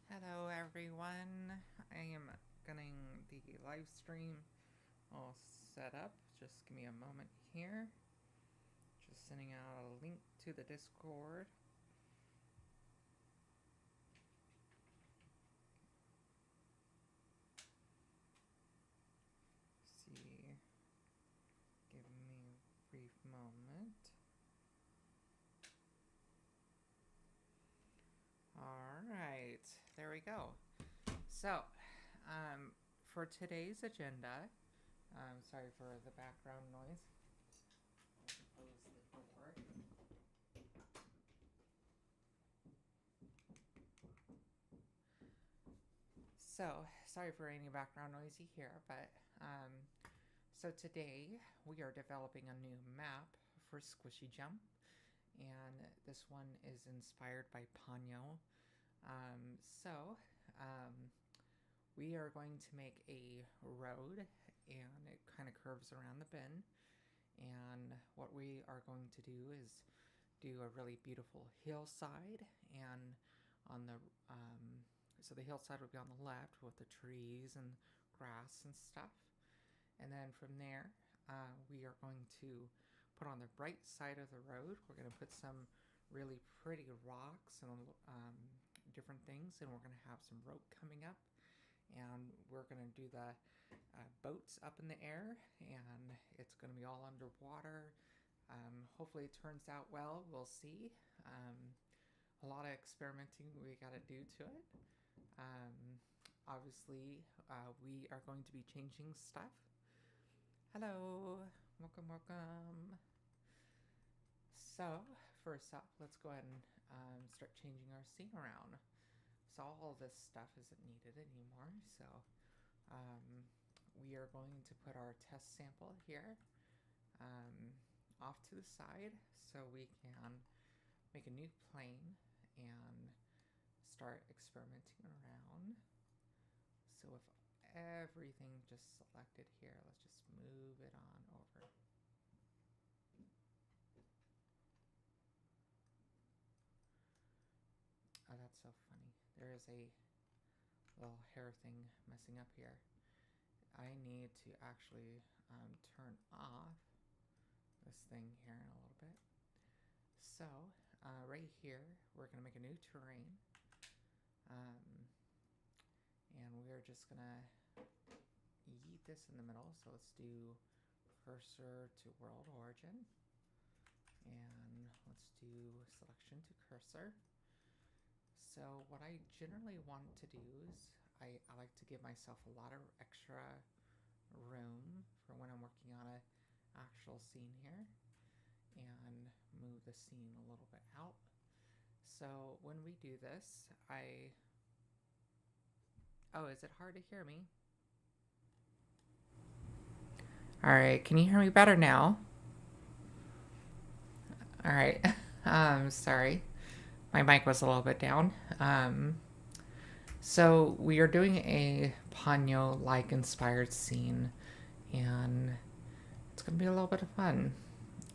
Hello everyone. I am getting the live stream all set up. Just give me a moment here. Just sending out a link to the Discord. See, give me a brief moment. All right, there we go. So, for today's agenda, sorry for the background noise. I'll close the door. So, sorry for any background noise you hear, but so today we are developing a new map for Squishy Jump, and this one is inspired by Ponyo. So, um, we are going to make a road, and it kind of curves around the bend. And what we are going to do is do a really beautiful hillside, and on the so the hillside will be on the left with the trees and grass and stuff. And then from there, we are going to put on the right side of the road. We're going to put some really pretty rocks and different things, and we're going to have some rope coming up. And we're going to do the boats up in the air, and it's going to be all underwater. Hopefully, it turns out well. We'll see. A lot of experimenting we got to do to it. Obviously, we are going to be changing stuff. Hello, welcome. So, first up, let's go ahead and start changing our scene around. So all this stuff isn't needed anymore. So we are going to put our test sample here off to the side so we can make a new plane and start experimenting around. So with everything just selected here, let's just move it on over. Oh, that's so funny. There is a little hair thing messing up here. I need to actually turn off this thing here in a little bit. So right here, we're going to make a new terrain. And we're just going to yeet this in the middle. So let's do cursor to world origin. And let's do selection to cursor. So what I generally want to do is I like to give myself a lot of extra room for when I'm working on an actual scene here, and move the scene a little bit out. So when we do this, oh, is it hard to hear me? All right, can you hear me better now? All right, sorry, my mic was a little bit down. So we are doing a Ponyo-like inspired scene, and it's going to be a little bit of fun.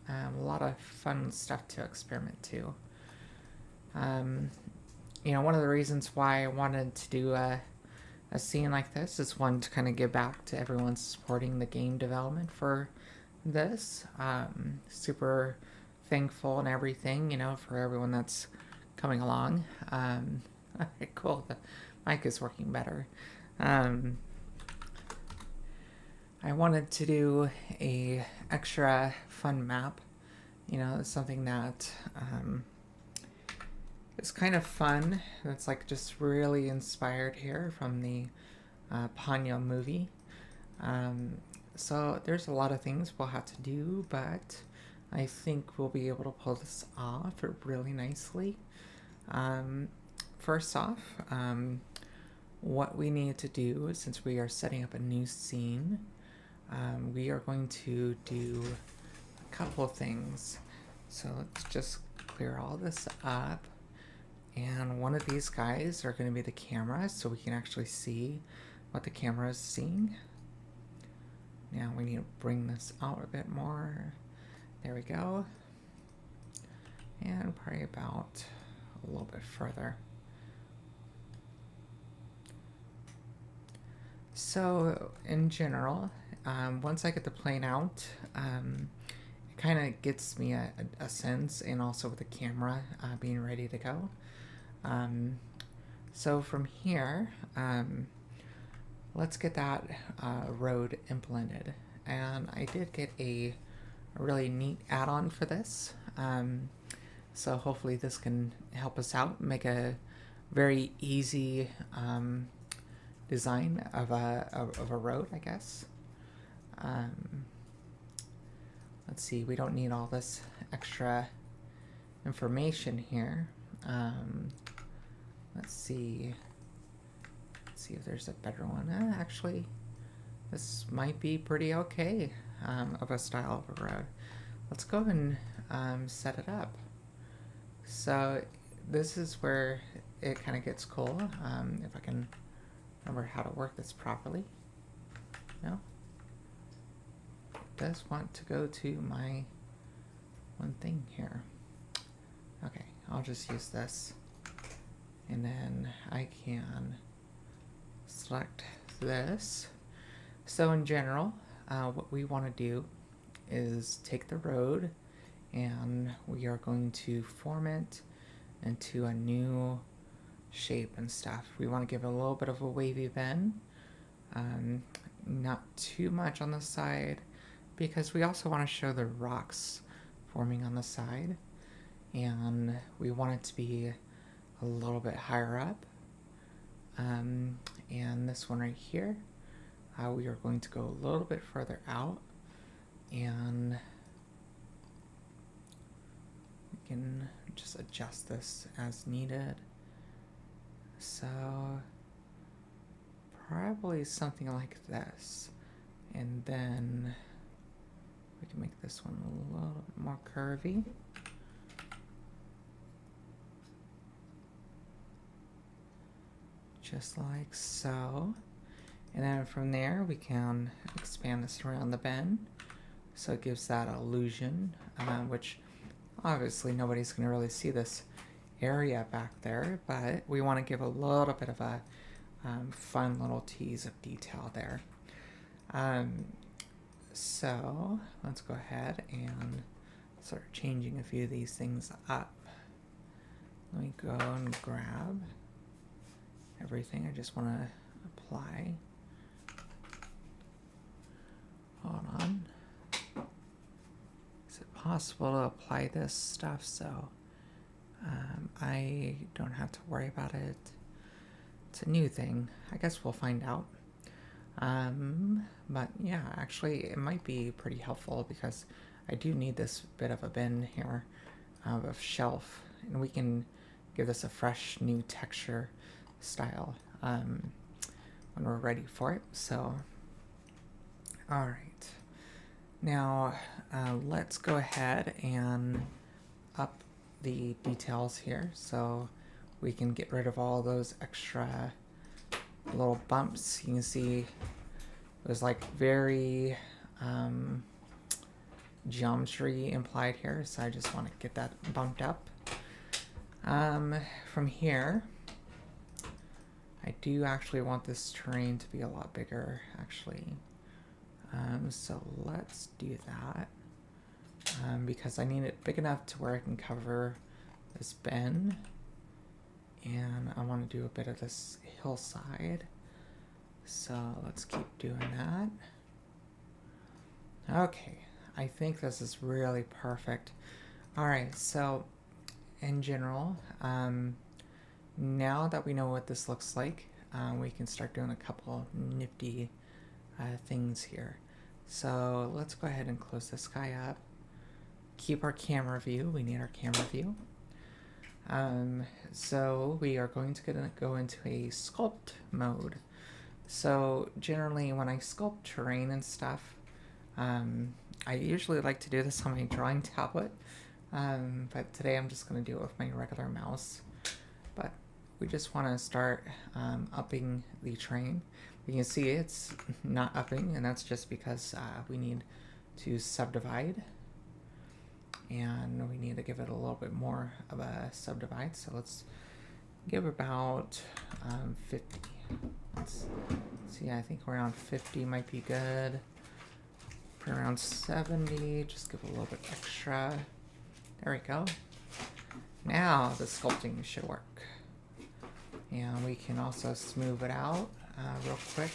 A lot of fun stuff to experiment to. One of the reasons why I wanted to do a scene like this is one, to kind of give back to everyone supporting the game development for this. Super thankful and everything, for everyone that's coming along. Cool, the mic is working better. I wanted to do a extra fun map, something that is kind of fun. It's like just really inspired here from the Ponyo movie. So there's a lot of things we'll have to do, but I think we'll be able to pull this off really nicely. First off, what we need to do, since we are setting up a new scene, we are going to do a couple of things. So let's just clear all this up. And one of these guys are going to be the camera, so we can actually see what the camera is seeing. Now we need to bring this out a bit more. There we go. And probably about a little bit further. So in general, once I get the plane out, it kind of gets me a sense, and also with the camera being ready to go. So from here, let's get that road implemented. And I did get a really neat add-on for this. So hopefully this can help us out, make a very easy design of a road, I guess. Let's see, we don't need all this extra information here. Let's see if there's a better one. Actually, this might be pretty okay of a style of a road. Let's go and set it up. So this is where it kind of gets cool. If I can remember how to work this properly. No? It does want to go to my one thing here. Okay, I'll just use this. And then I can select this. So in general, what we want to do is take the road, and we are going to form it into a new shape and stuff. We want to give it a little bit of a wavy bend, not too much on the side, because we also want to show the rocks forming on the side, and we want it to be a little bit higher up. And this one right here, we are going to go a little bit further out, and we can just adjust this as needed. So probably something like this, and then we can make this one a little bit more curvy. Just like so. And then from there we can expand this around the bend, so it gives that illusion, which obviously nobody's going to really see this area back there, but we want to give a little bit of a fun little tease of detail there. So let's go ahead and start changing a few of these things up. Let me go and grab everything I just want to apply. Hold on. Is it possible to apply this stuff so I don't have to worry about it? It's a new thing. I guess we'll find out. But yeah, actually it might be pretty helpful, because I do need this bit of a bin here of shelf, and we can give this a fresh new texture style when we're ready for it. So all right, now let's go ahead and up the details here, so we can get rid of all those extra little bumps. You can see it was like very geometry implied here, so I just want to get that bumped up. From here, I do actually want this terrain to be a lot bigger, actually. So let's do that, because I need it big enough to where I can cover this bend, and I want to do a bit of this hillside. So let's keep doing that. Okay, I think this is really perfect. All right, so in general, now that we know what this looks like, we can start doing a couple nifty things here. So let's go ahead and close this guy up. Keep our camera view. We need our camera view. So we are going to go into a sculpt mode. So generally when I sculpt terrain and stuff, I usually like to do this on my drawing tablet, but today I'm just going to do it with my regular mouse. But we just want to start upping the terrain. You can see it's not upping, and that's just because we need to subdivide, and we need to give it a little bit more of a subdivide. So let's give about 50. Let's see, I think around 50 might be good. Put around 70, just give a little bit extra. There we go. Now the sculpting should work. And we can also smooth it out real quick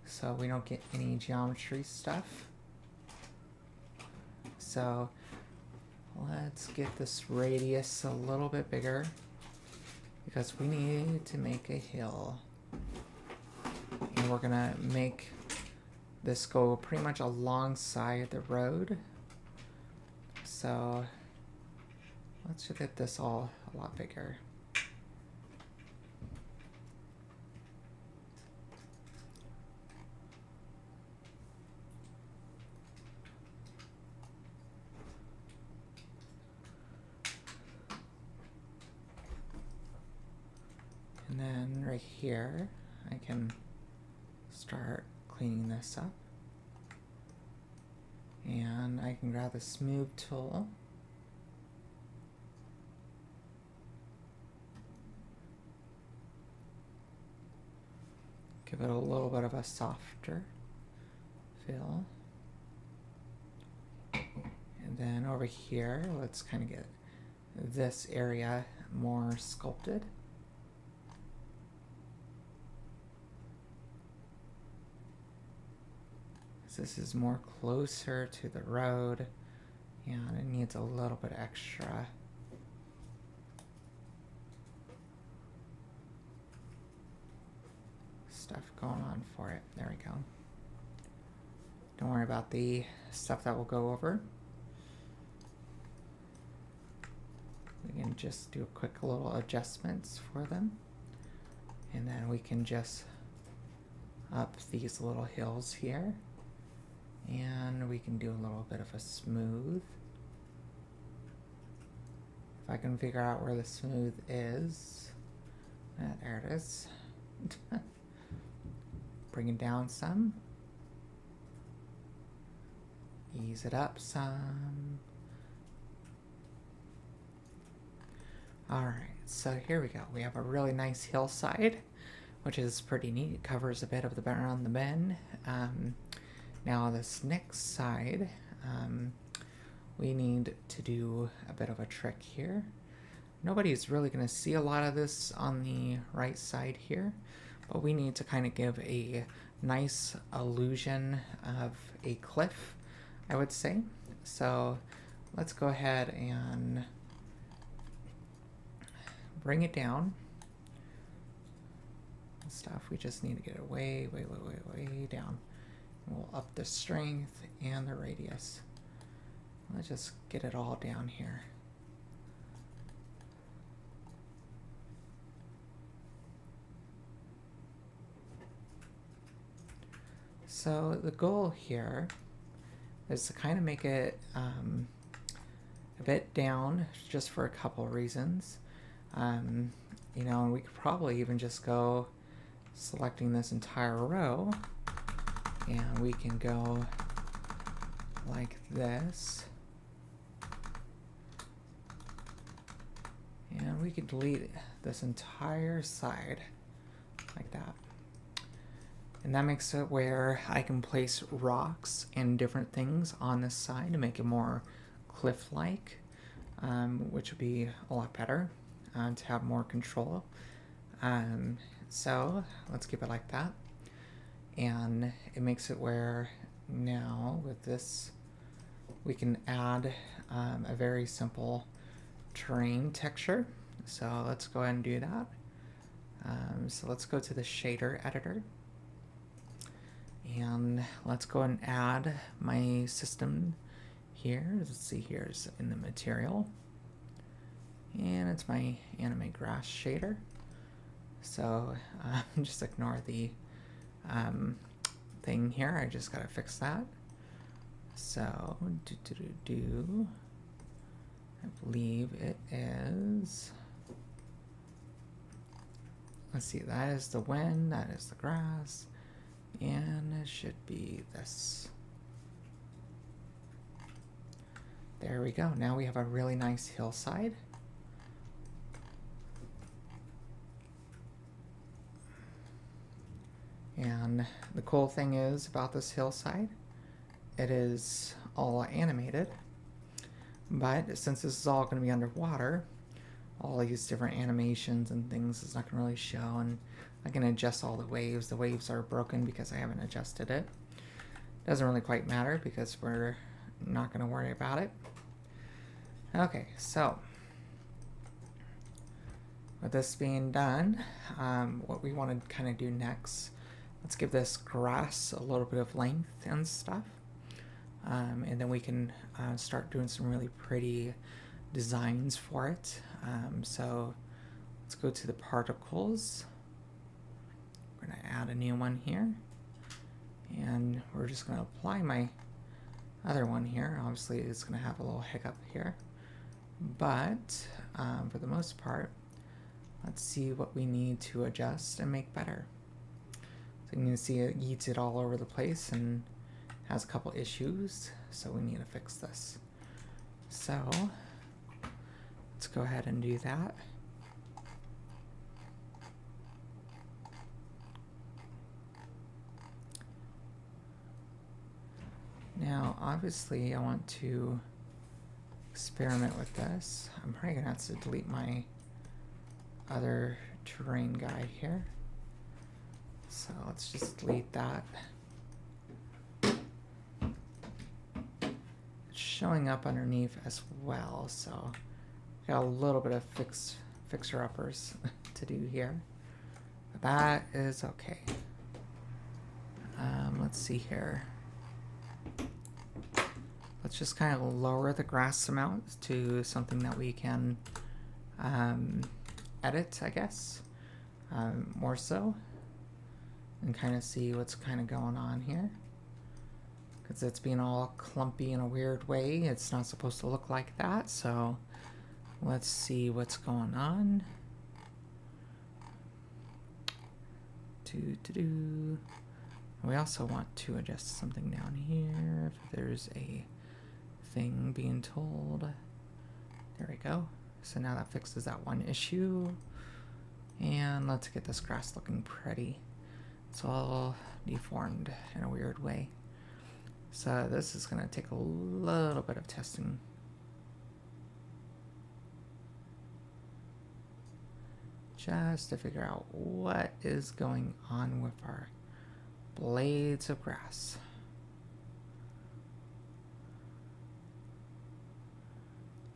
so we don't get any geometry stuff. So let's get this radius a little bit bigger because we need to make a hill. And we're gonna make this go pretty much alongside the road. So let's get this all a lot bigger. And then right here, I can start cleaning this up. And I can grab the smooth tool. Give it a little bit of a softer fill. And then over here, let's kind of get this area more sculpted. This is more closer to the road and it needs a little bit extra. Stuff going on for it. There we go. Don't worry about the stuff that we'll go over. We can just do a quick little adjustments for them. And then we can just up these little hills here. And we can do a little bit of a smooth. If I can figure out where the smooth is. There it is. Bring it down some. Ease it up some. Alright, so here we go. We have a really nice hillside, which is pretty neat. It covers a bit of the around the bend. Now this next side, we need to do a bit of a trick here. Nobody's really going to see a lot of this on the right side here, but we need to kind of give a nice illusion of a cliff, I would say. So let's go ahead and bring it down. Stuff, we just need to get it way down. We'll up the strength and the radius. Let's just get it all down here. So the goal here is to kind of make it a bit down just for a couple reasons. You know, and we could probably even just go selecting this entire row. And we can go like this. And we could delete this entire side like that. And that makes it where I can place rocks and different things on this side to make it more cliff-like, which would be a lot better to have more control. So let's keep it like that. And it makes it where now with this we can add a very simple terrain texture. So let's go ahead and do that. So let's go to the shader editor and let's go and add my system here. Let's see, here's in the material and it's my anime grass shader. So just ignore the thing here. I just gotta fix that. So I believe it is, let's see, that is the wind, that is the grass, and it should be this. There we go. Now we have a really nice hillside. And And the cool thing is about this hillside, it is all animated, but since this is all going to be underwater, all these different animations and things is not going to really show, and I can adjust all the waves. The waves are broken because I haven't adjusted it. Doesn't really quite matter because we're not going to worry about it. Okay, so with this being done, what we want to kind of do next, let's give this grass a little bit of length and stuff. And then we can start doing some really pretty designs for it. So let's go to the particles. We're going to add a new one here. And we're just going to apply my other one here. Obviously, it's going to have a little hiccup here. But for the most part, let's see what we need to adjust and make better. So you can see it eats it all over the place and has a couple issues. So we need to fix this. So let's go ahead and do that. Now, obviously, I want to experiment with this. I'm probably going to have to delete my other terrain guy here. So let's just delete that. It's showing up underneath as well, so got a little bit of fixer-uppers to do here. But that is okay. Let's see here. Let's just kind of lower the grass amount to something that we can edit, I guess, more so, and kind of see what's kind of going on here. Because it's being all clumpy in a weird way. It's not supposed to look like that, so let's see what's going on. We also want to adjust something down here. If there's a thing being told. There we go. So now that fixes that one issue. And let's get this grass looking pretty. It's all deformed in a weird way. So this is going to take a little bit of testing. Just to figure out what is going on with our blades of grass.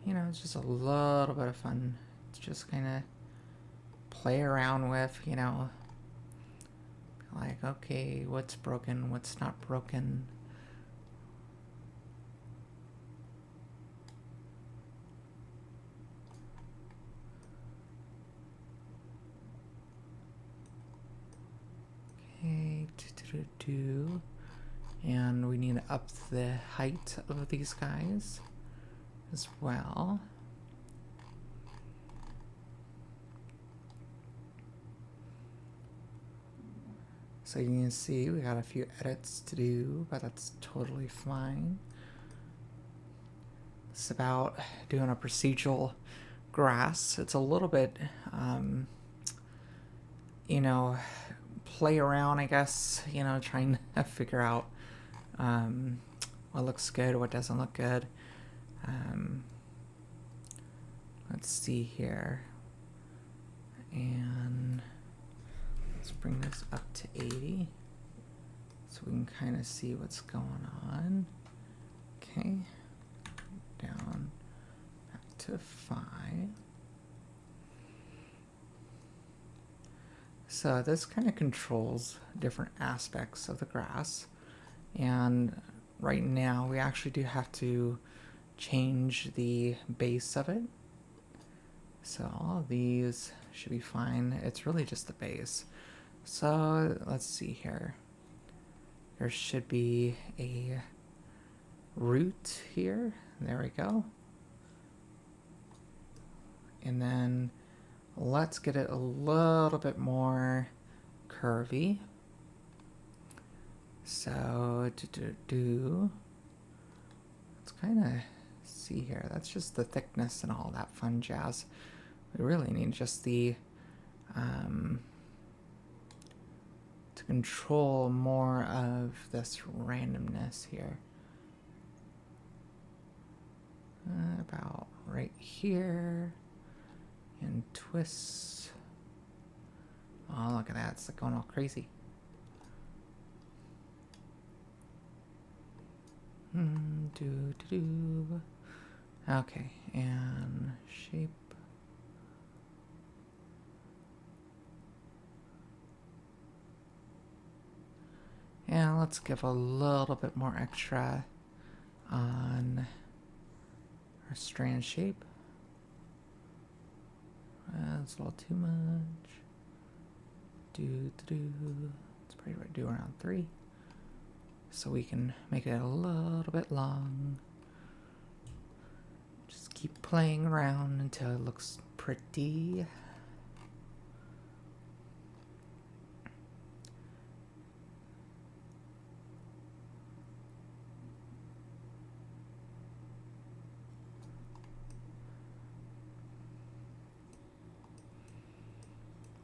You know, it's just a little bit of fun to just kind of play around with, you know, like, okay, what's broken, what's not broken. Okay, and we need to up the height of these guys as well. So you can see we got a few edits to do, but that's totally fine. It's about doing a procedural grass. It's a little bit, you know, play around, I guess, you know, trying to figure out what looks good, what doesn't look good. Let's see here, and let's bring this up to 80 so we can kind of see what's going on. Okay, down back to 5. So this kind of controls different aspects of the grass, and right now we actually do have to change the base of it. So all of these should be fine. It's really just the base. So let's see here. There should be a root here. There we go. And then let's get it a little bit more curvy. So let's kind of see here. That's just the thickness and all that fun jazz. We really need just the to control more of this randomness here. About right here, and twist. Oh, look at that, it's like going all crazy. Okay, and shape. And let's give a little bit more extra on our strand shape. That's a little too much. Let's probably do around 3. So we can make it a little bit long. Just keep playing around until it looks pretty.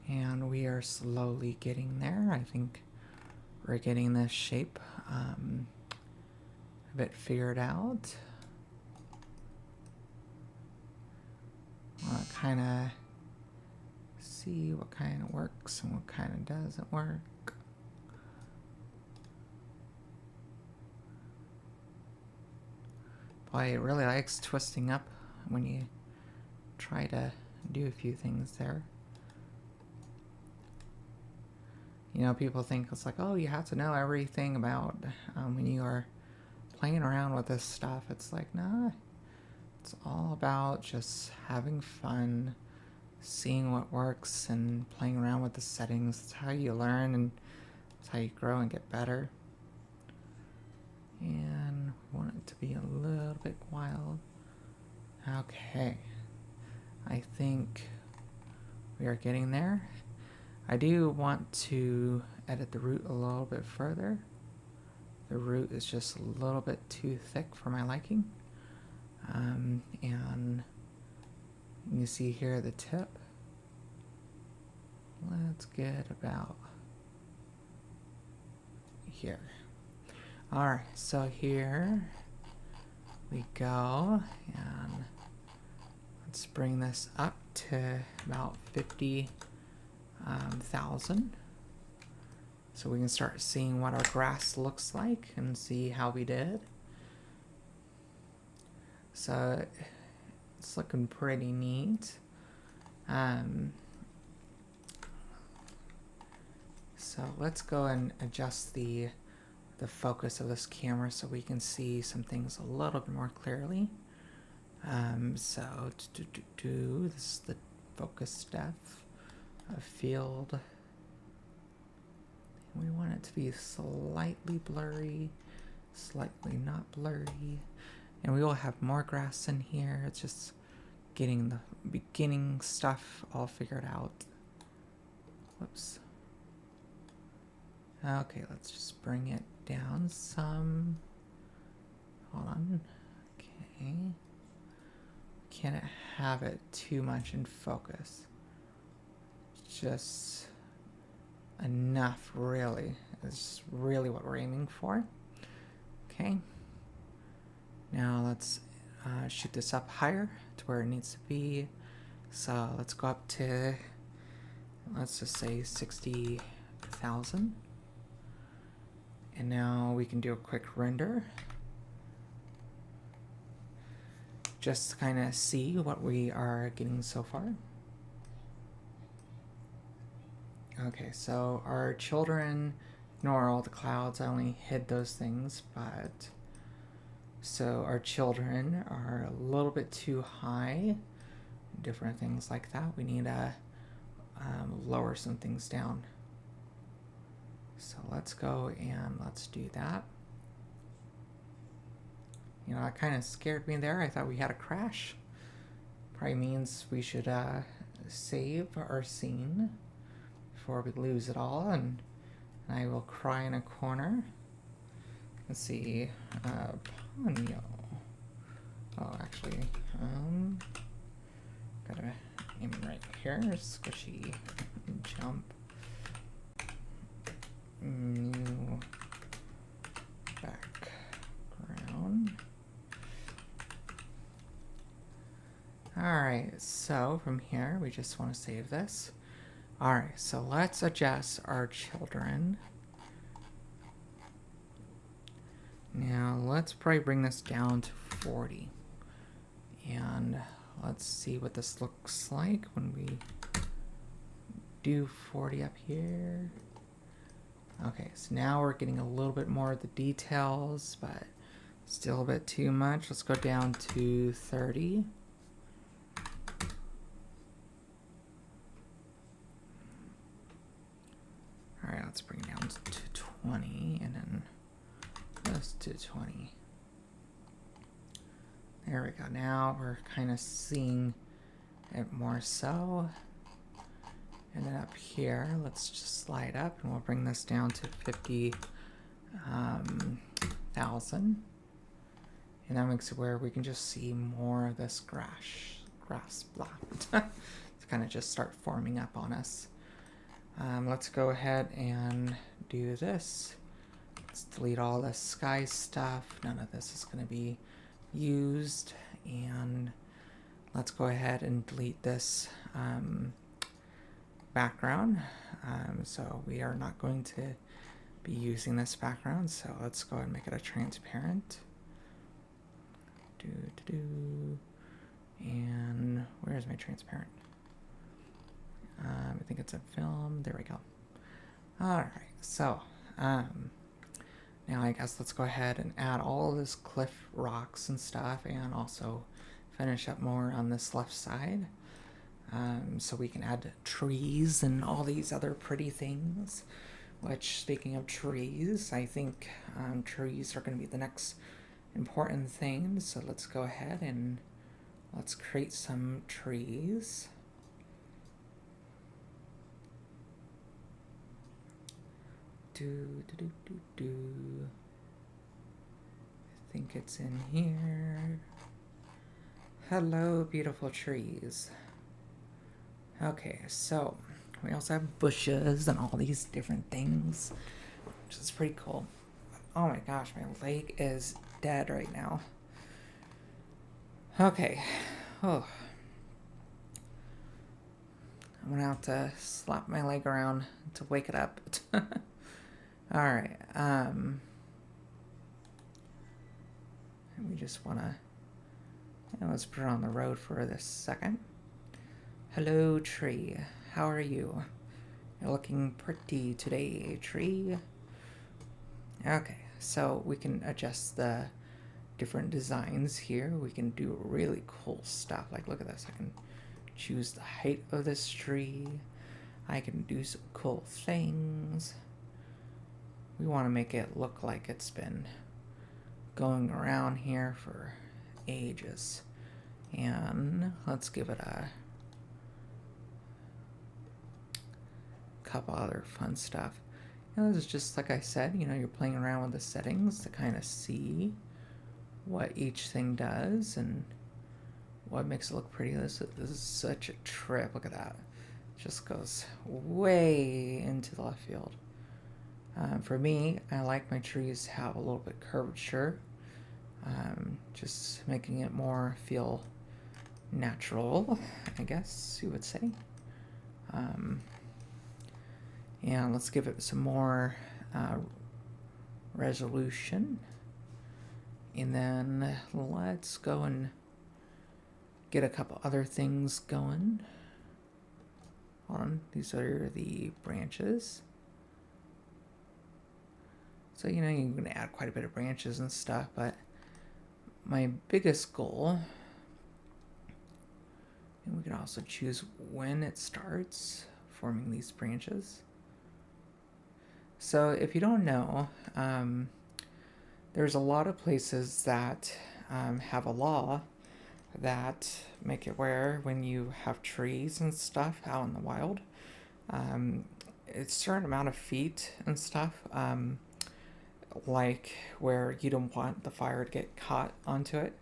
And we are slowly getting there. I think we're getting this shape a bit figured out. I want to kind of see what kind of works and what kind of doesn't work. Boy, it really likes twisting up when you try to do a few things there. You know, people think it's like, oh, you have to know everything about when you are playing around with this stuff. It's like, nah, it's all about just having fun, seeing what works, and playing around with the settings. It's how you learn, and it's how you grow and get better. And we want it to be a little bit wild. Okay, I think we are getting there. I do want to edit the root a little bit further. The root is just a little bit too thick for my liking. And you see here the tip. Let's get about here. Alright, so here we go, and let's bring this up to about 50,000, so we can start seeing what our grass looks like and see how we did. So it's looking pretty neat. So let's go and adjust the focus of this camera so we can see some things a little bit more clearly. So this is the focus stuff. A field. We want it to be slightly blurry, slightly not blurry, and we will have more grass in here. It's just getting the beginning stuff all figured out. Whoops. Okay, let's just bring it down some. Hold on. Okay. Can't have it too much in focus. Just enough, really, is really what we're aiming for. Okay. Now let's shoot this up higher to where it needs to be. So let's go up to, let's just say 60,000. And now we can do a quick render. Just to kind of see what we are getting so far. Okay, so our children ignore all the clouds. I only hid those things, but so our children are a little bit too high. Different things like that. We need to lower some things down. So let's go and let's do that. You know, that kind of scared me there. I thought we had a crash. Probably means we should save our scene before we lose it all, and I will cry in a corner. Let's see, Ponyo. Oh, actually, gotta aim right here. Squishy jump. new background. Alright, so from here we just want to save this. Alright, so let's adjust our children. Now let's probably bring this down to 40. And let's see what this looks like when we do 40 up here. Okay, so now we're getting a little bit more of the details, but still a bit too much. Let's go down to 30. Alright, let's bring it down to 20, and then this to 20. There we go. Now we're kind of seeing it more so. And then up here, let's just slide up and we'll bring this down to 50,000. And that makes it where we can just see more of this grass blah. It's kind of just start forming up on us. Let's go ahead and do this. Let's delete all the sky stuff. None of this is going to be used. And let's go ahead and delete this background. So we are not going to be using this background. So let's go ahead and make it a transparent. And where is my transparent? I think it's a film. There we go. All right. So now I guess let's go ahead and add all of this cliff rocks and stuff, and also finish up more on this left side. So we can add trees and all these other pretty things. Which, speaking of trees, I think trees are going to be the next important thing. So let's go ahead and let's create some trees. I think it's in here. Hello, beautiful trees. Okay, so we also have bushes and all these different things, which is pretty cool. Oh my gosh, my leg is dead right now. Okay. Oh. I'm gonna have to slap my leg around to wake it up. Alright, we just wanna, let's put it on the road for this second. Hello, tree. How are you? You're looking pretty today, tree. Okay, so we can adjust the different designs here. We can do really cool stuff. Like, look at this. I can choose the height of this tree. I can do some cool things. We want to make it look like it's been going around here for ages. And let's give it a couple other fun stuff. This is just like I said, you're playing around with the settings to kind of see what each thing does and what makes it look pretty. This is such a trip. Look at that. It just goes way into the left field. For me, I like my trees to have a little bit curvature, just making it more feel natural, I guess you would say. And let's give it some more resolution. And then let's go and get a couple other things going. Hold on, these are the branches. So, you're going to add quite a bit of branches and stuff, but my biggest goal, and we can also choose when it starts forming these branches. So, if you don't know, there's a lot of places that have a law that make it where when you have trees and stuff out in the wild, it's a certain amount of feet and stuff, like where you don't want the fire to get caught onto it.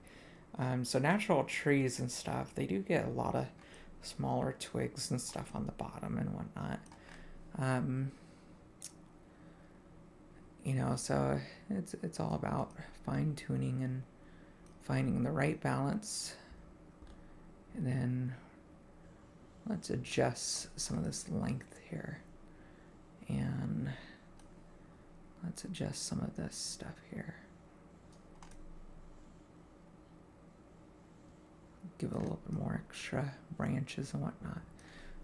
So natural trees and stuff, they do get a lot of smaller twigs and stuff on the bottom and whatnot. you know, so it's all about fine tuning and finding the right balance. And then let's adjust some of this length here. And let's adjust some of this stuff here. Give it a little bit more extra branches and whatnot.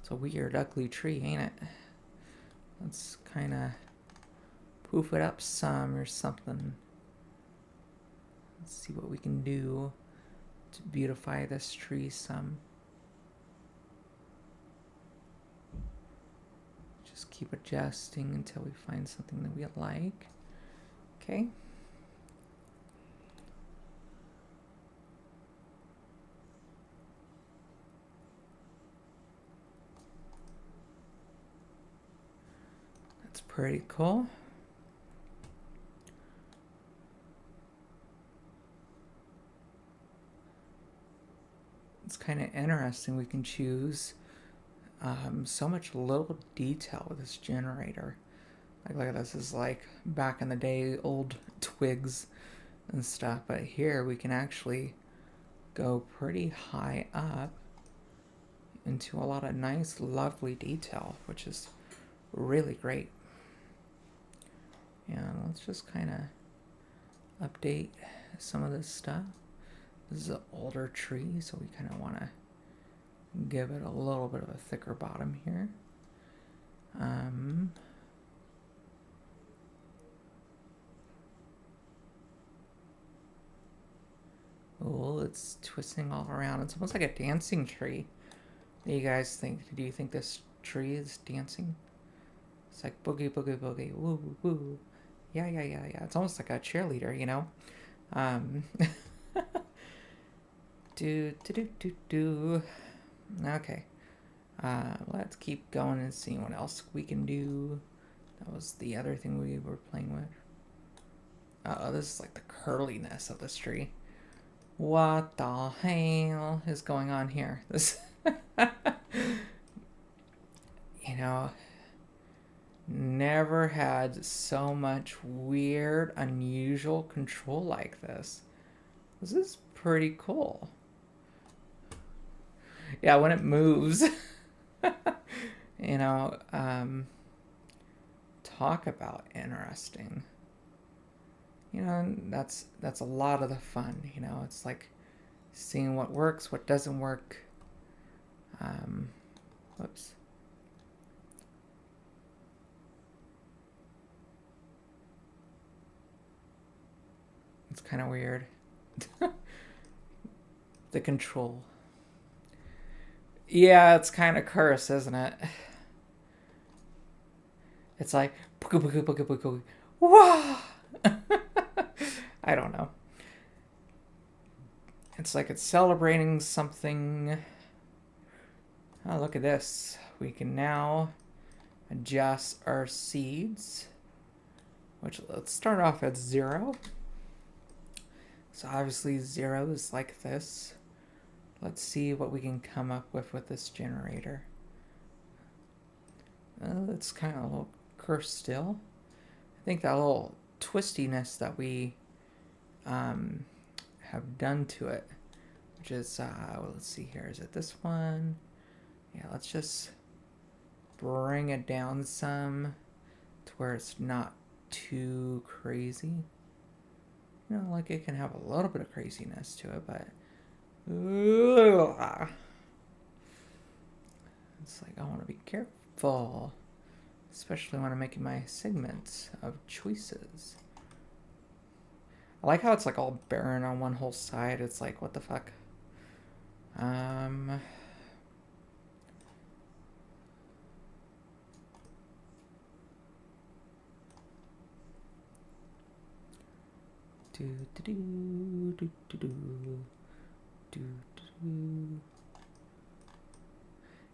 It's a weird, ugly tree, ain't it? Let's kind of poof it up some or something. Let's see what we can do to beautify this tree some. Just keep adjusting until we find something that we like. Okay. That's pretty cool. It's kind of interesting. We can choose so much little detail with this generator. Like, look at this. This is like back in the day, old twigs and stuff. But here we can actually go pretty high up into a lot of nice, lovely detail, which is really great. And let's just kind of update some of this stuff. This is an older tree, so we kind of want to give it a little bit of a thicker bottom here. Oh, it's twisting all around. It's almost like a dancing tree. What do you guys think? Do you think this tree is dancing? It's like boogie, boogie, boogie, woo, woo. Yeah, yeah, yeah, yeah. It's almost like a cheerleader, you know? Do. Okay. Let's keep going and see what else we can do. That was the other thing we were playing with. Uh-oh, this is like the curliness of this tree. What the hell is going on here? This, you know, never had so much weird, unusual control like this. This is pretty cool. Yeah, when it moves, you know, talk about interesting. You know, that's a lot of the fun, you know. It's like seeing what works, what doesn't work. Whoops. It's kind of weird. The control. Yeah, it's kind of cursed, isn't it? It's like, wah! I don't know. It's like it's celebrating something. Oh, look at this. We can now adjust our seeds, which let's start off at 0. So obviously 0 is like this. Let's see what we can come up with this generator. It's kind of a little cursed still. I think that little twistiness that we have done to it, which is, well, let's see here. Is it this one? Yeah, let's just bring it down some to where it's not too crazy. You know, like it can have a little bit of craziness to it, but it's like I want to be careful, especially when I'm making my segments of choices. I like how it's like all barren on one whole side. It's like, what the fuck?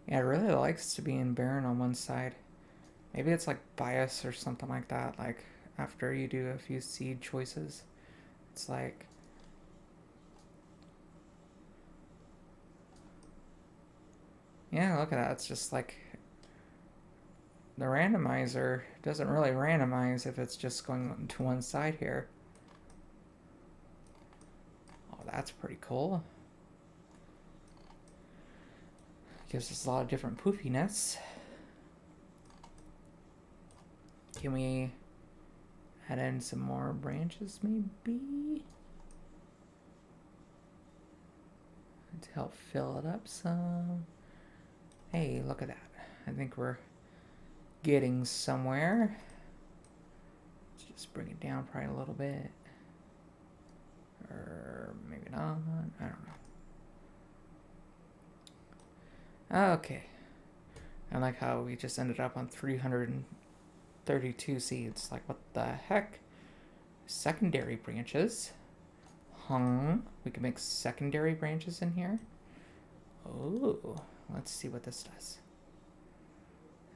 Yeah, it really likes to be in barren on one side. Maybe it's like bias or something like that. Like after you do a few seed choices, it's like, yeah, look at that. It's just like the randomizer doesn't really randomize if it's just going to one side here. Oh, that's pretty cool. Gives us a lot of different poofiness. Can we add in some more branches maybe? To help fill it up some. Hey, look at that. I think we're getting somewhere. Let's just bring it down probably a little bit. Or maybe not. I don't know. Okay. I like how we just ended up on 332 seeds. Like, what the heck? Secondary branches. We can make secondary branches in here. Oh, let's see what this does.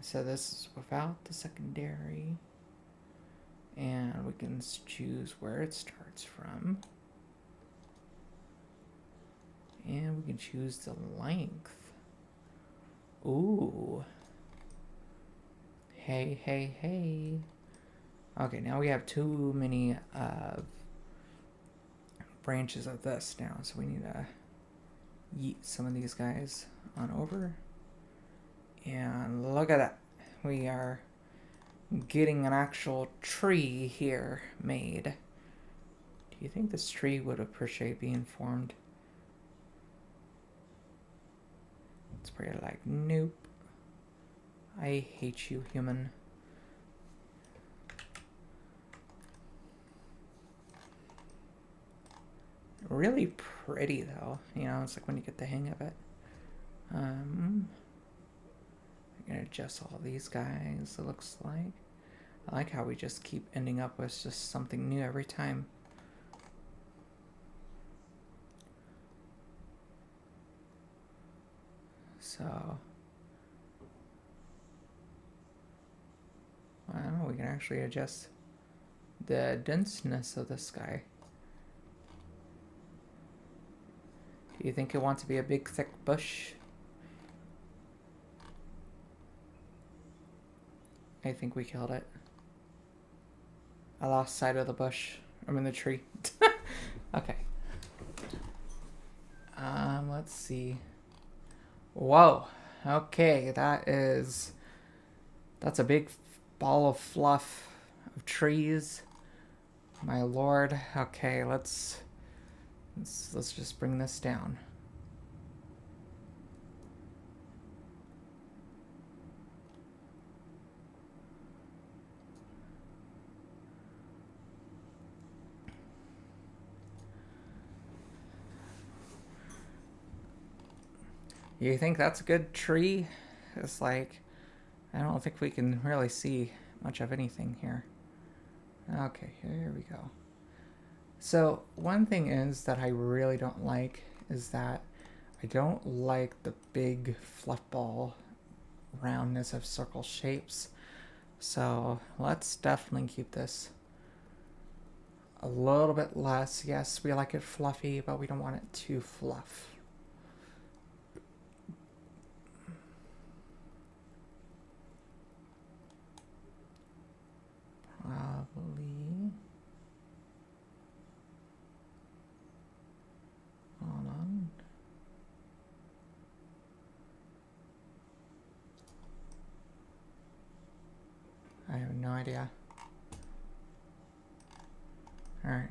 So this is without the secondary. And we can choose where it starts from. And we can choose the length. Ooh. Hey, hey, hey. Okay, now we have too many branches of this now, so we need to yeet some of these guys on over. And look at that. We are getting an actual tree here made. Do you think this tree would appreciate being formed? It's pretty like, nope. I hate you, human. Really pretty though, you know, it's like when you get the hang of it. I'm gonna adjust all these guys, it looks like. I like how we just keep ending up with just something new every time. So, I don't know, we can actually adjust the denseness of the sky. Do you think it wants to be a big thick bush? I think we killed it. I lost sight of the bush. I'm in the tree. Okay. Let's see. Whoa. Okay, that's a big ball of fluff of trees. My lord. Okay, let's just bring this down. You think that's a good tree? It's like, I don't think we can really see much of anything here. Okay, here we go. So one thing is that I really don't like is that I don't like the big fluff ball roundness of circle shapes. So let's definitely keep this a little bit less. Yes, we like it fluffy, but we don't want it too fluff. Probably. Hold on. I have no idea. Alright.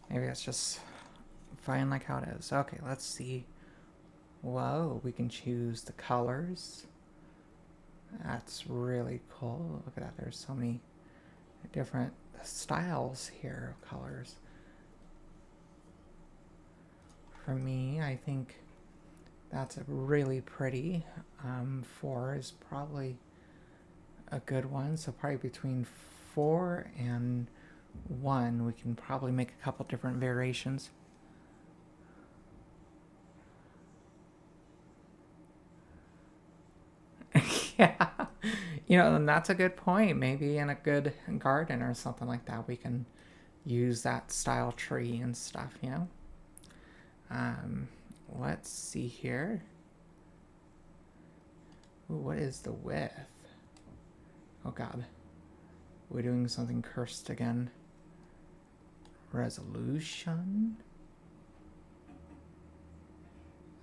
Maybe it's just fine like how it is. Okay, let's see. Whoa, we can choose the colors. That's really cool. Look at that. There's so many different styles here of colors. For me, I think that's a really pretty. 4 is probably a good one. So probably between 4 and 1, we can probably make a couple different variations. Yeah, you know, and that's a good point. Maybe in a good garden or something like that, we can use that style tree and stuff, you know. Let's see here. Ooh, what is the width? Oh god. We're doing something cursed again. Resolution?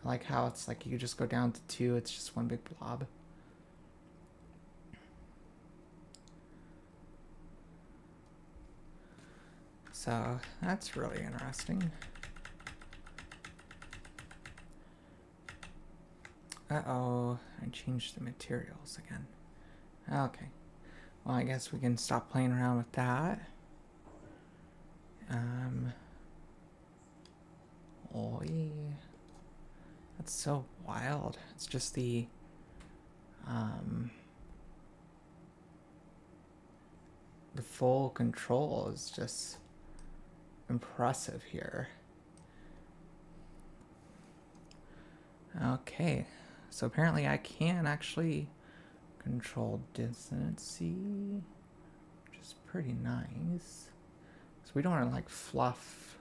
I like how it's like you just go down to 2, it's just one big blob. So that's really interesting. Uh-oh, I changed the materials again. Okay. Well, I guess we can stop playing around with that. Oy. That's so wild. It's just the full control is just impressive here. Okay, so apparently I can actually control dissonancy, which is pretty nice. So we don't want to like fluff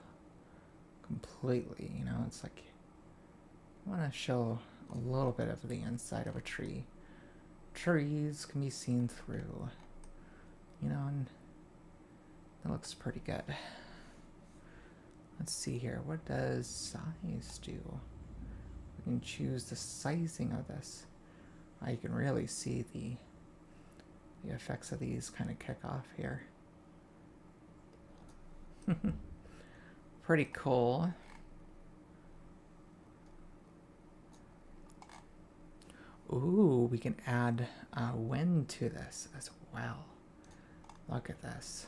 completely, you know, it's like I want to show a little bit of the inside of a tree. Trees can be seen through, you know, and that looks pretty good. Let's see here, what does size do? We can choose the sizing of this. You can really see the effects of these kind of kick off here. Pretty cool. Ooh, we can add wind to this as well. Look at this.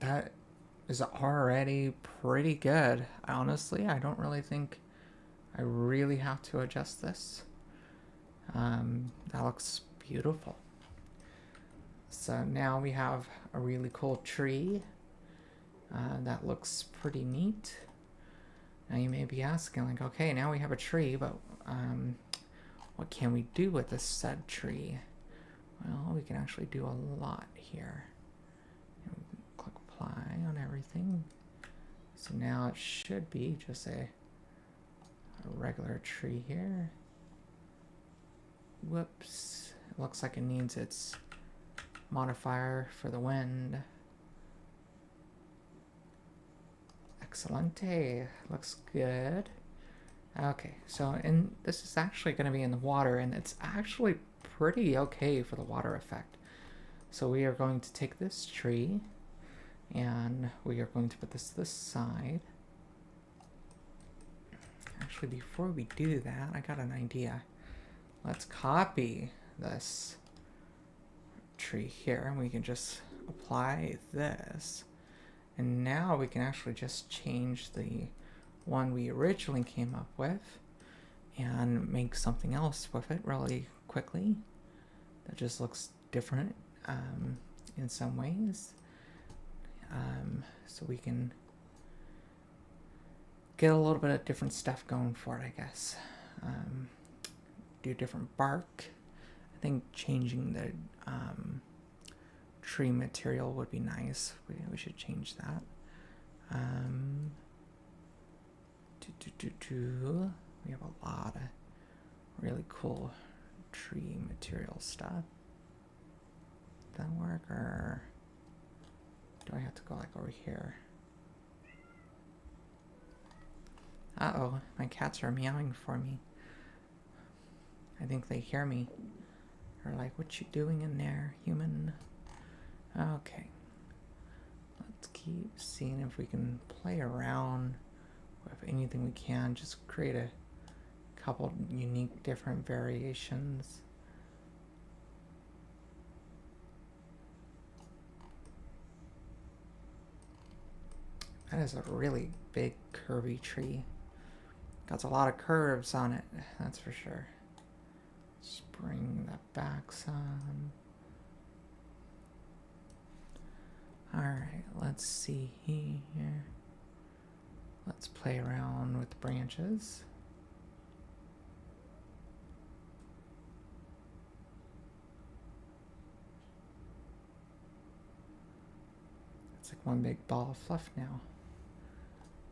That is already pretty good. Honestly, I don't really think I really have to adjust this. That looks beautiful. So now we have a really cool tree. That looks pretty neat. Now you may be asking, like, okay, now we have a tree, but what can we do with this said tree? Well, we can actually do a lot here. Click apply on everything. So now it should be just a regular tree here. Whoops. It looks like it needs its modifier for the wind. Excellente. Looks good. Okay, so this is actually going to be in the water, and it's actually pretty okay for the water effect. So we are going to take this tree, and we are going to put this to the side. Actually, before we do that, I got an idea. Let's copy this tree here, and we can just apply this. And now we can actually just change the one we originally came up with and make something else with it really quickly. That just looks different in some ways. So we can get a little bit of different stuff going for it, I guess. Do different bark. I think changing the tree material would be nice. We should change that. We have a lot of really cool tree material stuff. Does that work, or do I have to go like over here? Uh-oh, my cats are meowing for me. I think they hear me. They're like, what you doing in there, human? Okay. Let's keep seeing if we can play around with anything we can. Just create a couple unique different variations. That is a really big curvy tree. Got a lot of curves on it, that's for sure. Just bring that back some. Alright, let's see here. Let's play around with branches. It's like one big ball of fluff now.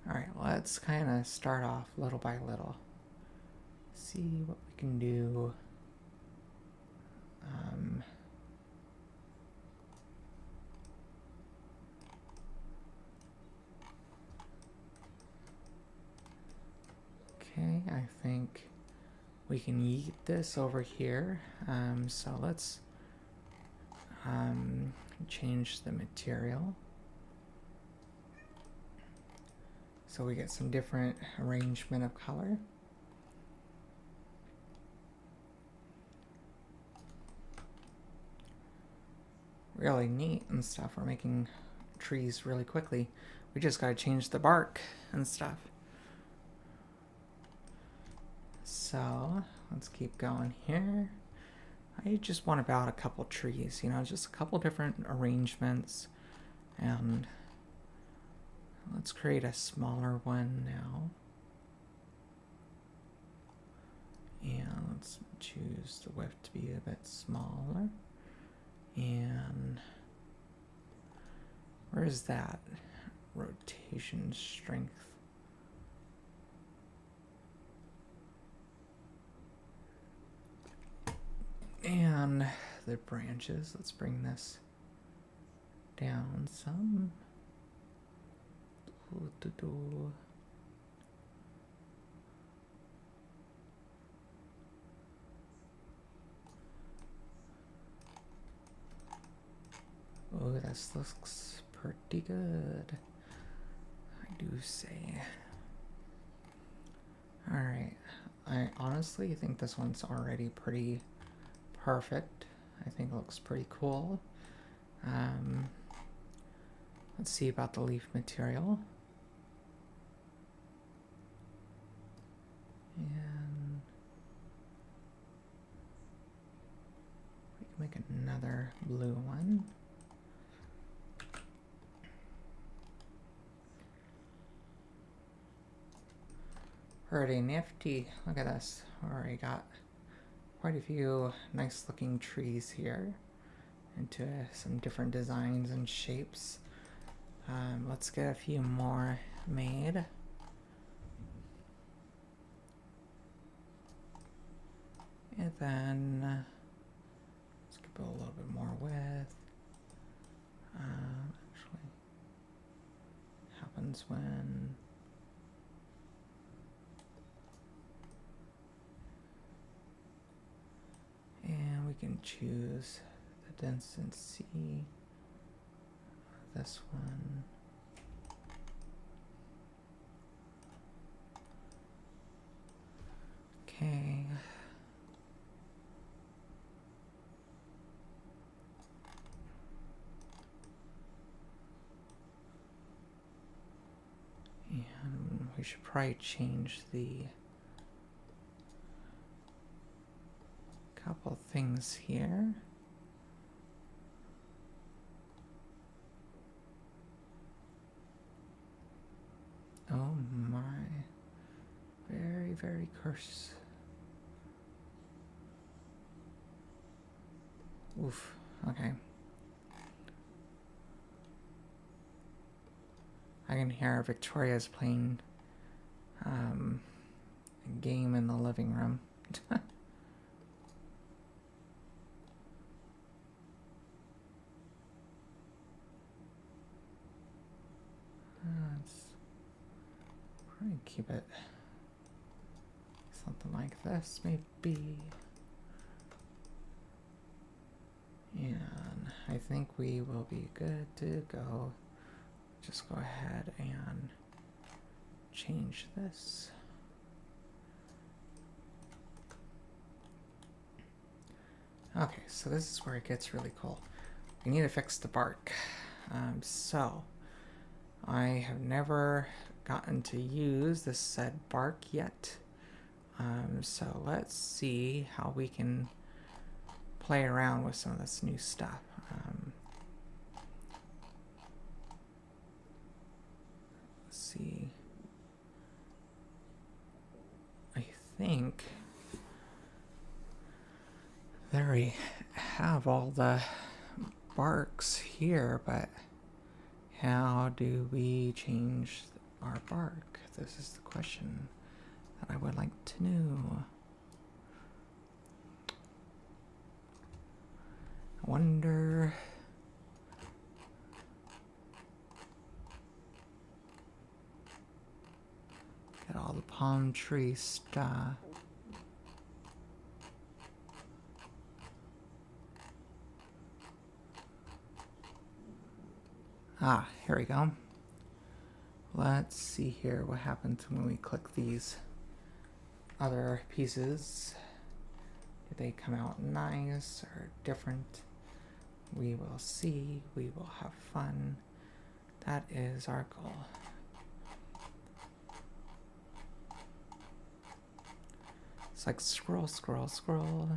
Alright, let's kind of start off little by little. See what we can do. Okay, I think we can yeet this over here. So let's change the material. So we get some different arrangement of color. Really neat and stuff. We're making trees really quickly. We just gotta change the bark and stuff. So let's keep going here. I just want about a couple trees, you know, just a couple different arrangements. And let's create a smaller one now. And let's choose the width to be a bit smaller. And where is that? Rotation strength. And the branches, let's bring this down some. Oh, this looks pretty good, I do say. Alright, I honestly think this one's already pretty perfect. I think it looks pretty cool. Let's see about the leaf material. And we can make another blue one. Pretty nifty. Look at this. Already got quite a few nice looking trees here into some different designs and shapes. Let's get a few more made. And then let's give it a little bit more width. Actually, happens when and we can choose the density. This one. Okay. And we should probably change the couple things here. Oh my. Very, very curse. Oof. Okay. I can hear Victoria's playing a game in the living room. Let's probably keep it something like this, maybe. And I think we will be good to go. Just go ahead and change this. Okay, so this is where it gets really cool. We need to fix the bark. So I have never gotten to use this said bark yet. So let's see how we can play around with some of this new stuff. Let's see. I think there we have all the barks here, but how do we change our bark? This is the question that I would like to know. I wonder. Get all the palm tree stuff. Ah, here we go. Let's see here what happens when we click these other pieces. Do they come out nice or different? We will see. We will have fun. That is our goal. It's like scroll, scroll, scroll.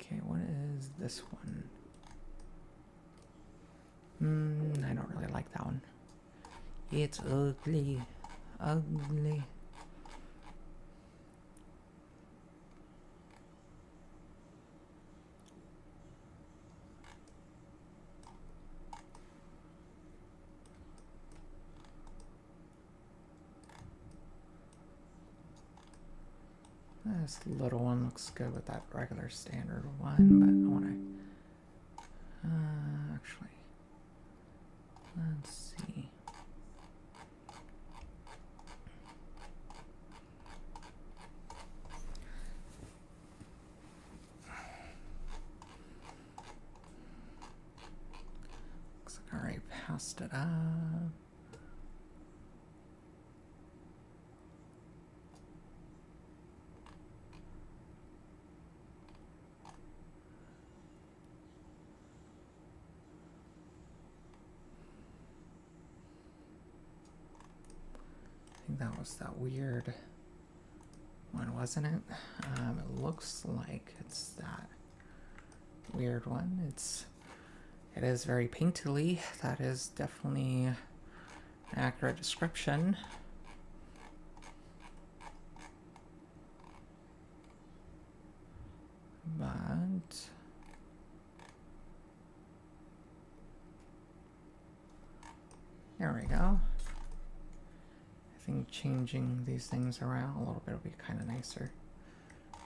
Okay, what is this one? I don't really like that one. It's ugly. Ugly. This little one looks good with that regular standard one, but I want to actually, let's see. Looks like I already passed it up. I think that was that weird one, wasn't it? It looks like it's that weird one. It is very painterly. That is definitely an accurate description. But there we go. I think changing these things around a little bit would be kind of nicer.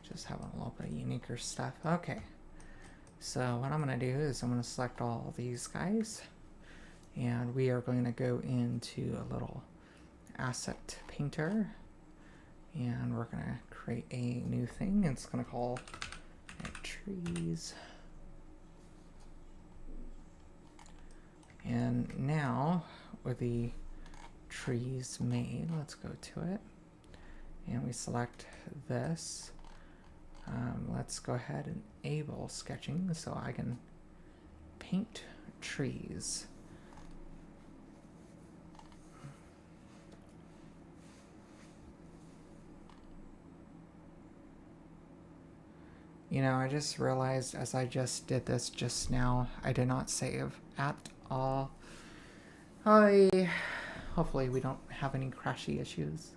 Just having a little bit of uniquer stuff. Okay. So what I'm going to do is I'm going to select all these guys. And we are going to go into a little asset painter. And we're going to create a new thing. It's going to call it trees. And now with the trees made, let's go to it. And we select this. Let's go ahead and enable sketching so I can paint trees. You know, I just realized as I just did this just now, I did not save at all. Hopefully we don't have any crashy issues.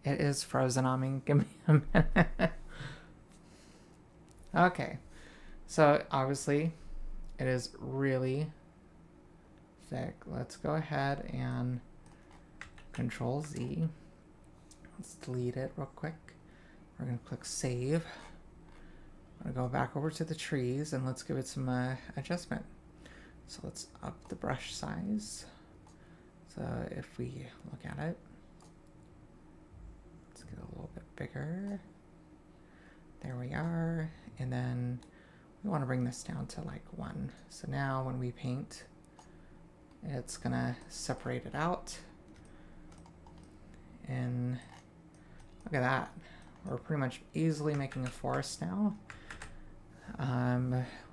It is frozen on me. Give me a minute. Okay. So obviously it is really thick. Let's go ahead and Control Z. Let's delete it real quick. We're going to click Save. I'm going to go back over to the trees and let's give it some adjustment. So let's up the brush size. So if we look at it, let's get a little bit bigger. There we are. And then we want to bring this down to like 1. So now when we paint, it's going to separate it out. And look at that. We're pretty much easily making a forest now.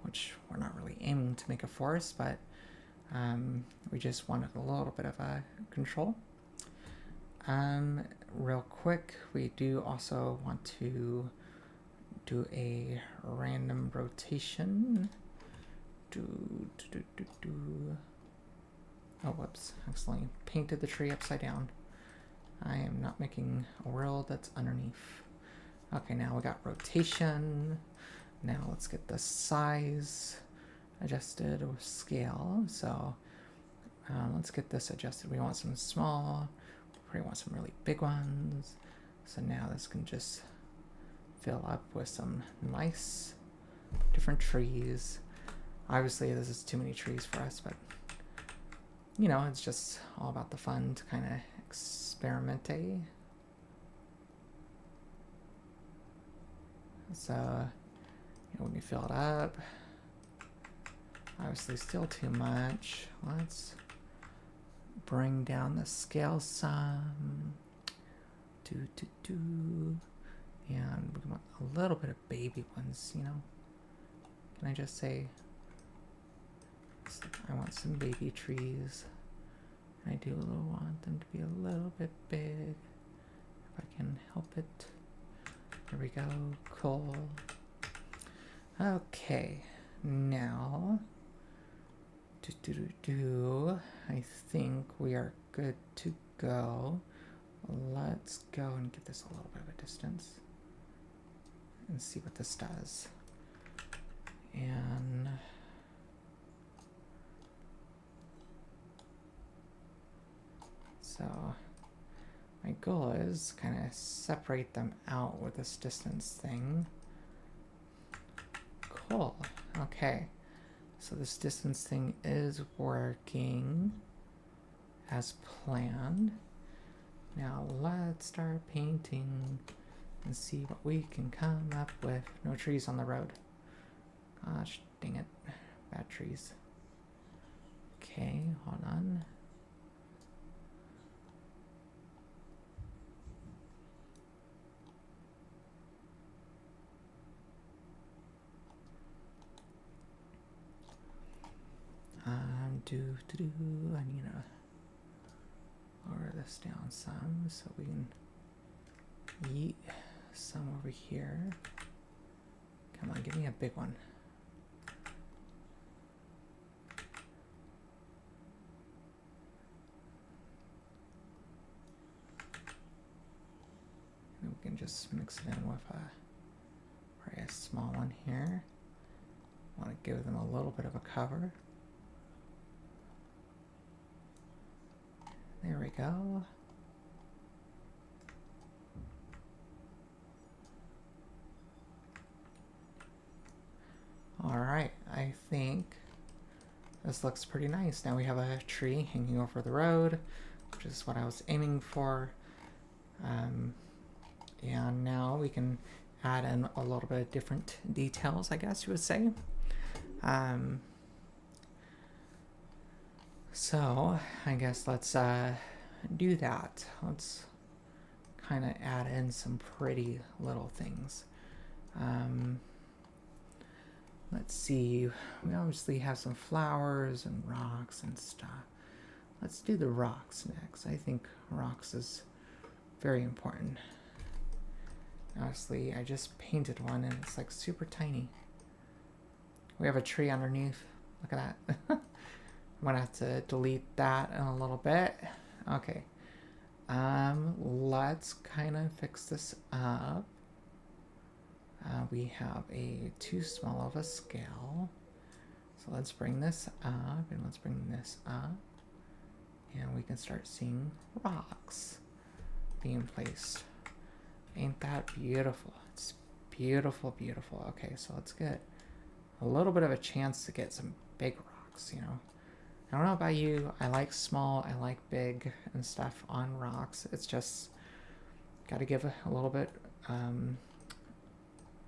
Which we're not really aiming to make a forest, but we just wanted a little bit of a control. Real quick, we do also want to do a random rotation. Oh, whoops, accidentally painted the tree upside down. I am not making a world that's underneath. Okay, now we got rotation. Now let's get the size adjusted with scale. So Let's get this adjusted. We want some small, we want some really big ones. So now this can just fill up with some nice different trees. Obviously this is too many trees for us, but you know, it's just all about the fun to kind of experiment. So, you know, when you fill it up, obviously still too much. Let's bring down the scale some. And we want a little bit of baby ones, you know. Can I just say, I want some baby trees. I do want them to be a little bit big, if I can help it. There we go, cool. Okay, now, I think we are good to go. Let's go and give this a little bit of a distance and see what this does. And so my goal is kind of separate them out with this distance thing. Cool. Okay. So this distance thing is working as planned. Now let's start painting and see what we can come up with. No trees on the road. Gosh, dang it. Bad trees. Okay, hold on. I need to lower this down some so we can yeet some over here. Come on, give me a big one. And we can just mix it in with probably a small one here. Want to give them a little bit of a cover. There we go. All right, I think this looks pretty nice. Now we have a tree hanging over the road, which is what I was aiming for. And now we can add in a little bit of different details, I guess you would say. So I guess let's do that. Let's kind of add in some pretty little things. Let's see, we obviously have some flowers and rocks and stuff. Let's do the rocks next. I think rocks is very important. Honestly, I just painted one and it's like super tiny. We have a tree underneath. Look at that. I'm gonna have to delete that in a little bit. Okay. Let's kind of fix this up. We have a too small of a scale. So let's bring this up and let's bring this up. And we can start seeing rocks being placed. Ain't that beautiful? It's beautiful, beautiful. Okay, so let's get a little bit of a chance to get some big rocks, you know. I don't know about you, I like small, I like big and stuff on rocks. It's just got to give a little bit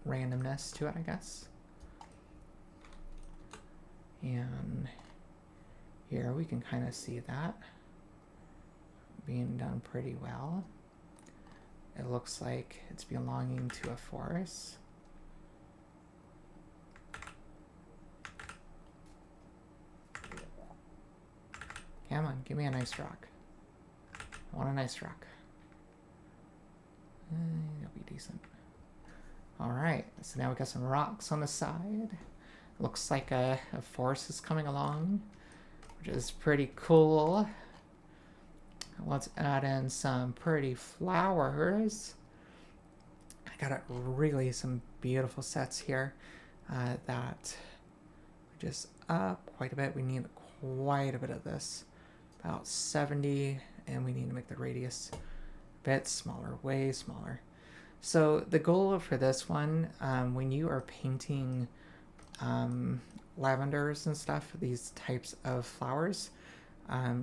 randomness to it, I guess. And here we can kind of see that being done pretty well. It looks like it's belonging to a forest. Come on, give me a nice rock. I want a nice rock. It'll be decent. Alright, so now we got some rocks on the side. Looks like a forest is coming along, which is pretty cool. Let's add in some pretty flowers. I got really some beautiful sets here that just up quite a bit. We need quite a bit of this. about 70, and we need to make the radius a bit smaller, way smaller. So the goal for this one, when you are painting lavenders and stuff, these types of flowers,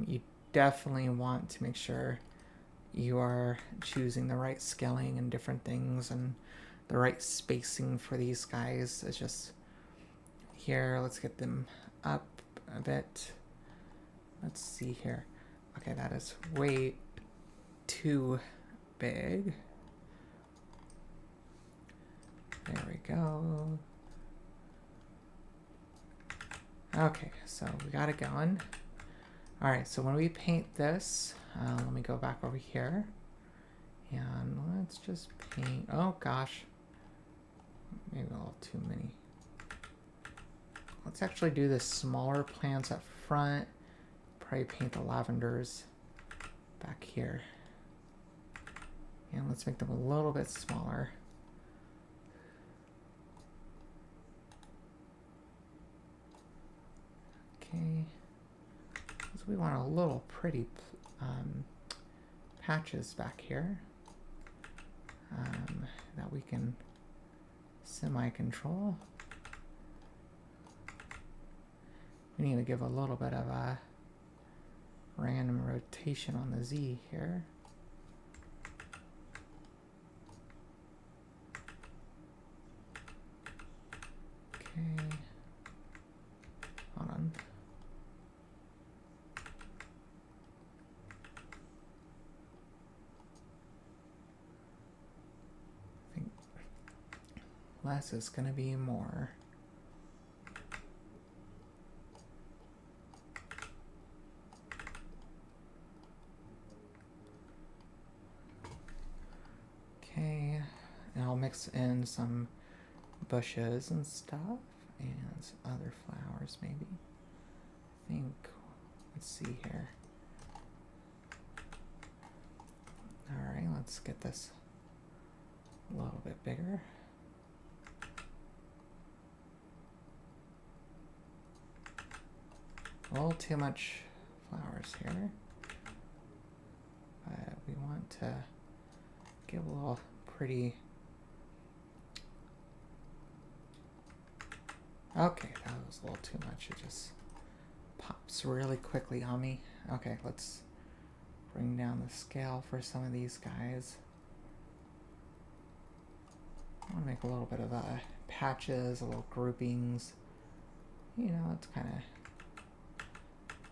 you definitely want to make sure you are choosing the right scaling and different things and the right spacing for these guys. It's just here, let's get them up a bit. Let's see here. Okay, that is way too big. There we go. Okay, so we got it going. All right, so when we paint this, let me go back over here and let's just paint. Oh gosh, maybe a little too many. Let's actually do the smaller plants up front. Probably paint the lavenders back here. And let's make them a little bit smaller. Okay. So we want a little pretty patches back here that we can semi-control. We need to give a little bit of a random rotation on the Z here. Okay. Hold on. I think less is going to be more. Okay, and I'll mix in some bushes and stuff and some other flowers maybe. I think, let's see here. Alright, let's get this a little bit bigger. A little too much flowers here. But we want to give a little pretty. Okay, that was a little too much. It just pops really quickly on me. Okay, let's bring down the scale for some of these guys. I want to make a little bit of patches, a little groupings. You know, it's kind of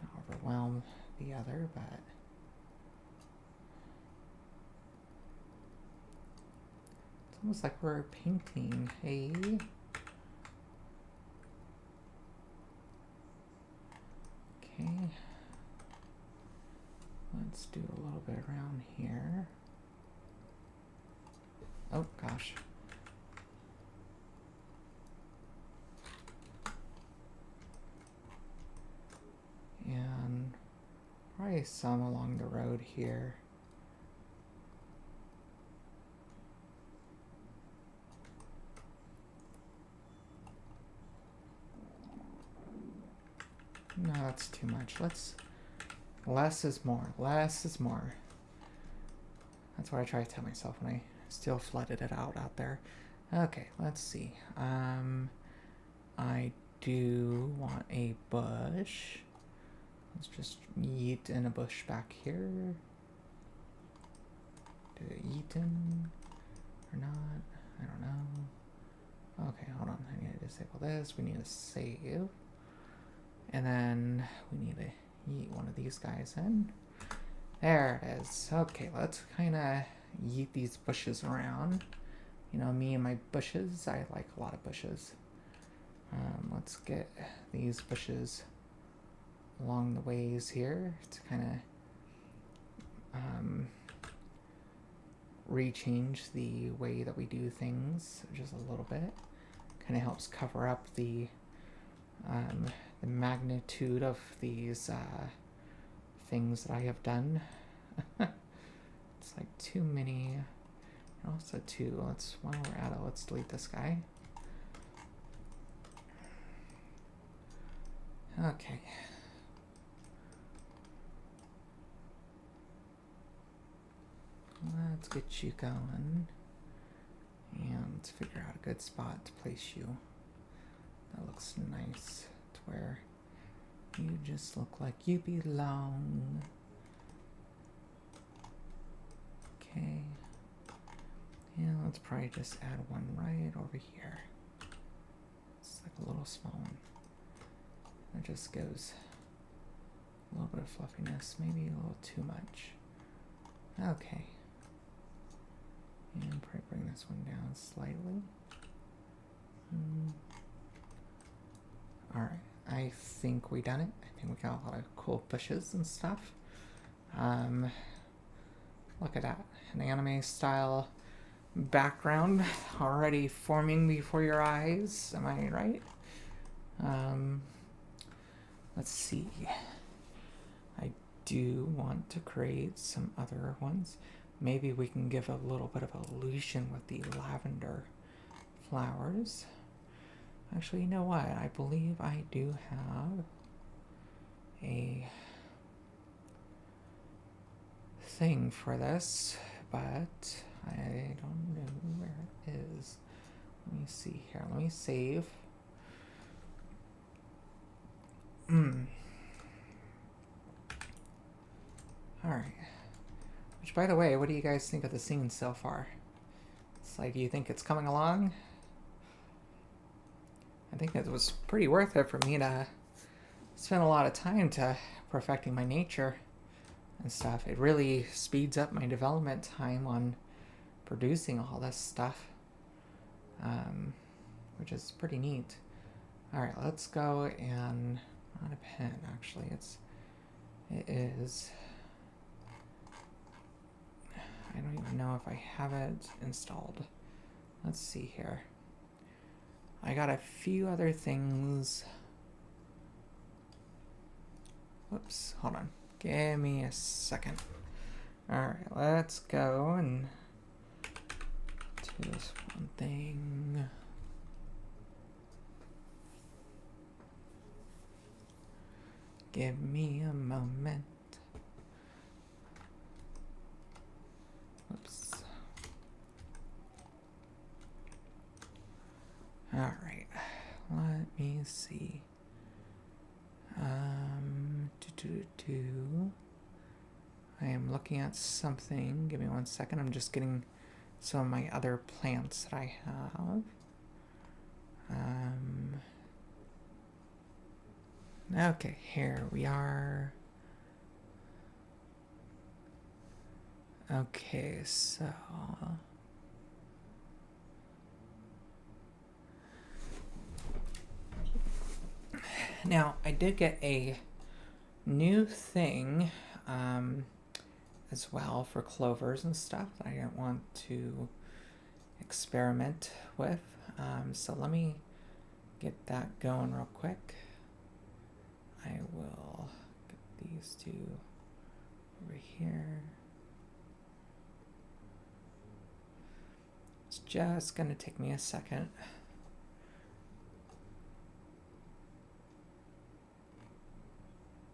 not overwhelm the other, but it's almost like we're painting a okay. Let's do a little bit around here. Oh gosh. And probably some along the road here. No, that's too much. Less is more. Less is more. That's what I try to tell myself when I still flooded it out there. Okay, let's see. I do want a bush. Let's just yeet in a bush back here. Do it yeetin or not? I don't know. Okay, hold on. I need to disable this. We need to save. And then we need to yeet one of these guys in. There it is. Okay, let's kind of yeet these bushes around. You know, me and my bushes. I like a lot of bushes. Let's get these bushes along the ways here to kind of rechange the way that we do things just a little bit. Kind of helps cover up the magnitude of these things that I have done. It's like too many. Also too, while we're at it, let's delete this guy. Okay. let's get you going and figure out a good spot to place you. That looks nice to where you just look like you belong. Okay. Yeah, let's probably just add one right over here. It's like a little small one. It just gives a little bit of fluffiness, maybe a little too much. Okay. And probably bring this one down slightly. Alright, I think we done it. I think we got a lot of cool bushes and stuff. Look at that. An anime style background already forming before your eyes. Am I right? Let's see. I do want to create some other ones. Maybe we can give a little bit of illusion with the lavender flowers. Actually, you know what? I believe I do have a thing for this, but I don't know where it is. Let me see here. Let me save. Alright. Which, by the way, what do you guys think of the scene so far? It's like, do you think it's coming along? I think it was pretty worth it for me to spend a lot of time to perfecting my nature and stuff. It really speeds up my development time on producing all this stuff, which is pretty neat. Alright, let's go and, not a pen actually, it is, I don't even know if I have it installed. Let's see here. I got a few other things. Whoops, hold on. Give me a second. Alright, let's go and do this one thing. Give me a moment. Whoops. Alright, let me see. I am looking at something. Give me 1 second. I'm just getting some of my other plants that I have. Okay, here we are. Okay, so now I did get a new thing as well for clovers and stuff that I didn't want to experiment with. So let me get that going real quick. I will get these two over here. It's just gonna take me a second.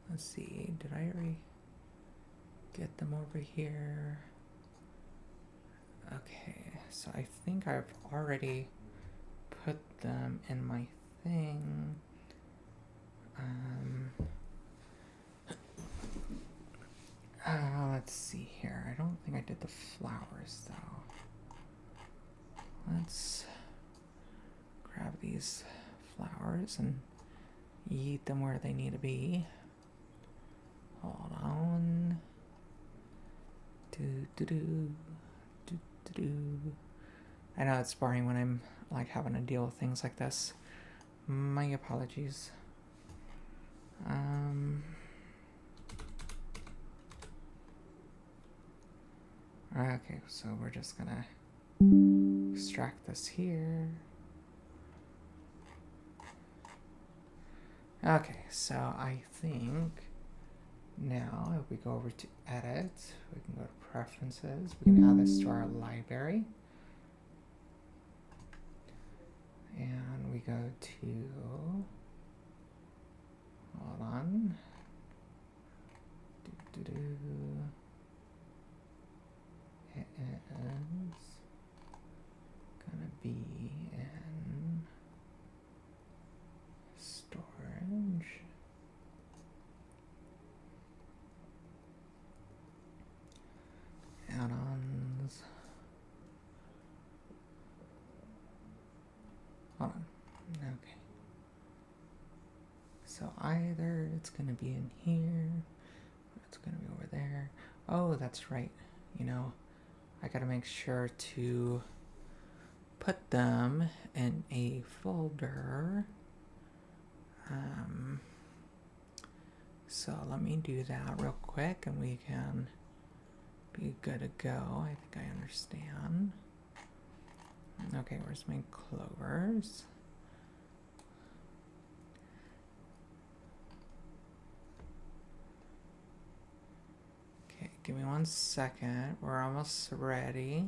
Let's see, did I already get them over here? Okay, so I think I've already put them in my thing. Let's see here. I don't think I did the flowers though. Let's grab these flowers and yeet them where they need to be. Hold on. I know it's boring when I'm like having to deal with things like this. My apologies. Okay, so we're just gonna extract this here. Okay, so I think now if we go over to edit, we can go to preferences, we can add this to our library. And we go to, hold on, So either it's going to be in here, or it's going to be over there. Oh, that's right. You know, I got to make sure to put them in a folder. So let me do that real quick and we can be good to go. I think I understand. Okay, where's my clovers? Okay, give me 1 second. We're almost ready.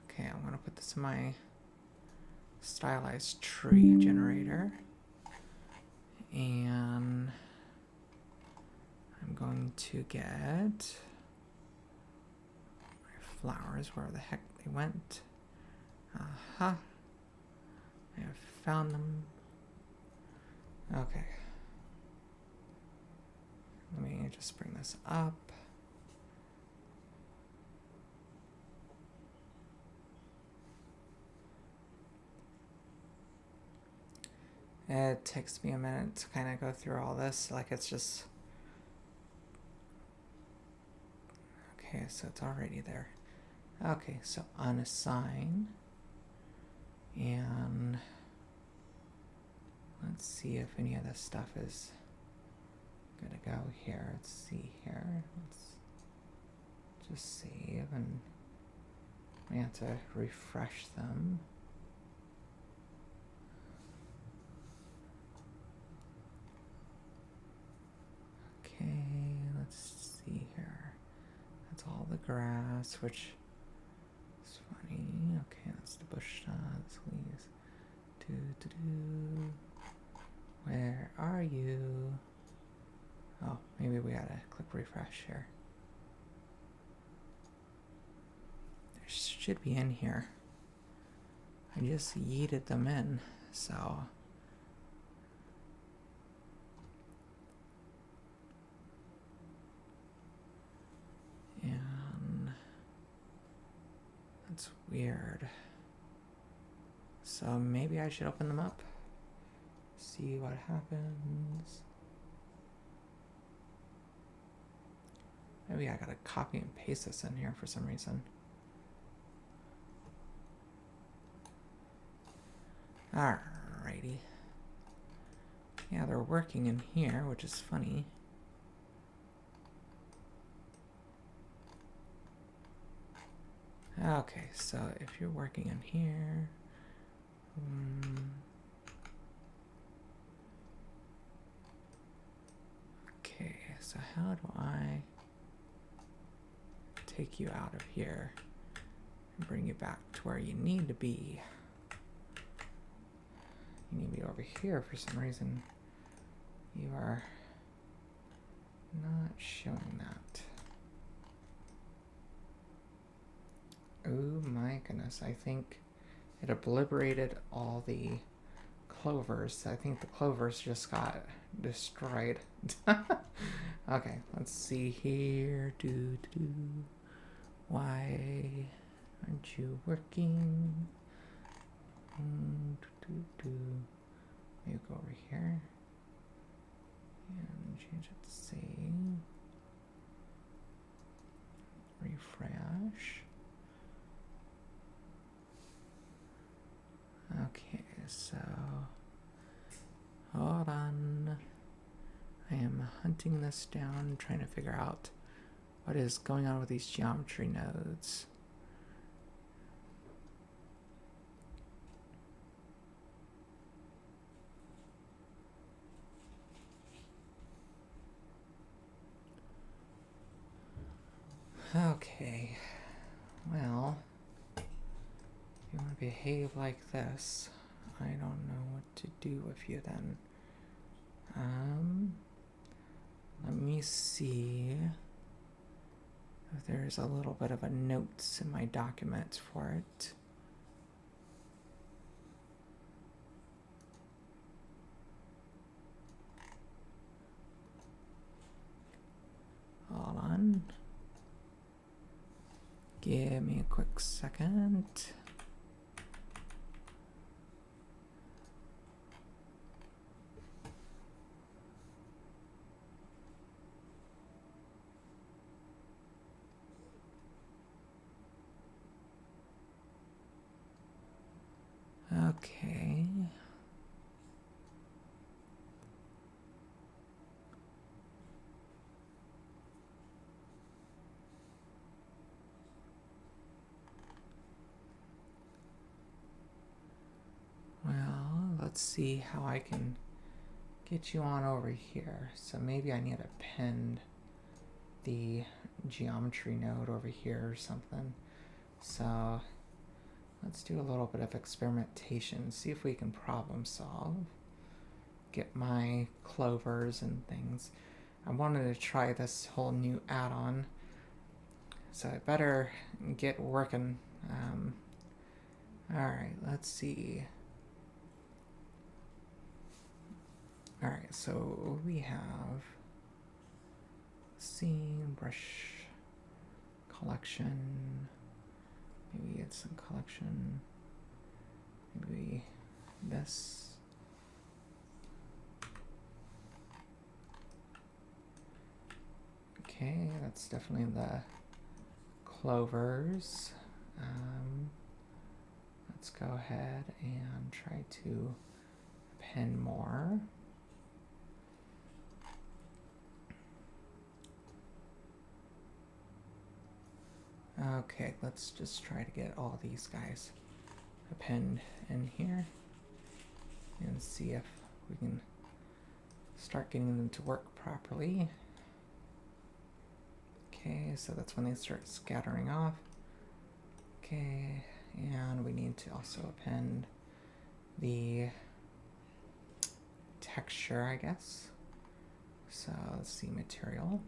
Okay, I'm gonna put this in my stylized tree generator. And I'm going to get my flowers, where the heck they went. Aha. I have found them. Okay. Let me just bring this up. It takes me a minute to kind of go through all this, like it's just... Okay, so it's already there. Okay, so unassign. And let's see if any of this stuff is gonna go here. Let's see here. Let's just save, and we have to refresh them. Okay, let's see here. That's all the grass, which is funny. Okay, that's the bush nuts, leaves. Where are you? Oh, maybe we gotta click refresh here. There should be in here. I just yeeted them in, so... And that's weird. So maybe I should open them up, see what happens. Maybe I gotta copy and paste this in here for some reason. Alrighty. Yeah, they're working in here, which is funny. Okay, so if you're working in here, okay, so how do I take you out of here and bring you back to where you need to be? You need to be over here for some reason. You are not showing that. Oh my goodness, I think it obliterated all the clovers. I think the clovers just got destroyed. Okay, let's see here. Why aren't you working? Maybe go over here and change it to save. Refresh. Okay, so hold on. I am hunting this down, trying to figure out what is going on with these geometry nodes. Okay, well, if you want to behave like this, I don't know what to do with you then. Let me see if there's a little bit of a notes in my documents for it. Hold on. Give me a quick second. Okay. Well, let's see how I can get you on over here. So maybe I need to append the geometry node over here or something. So let's do a little bit of experimentation, see if we can problem solve. Get my clovers and things. I wanted to try this whole new add-on, so I better get working. Alright, let's see. Alright, so we have scene, brush, collection. Maybe it's a collection. Maybe this. Okay, that's definitely the clovers. Let's go ahead and try to append more. Okay, let's just try to get all these guys append in here and see if we can start getting them to work properly. Okay, so that's when they start scattering off. Okay, and we need to also append the texture, I guess. So let's see, material.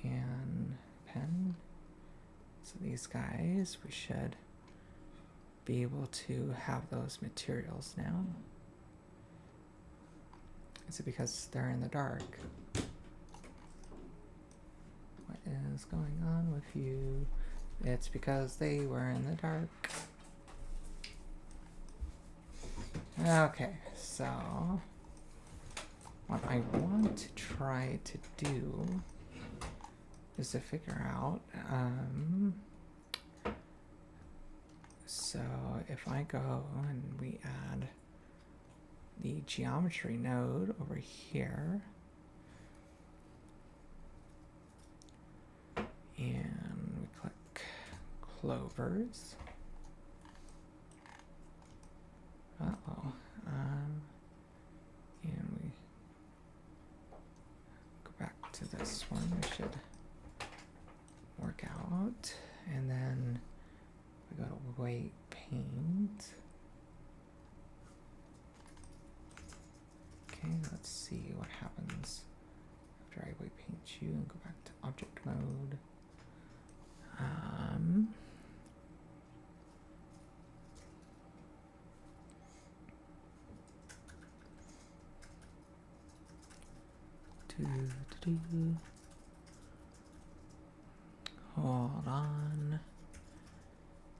And pen. So these guys, we should be able to have those materials now. Is it because they're in the dark? What is going on with you? It's because they were in the dark. Okay, so what I want to try to do is to figure out, so if I go and we add the geometry node over here, and we click clovers. Uh-oh. And we go back to this one. We should work out. And then we go to weight paint. Okay, let's see what happens after I weight paint you and go back to object mode. Hold on.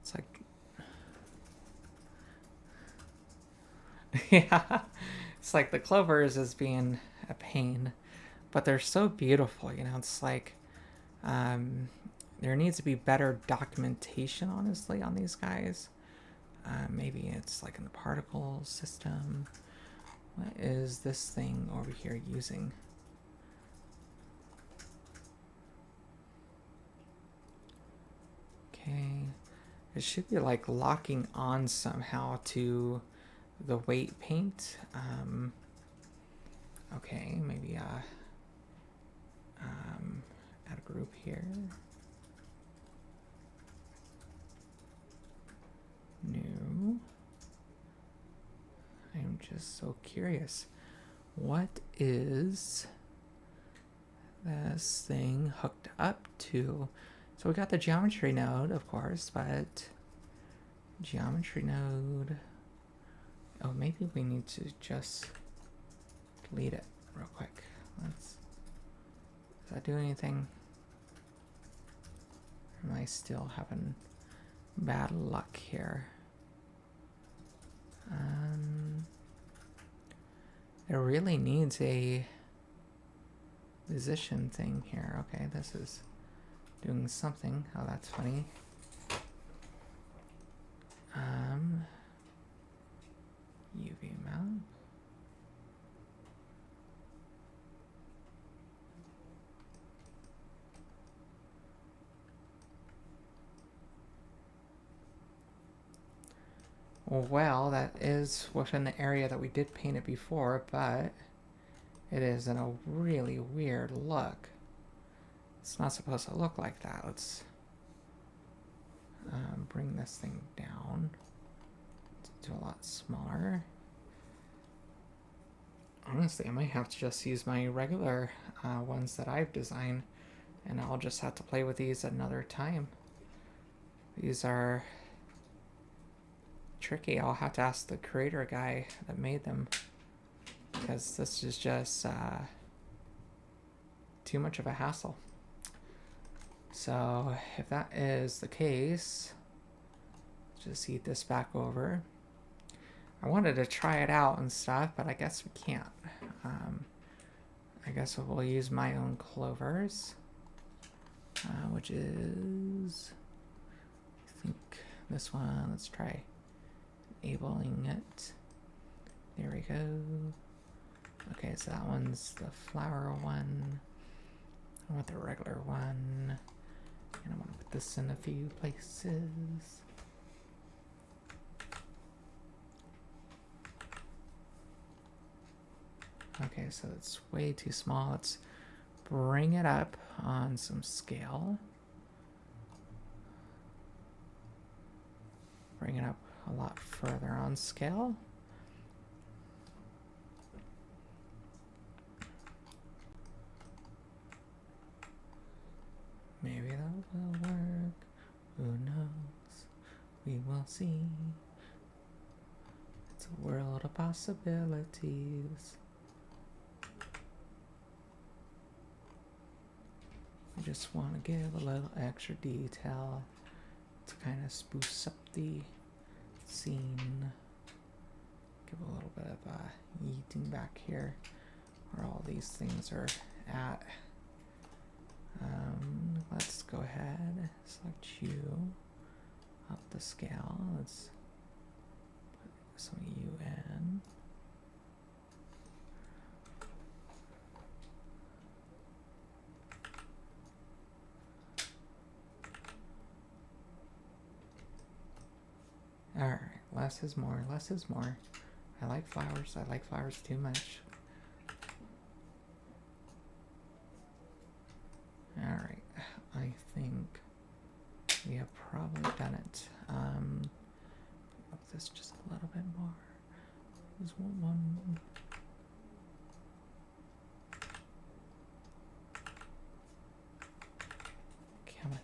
It's like, yeah, it's like the clovers is being a pain, but they're so beautiful, you know. It's like, there needs to be better documentation, honestly, on these guys. Maybe it's like in the particle system. What is this thing over here using? Okay, it should be like locking on somehow to the weight paint. Okay, maybe add a group here. New. I'm just so curious. What is this thing hooked up to? So we got the geometry node, of course, but geometry node. Oh, maybe we need to just delete it real quick. Does that do anything? Or am I still having bad luck here? It really needs a position thing here. Okay, this is doing something. Oh, that's funny. Well, that is within the area that we did paint it before, but it is in a really weird look. It's not supposed to look like that. Let's bring this thing down to a lot smaller. Honestly, I might have to just use my regular ones that I've designed, and I'll just have to play with these at another time. These are tricky. I'll have to ask the creator guy that made them, because this is just too much of a hassle. So if that is the case, just heat this back over. I wanted to try it out and stuff, but I guess we can't. I guess we'll use my own clovers, which is, I think this one. Let's try enabling it. There we go. Okay, so that one's the flower one. I want the regular one. And I want to put this in a few places. Okay, so it's way too small. Let's bring it up on some scale. Bring it up a lot further on scale. Maybe that will work. Who knows? We will see. It's a world of possibilities. I just want to give a little extra detail to kind of spruce up the scene. Give a little bit of yeeting back here where all these things are at. Let's go ahead, select you, up the scale. Let's put some you in. Alright, less is more, less is more. I like flowers. I like flowers too much. Alright, I think we have probably done it. Up this just a little bit more. There's one. Come on.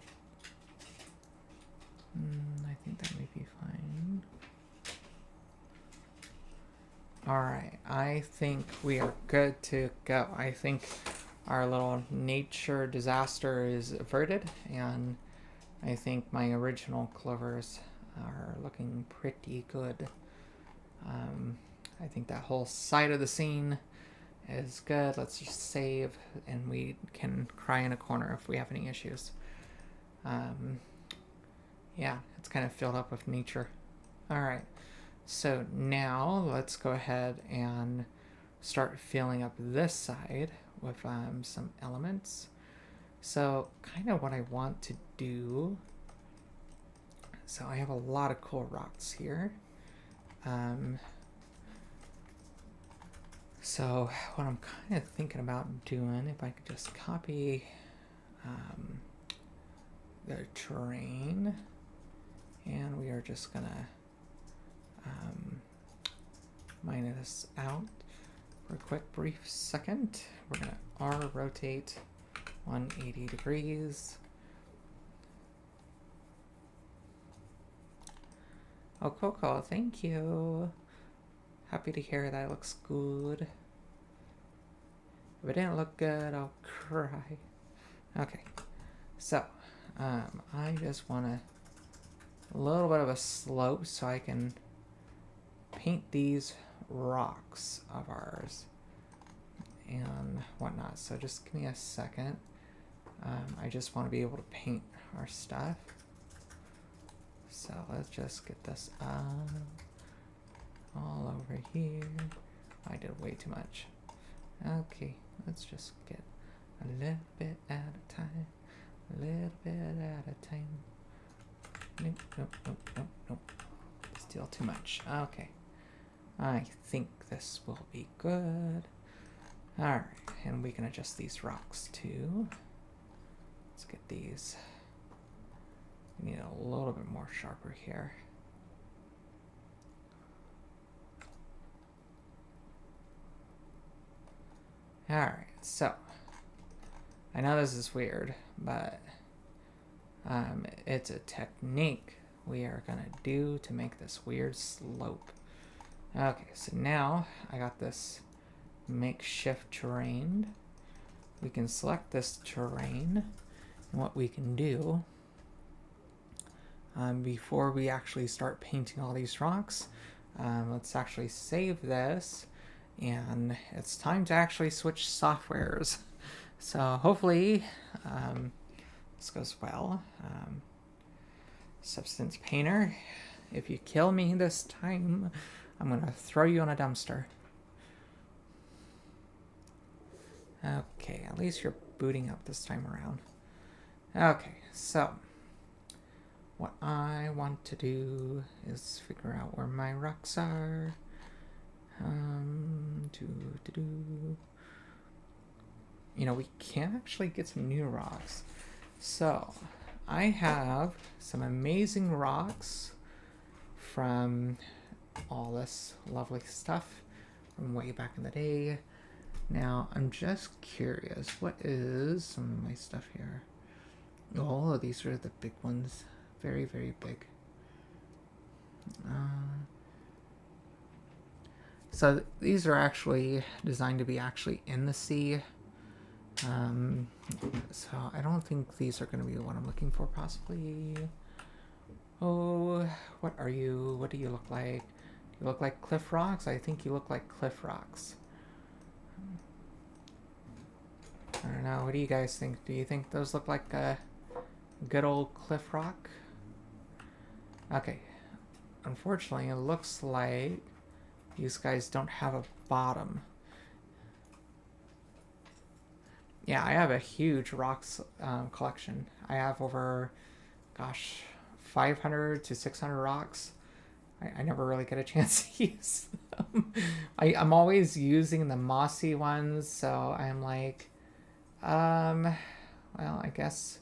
I think that may be fine. Alright, I think we are good to go. I think our little nature disaster is averted, and I think my original clovers are looking pretty good. I think that whole side of the scene is good. Let's just save, and we can cry in a corner if we have any issues. Yeah, it's kind of filled up with nature. Alright, so now let's go ahead and start filling up this side with some elements. So kind of what I want to do, so I have a lot of cool rocks here. So what I'm kind of thinking about doing, if I could just copy the terrain, and we are just gonna mine this out for a quick brief second. We're gonna R rotate 180 degrees. Oh, Coco, thank you. Happy to hear that looks good. If it didn't look good, I'll cry. Okay, so I just want a little bit of a slope so I can paint these rocks of ours and whatnot. So just give me a second. I just want to be able to paint our stuff. So let's just get this all over here. I did way too much. Okay, let's just get a little bit at a time. A little bit at a time. Nope, nope, nope, nope, nope. Let's deal too much. Okay. I think this will be good. Alright, and we can adjust these rocks too. Let's get these. We need a little bit more sharper here. Alright, so I know this is weird, but it's a technique we are gonna do to make this weird slope. Okay, so now I got this makeshift terrain. We can select this terrain, and what we can do before we actually start painting all these rocks, let's actually save this, and it's time to actually switch softwares. So hopefully this goes well. Substance Painter, if you kill me this time, I'm gonna throw you in a dumpster. Okay, at least you're booting up this time around. Okay, so what I want to do is figure out where my rocks are. You know, we can actually get some new rocks. So I have some amazing rocks from all this lovely stuff from way back in the day. Now, I'm just curious, what is some of my stuff here? Oh, these are the big ones. Very, very big. So these are actually designed to be actually in the sea. So I don't think these are going to be what I'm looking for, possibly. Oh, what are you? What do you look like? Do you look like cliff rocks? I think you look like cliff rocks. I don't know. What do you guys think? Do you think those look like a good old cliff rock? Okay. Unfortunately, it looks like these guys don't have a bottom. Yeah, I have a huge rocks collection. I have over, gosh, 500 to 600 rocks. I never really get a chance to use them. I'm always using the mossy ones, so I'm like, well, I guess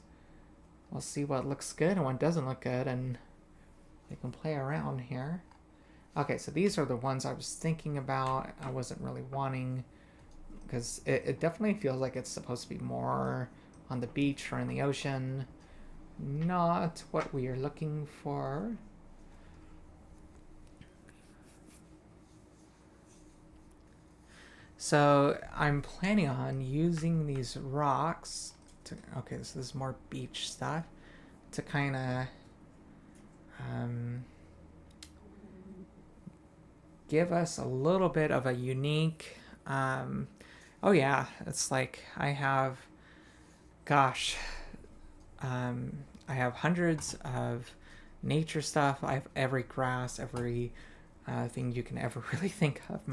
we'll see what looks good and what doesn't look good, and we can play around here. Okay, so these are the ones I was thinking about. I wasn't really wanting, because it definitely feels like it's supposed to be more on the beach or in the ocean. Not what we are looking for. So I'm planning on using these rocks to, okay, so this is more beach stuff, to kind of give us a little bit of a unique, oh yeah, it's like I have, gosh, I have hundreds of nature stuff. I have every grass, every thing you can ever really think of.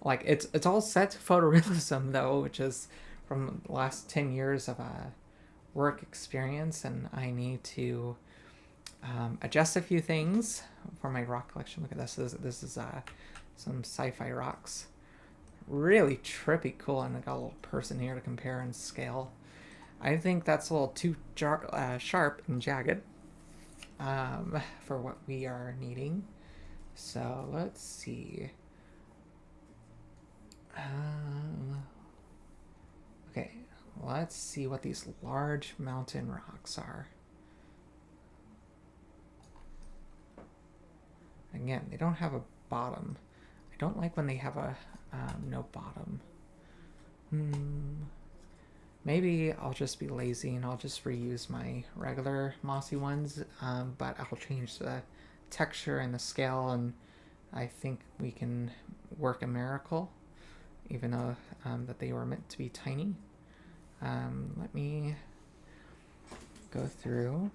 Like it's all set to photorealism though, which is from the last 10 years of work experience, and I need to adjust a few things for my rock collection. Look at this. This is some sci-fi rocks. Really trippy cool, and I got a little person here to compare and scale. I think that's a little too sharp and jagged for what we are needing. So let's see. Okay, let's see what these large mountain rocks are. Again, they don't have a bottom. I don't like when they have a no bottom. Maybe I'll just be lazy and I'll just reuse my regular mossy ones, but I'll change the texture and the scale, and I think we can work a miracle, even though that they were meant to be tiny. Let me go through.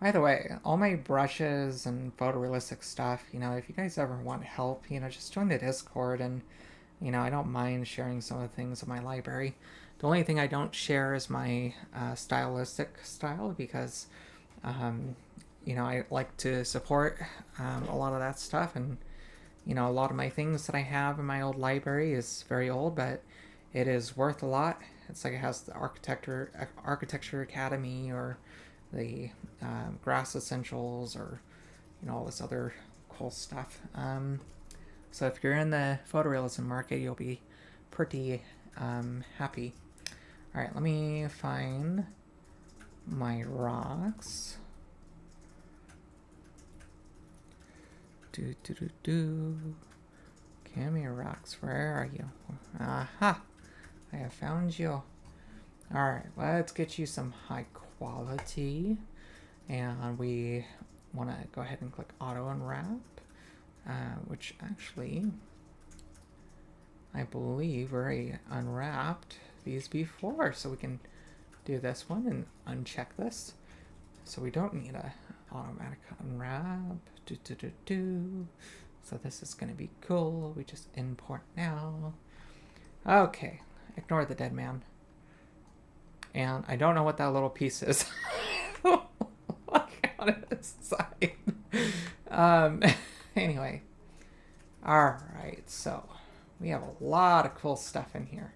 By the way, all my brushes and photorealistic stuff, you know, if you guys ever want help, you know, just join the Discord, and, you know, I don't mind sharing some of the things in my library. The only thing I don't share is my stylistic style, because, I like to support a lot of that stuff, and a lot of my things that I have in my old library is very old, but it is worth a lot. It's like it has the Architecture Academy, or the Grass Essentials, or all this other cool stuff. So if you're in the photorealism market, you'll be pretty happy. All right, let me find my rocks. Come here, rocks. Where are you? Aha! I have found you. Alright, let's get you some high quality. And we want to go ahead and click auto unwrap, which actually, I believe we already unwrapped these before. So we can do this one and uncheck this. So we don't need a automatic unwrap. So this is going to be cool. We just import now. Okay, ignore the dead man. And I don't know what that little piece is. Look on his side. Anyway. Alright, so we have a lot of cool stuff in here.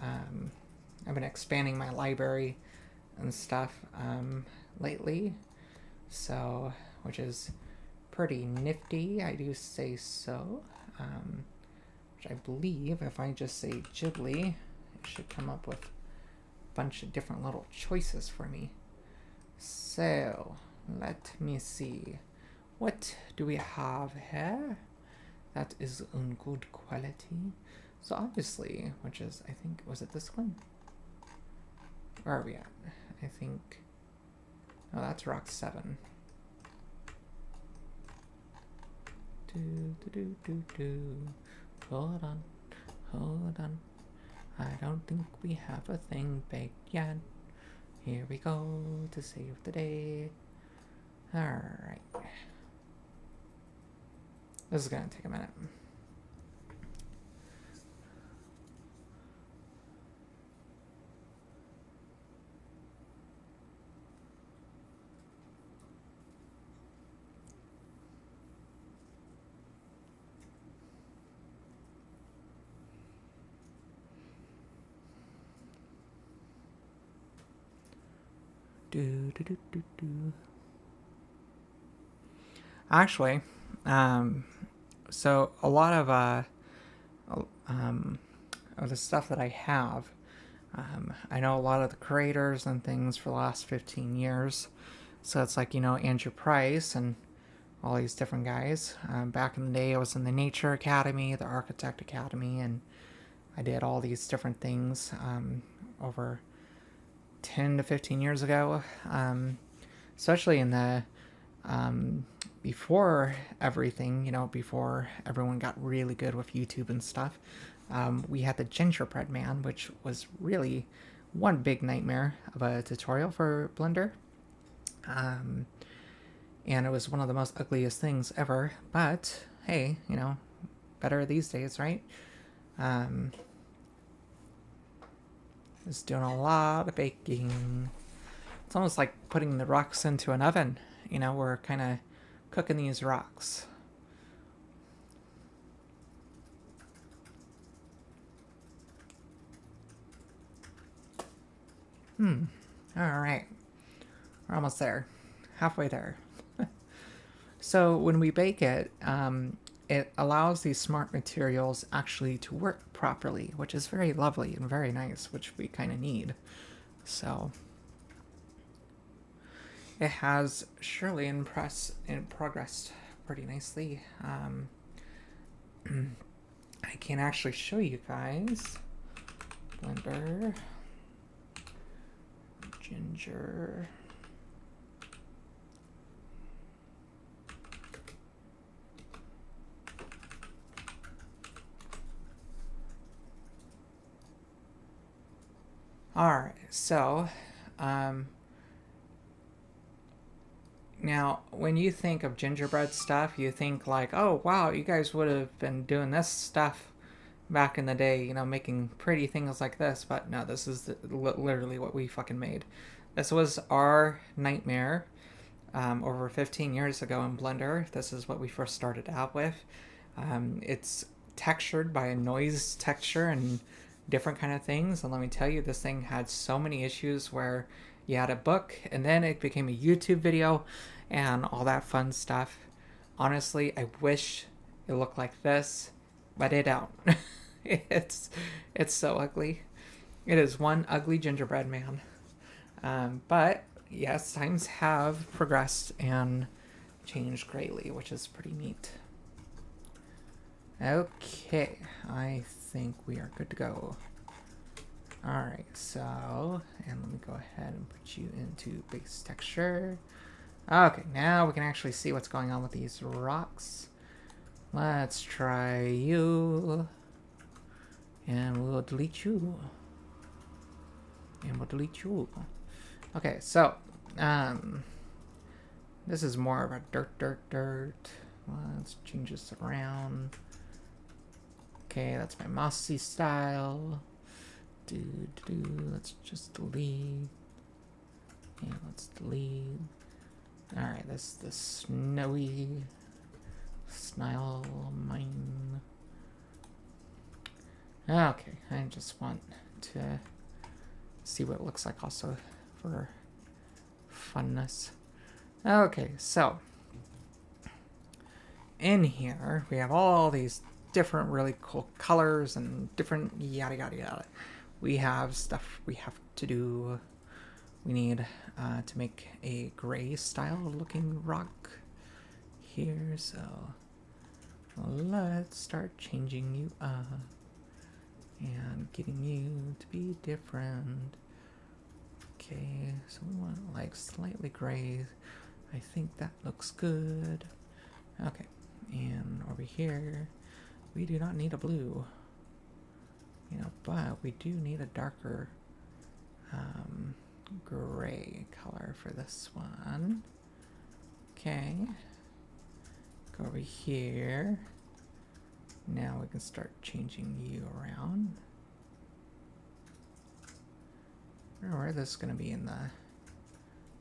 I've been expanding my library and stuff lately. So, which is pretty nifty, I do say so. Which I believe if I just say Ghibli, it should come up with a bunch of different little choices for me. So, let me see. What do we have here? That is in good quality. So obviously, which is, I think, was it this one? Where are we at? I think, oh, that's rock 7. Hold on. I don't think we have a thing baked yet. Here we go to save the day. Alright. This is gonna take a minute. Actually, so a lot of the stuff that I have, I know a lot of the creators and things for the last 15 years. So it's like, Andrew Price and all these different guys. Back in the day, I was in the Nature Academy, the Architect Academy, and I did all these different things over 10 to 15 years ago, especially in the before everything, before everyone got really good with YouTube and stuff. We had the Gingerbread Man, which was really one big nightmare of a tutorial for Blender. And it was one of the most ugliest things ever, but hey, better these days, right? Just doing a lot of baking. It's almost like putting the rocks into an oven. We're kind of cooking these rocks. Alright. We're almost there. Halfway there. So when we bake it, it allows these smart materials actually to work properly, which is very lovely and very nice, which we kind of need. So it has surely progressed pretty nicely. I can actually show you guys. Blender. Ginger. Alright, so now when you think of gingerbread stuff, you think like, oh wow, you guys would have been doing this stuff back in the day, making pretty things like this. But no, this is literally what we fucking made. This was our nightmare over 15 years ago in Blender. This is what we first started out with. It's textured by a noise texture and different kind of things. And let me tell you, this thing had so many issues where you had a book and then it became a YouTube video and all that fun stuff. Honestly, I wish it looked like this, but it don't. it's so ugly. It is one ugly gingerbread man. But yes, times have progressed and changed greatly, which is pretty neat. Okay, I think we are good to go. Alright, so, and let me go ahead and put you into base texture. Okay, now we can actually see what's going on with these rocks. Let's try you. And we'll delete you. And we'll delete you. Okay, so, this is more of a dirt. Let's change this around. Okay, that's my mossy style. Let's just delete. Yeah, let's delete. Alright, this is the snowy style mine. Okay, I just want to see what it looks like also for funness. Okay, so in here we have all these different really cool colors and different yada yada yada. We have stuff we have to do. We need to make a gray style looking rock here, so let's start changing you up and getting you to be different. Okay, so we want like slightly gray. I think that looks good. Okay, and over here we do not need a blue, but we do need a darker gray color for this one. Okay, go over here. Now we can start changing you around. Remember, this is going to be in the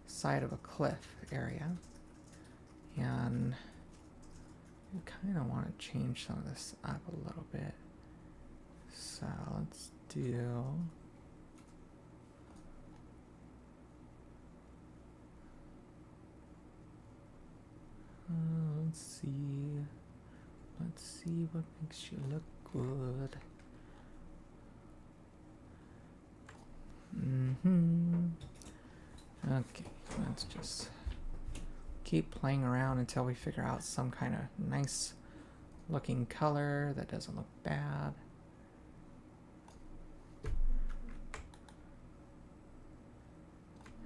side of a cliff area, and we kind of want to change some of this up a little bit. So let's do let's see what makes you look good. Okay, let's just keep playing around until we figure out some kind of nice looking color that doesn't look bad.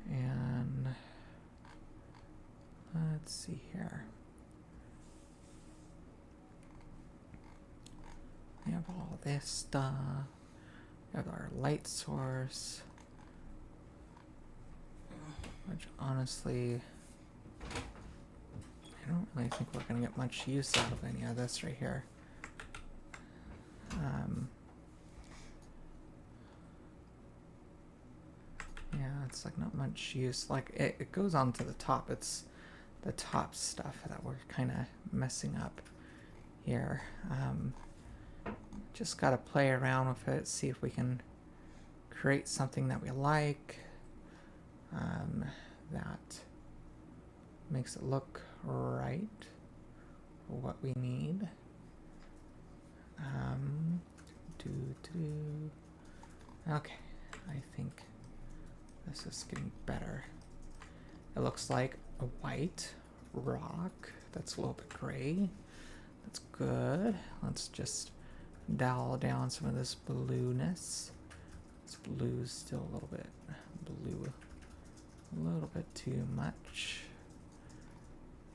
And let's see here. We have all this stuff. We have our light source, which honestly, I don't really think we're going to get much use out of any of this right here. Yeah, it's like not much use. Like it goes on to the top. It's the top stuff that we're kind of messing up here. Just got to play around with it, see if we can create something that we like, that makes it look right for what we need. Okay, I think this is getting better. It looks like a white rock that's a little bit gray. That's good. Let's just dial down some of this blueness. This blue's still a little bit blue, a little bit too much.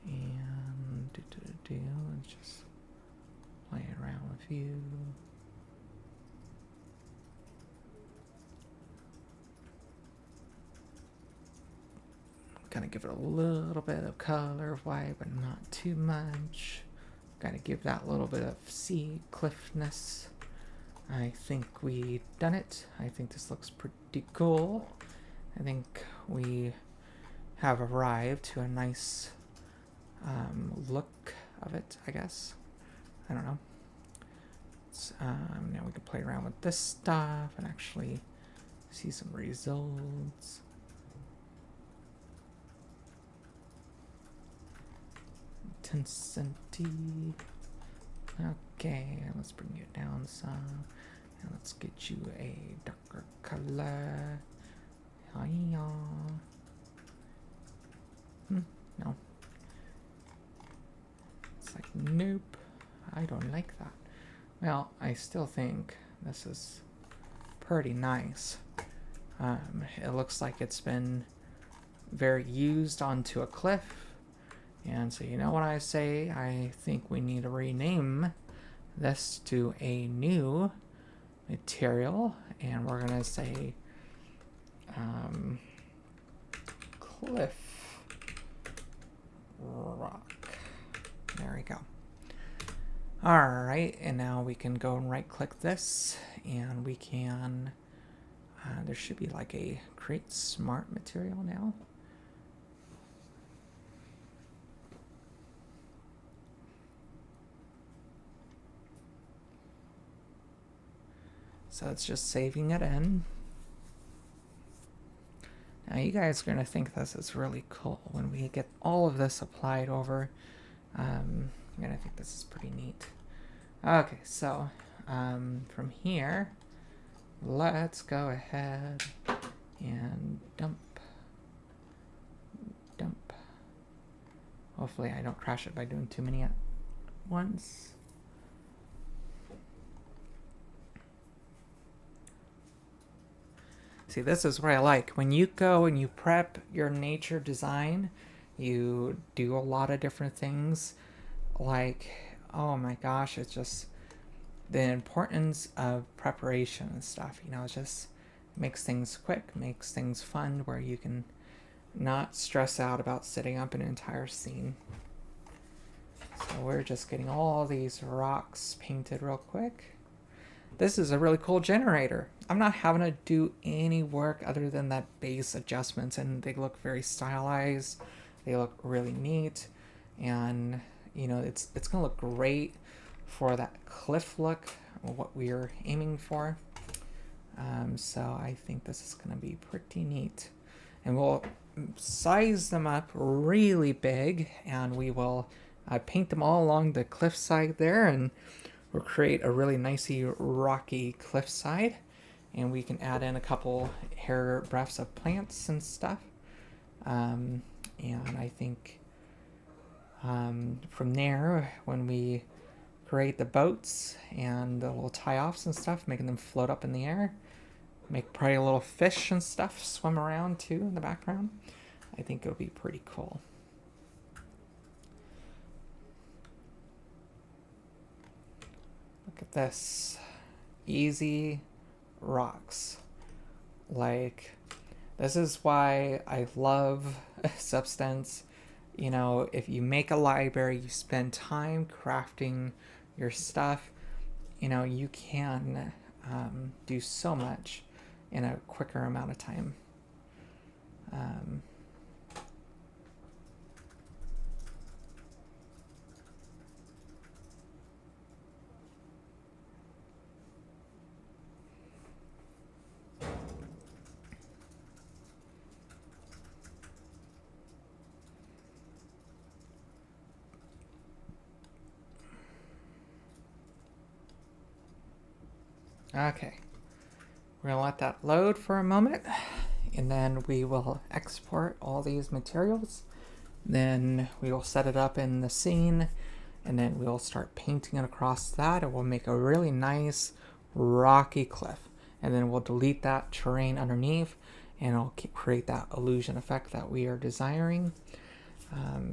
And let's just play around with you. Kind of give it a little bit of color of white, but not too much. Gotta give that little bit of sea cliffness. I think we done it. I think this looks pretty cool. I think we have arrived to a nice look of it, I guess. I don't know. Now we can play around with this stuff and actually see some results. Intensity. Okay, let's bring it down some. And let's get you a darker color. Hiya. No. It's like, nope. I don't like that. Well, I still think this is pretty nice. It looks like it's been very used onto a cliff. And so you know what I say? I think we need to rename this to a new material. And we're going to say cliff rock. There we go. Alright, and now we can go and right click this and we can, there should be like a create smart material now. So it's just saving it in. Now you guys are going to think this is really cool when we get all of this applied over. You're going to think this is pretty neat. Okay, so from here, let's go ahead and dump. Hopefully I don't crash it by doing too many at once. See, this is what I like. When you go and you prep your nature design, you do a lot of different things. Like, oh my gosh, it's just the importance of preparation and stuff. You know, it just makes things quick, makes things fun, where you can not stress out about setting up an entire scene. So we're just getting all these rocks painted real quick. This is a really cool generator. I'm not having to do any work other than that base adjustments, and they look very stylized. They look really neat, and you know, it's gonna look great for that cliff look, what we're aiming for. So I think this is gonna be pretty neat, and we'll size them up really big, and we will paint them all along the cliffside there, and we'll create a really nicey rocky cliffside, and we can add in a couple hairbreadths of plants and stuff. And I think from there, when we create the boats and the little tie-offs and stuff, making them float up in the air, make probably a little fish and stuff swim around too in the background, I think it'll be pretty cool. Look at this. Easy rocks. Like, this is why I love Substance. You know, if you make a library, you spend time crafting your stuff, you know, you can do so much in a quicker amount of time. Okay, we're gonna let that load for a moment, and then we will export all these materials. Then we will set it up in the scene, and then we'll start painting it across that, and we'll make a really nice rocky cliff. And then we'll delete that terrain underneath, and it'll create that illusion effect that we are desiring.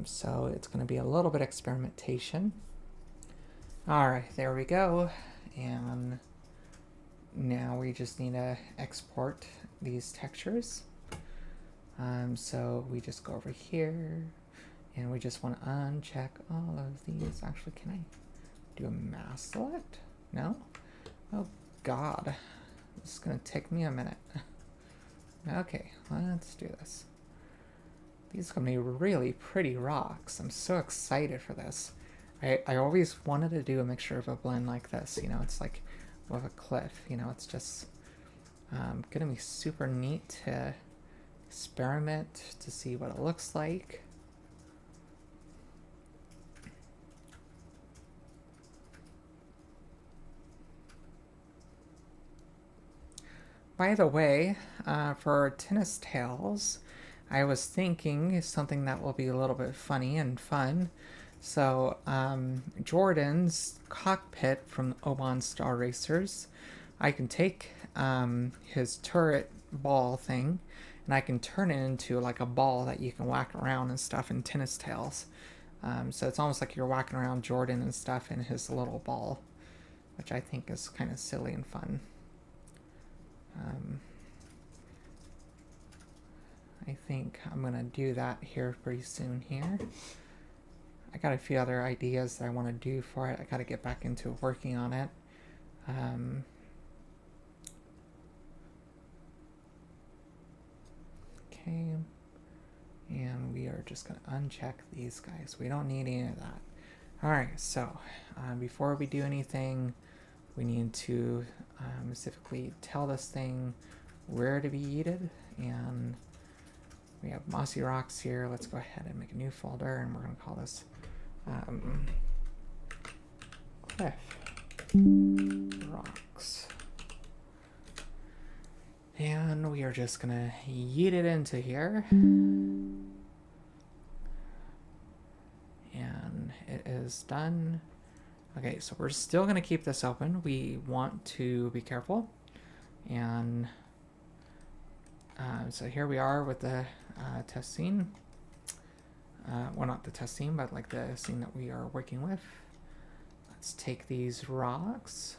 So it's going to be a little bit experimentation. All right, there we go. And now we just need to export these textures. So we just go over here, and we just want to uncheck all of these. Actually, can I do a mask select? No? Oh God, this is gonna take me a minute. Okay, let's do this. These are going to be really pretty rocks. I'm so excited for this. I always wanted to do a mixture of a blend like this. You know, it's like with a cliff. You know, it's just going to be super neat to experiment to see what it looks like. By the way, for tennis tails, I was thinking something that will be a little bit funny and fun. So, Jordan's cockpit from Oban Star Racers, I can take his turret ball thing and I can turn it into like a ball that you can whack around and stuff in tennis tails. So it's almost like you're whacking around Jordan and stuff in his little ball, which I think is kind of silly and fun. I think I'm gonna do that here pretty soon here. I got a few other ideas that I want to do for it. I got to get back into working on it. Okay, and we are just gonna uncheck these guys. We don't need any of that. All right, so before we do anything, we need to specifically tell this thing where to be yeeted, and we have mossy rocks here. Let's go ahead and make a new folder, and we're going to call this cliff rocks. And we are just going to yeet it into here. And it is done. Okay, so we're still going to keep this open. We want to be careful. And so here we are with the test scene. Well, not the test scene, but like the scene that we are working with. Let's take these rocks.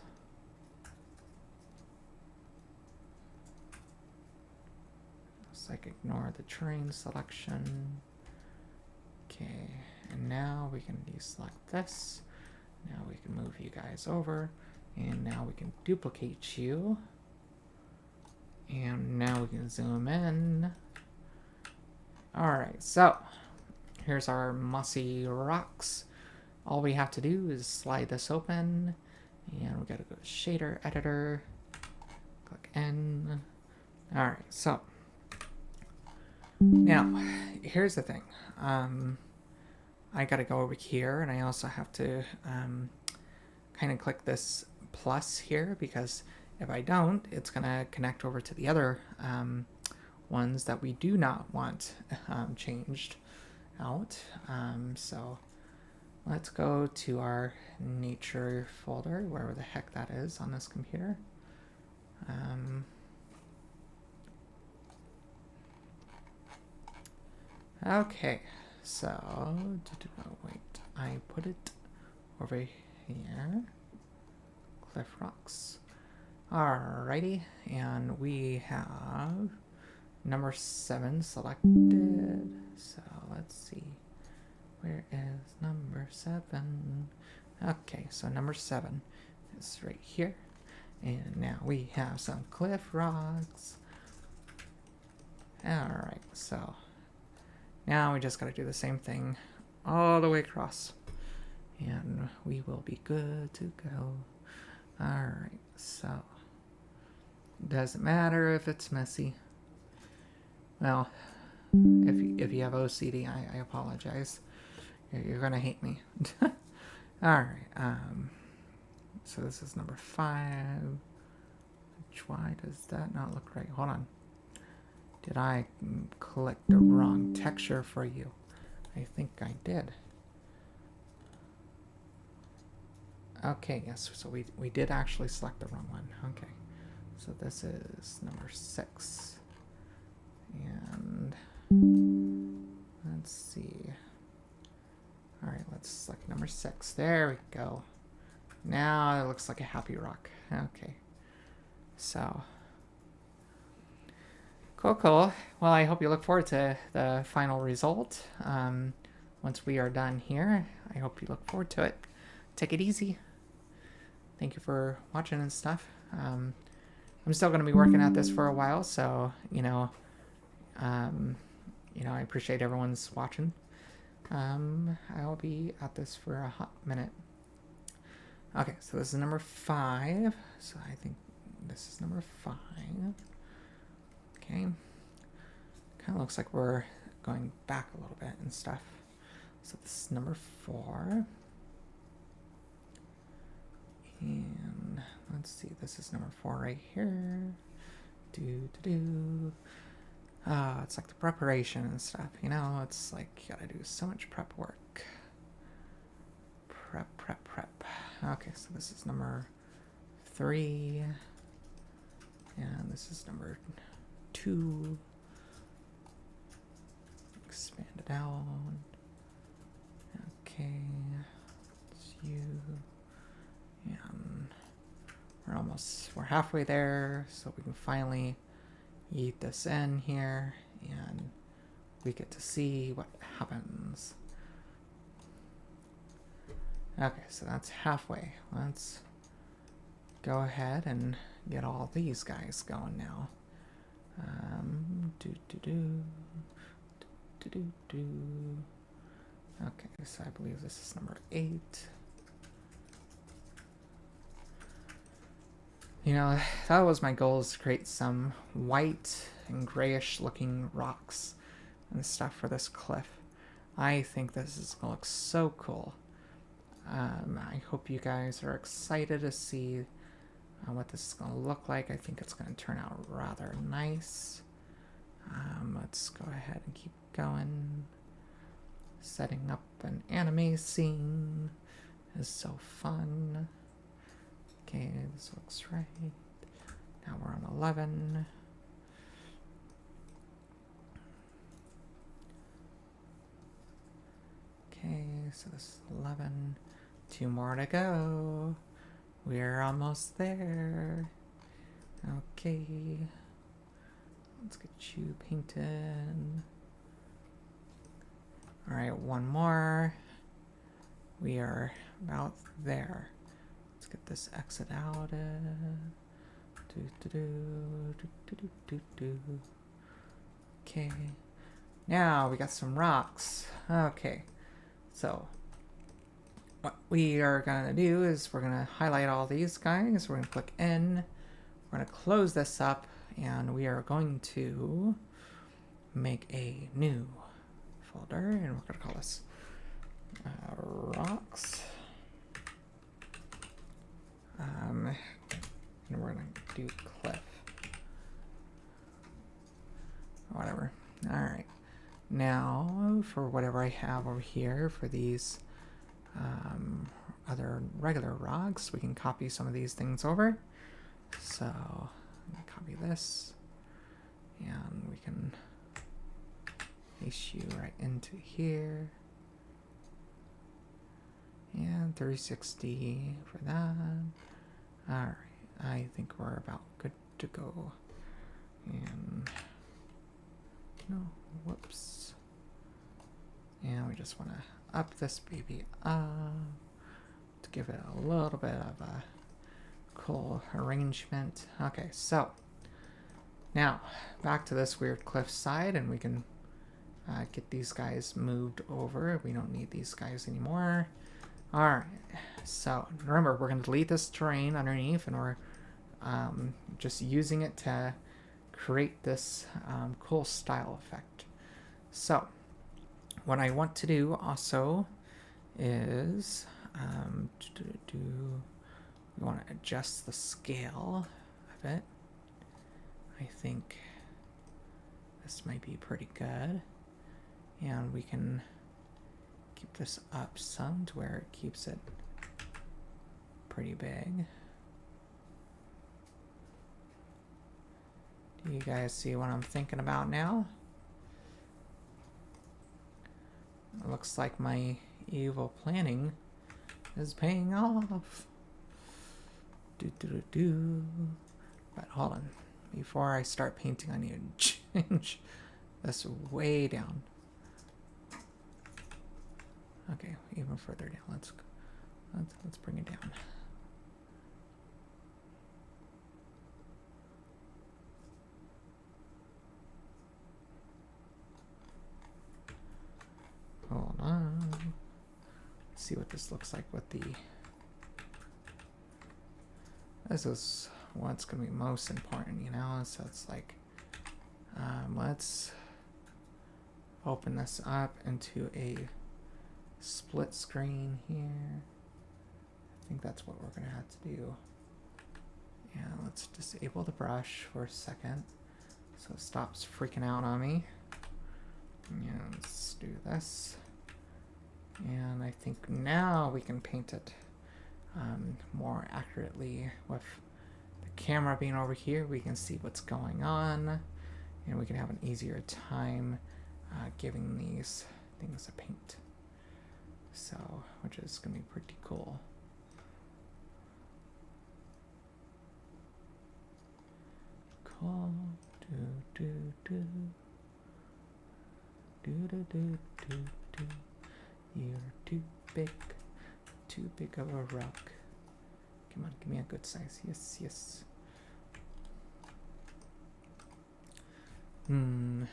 Let's like ignore the terrain selection. Okay, and now we can deselect this. Now we can move you guys over, and now we can duplicate you. And now we can zoom in. Alright, so here's our mossy rocks. All we have to do is slide this open, and we gotta go to shader editor, click N. Alright, so now here's the thing. I gotta go over here, and I also have to kind of click this plus here, because if I don't, it's gonna connect over to the other ones that we do not want changed out. So let's go to our nature folder, wherever the heck that is on this computer. Okay, so wait, I put it over here. Cliff rocks. Alrighty, and we have number 7 selected. So let's see, where is number 7? Okay, so number 7 is right here, and now we have some cliff rocks. Alright, so now we just gotta do the same thing all the way across, and we will be good to go. Alright, so doesn't matter if it's messy. Well, if you have OCD, I apologize. You're gonna hate me. Alright, so this is number 5. Why does that not look right? Hold on. Did I click the wrong texture for you? I think I did. Okay, yes, so we did actually select the wrong one. Okay, so this is number 6. And let's see. Alright, let's select number 6. There we go. Now it looks like a happy rock. Okay, so cool. Well, I hope you look forward to the final result. Once we are done here, I hope you look forward to it. Take it easy. Thank you for watching and stuff. I'm still going to be working at this for a while, so, you know, I appreciate everyone's watching. I'll be at this for a hot minute. Okay, so this is number 5. So I think this is number 5. Okay. Kind of looks like we're going back a little bit and stuff. So this is number 4. And let's see, this is number 4 right here. It's like the preparation and stuff, it's like you gotta do so much prep work. Prep. Okay, so this is number 3. And this is number 2. Expand it out. Okay, it's you. And we're halfway there, so we can finally yeet this in here, and we get to see what happens. Okay, so that's halfway. Let's go ahead and get all these guys going now. Okay, so I believe this is number 8. That was my goal, is to create some white and grayish looking rocks and stuff for this cliff. I think this is going to look so cool. I hope you guys are excited to see what this is going to look like. I think it's going to turn out rather nice. Let's go ahead and keep going. Setting up an anime scene is so fun. Okay, this looks right. Now we're on 11. Okay, so this is 11. 2 more to go. We're almost there. Okay. Let's get you painted. Alright, 1 more. We are about there. Let's get this exit out. Okay. Now we got some rocks. Okay. So what we are going to do is we're going to highlight all these guys. We're going to click N. We're going to close this up, and we are going to make a new folder, and we're going to call this rocks. And we're going to do cliff. Whatever. Alright. Now, for whatever I have over here for these other regular rocks, we can copy some of these things over. So, I'm going to copy this, and we can paste you right into here. And 360 for that. Alright, I think we're about good to go. And no, whoops. And we just want to up this baby up to give it a little bit of a cool arrangement. Okay, so now back to this weird cliff side, and we can get these guys moved over. We don't need these guys anymore. Alright, so remember, we're going to delete this terrain underneath, and we're just using it to create this cool style effect. So what I want to do also is we want to adjust the scale of it. I think this might be pretty good, and we can keep this up some to where it keeps it pretty big. Do you guys see what I'm thinking about now? It looks like my evil planning is paying off. But hold on. Before I start painting, I need to change this way down. Okay, even further down. Let's bring it down. see what this looks like with the... This is what's going to be most important, you know? So it's like, let's open this up into a split screen here. I think that's what we're going to have to do. And let's disable the brush for a second so it stops freaking out on me. And let's do this. And I think now we can paint it more accurately. With the camera being over here, we can see what's going on, and we can have an easier time giving these things a paint. So, which is going to be pretty cool. Cool. Do do do. Do do do do do. You're too big of a rock. Come on, give me a good size. Yes, yes. I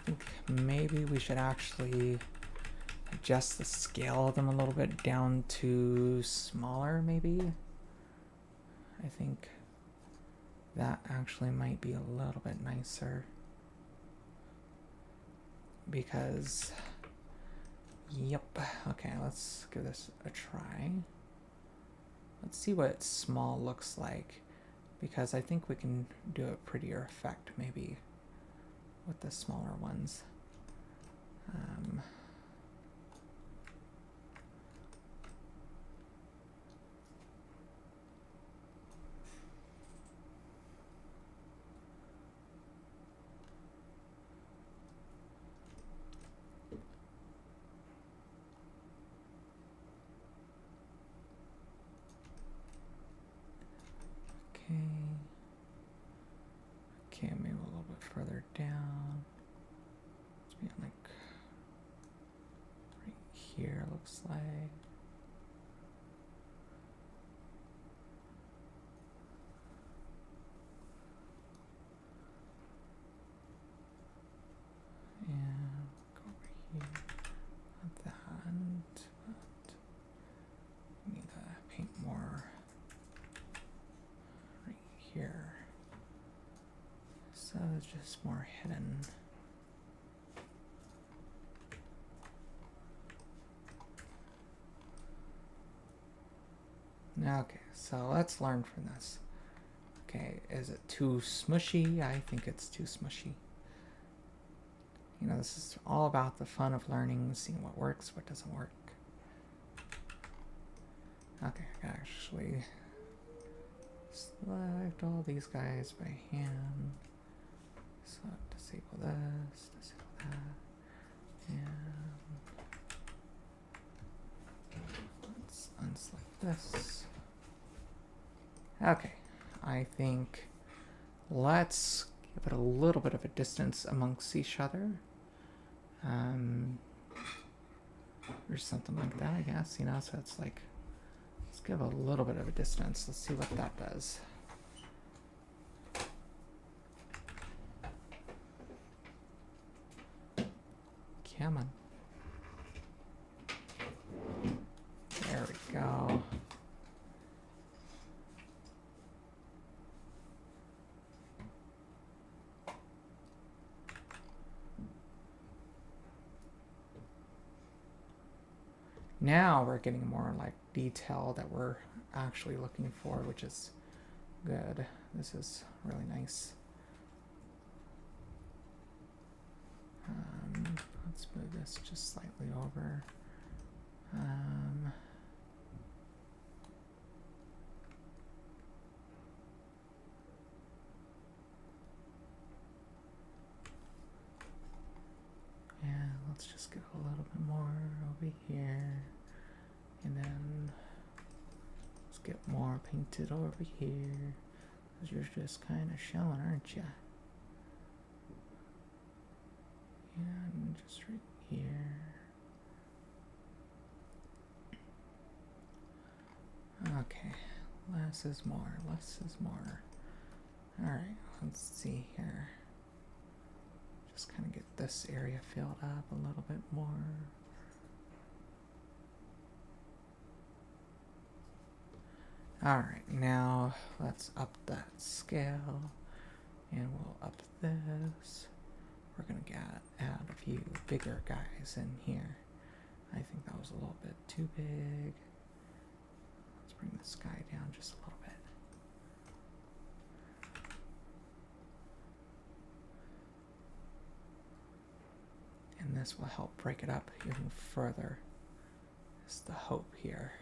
think maybe we should actually adjust the scale of them a little bit down to smaller, maybe. I think that actually might be a little bit nicer. Because, yep, okay, let's give this a try. Let's see what small looks like, because I think we can do a prettier effect maybe with the smaller ones. Okay, maybe a little bit further down. Let's be on like right here, looks like. And go over here. Not that, but we need to paint more right here. So it's just more hidden. Okay, so let's learn from this. Okay, is it too smushy? I think it's too smushy. You know, this is all about the fun of learning, seeing what works, what doesn't work. Okay, I can actually select all these guys by hand. So disable this, disable that, and let's unselect this. Okay, I think let's give it a little bit of a distance amongst each other. Or something like that, I guess, you know, so it's like, let's give a little bit of a distance. Let's see what that does. Come on. There we go. Now we're getting more like detail that we're actually looking for, which is good. This is really nice. Let's move this just slightly over. And let's just get a little bit more over here. And then let's get more painted over here. Because you're just kind of showing, aren't you? And just right here. Okay, less is more, less is more. Alright, let's see here. Just kind of get this area filled up a little bit more. Alright, now let's up that scale, and we'll up this. We're going to add a few bigger guys in here. I think that was a little bit too big. Let's bring this guy down just a little bit. And this will help break it up even further. Is the hope here.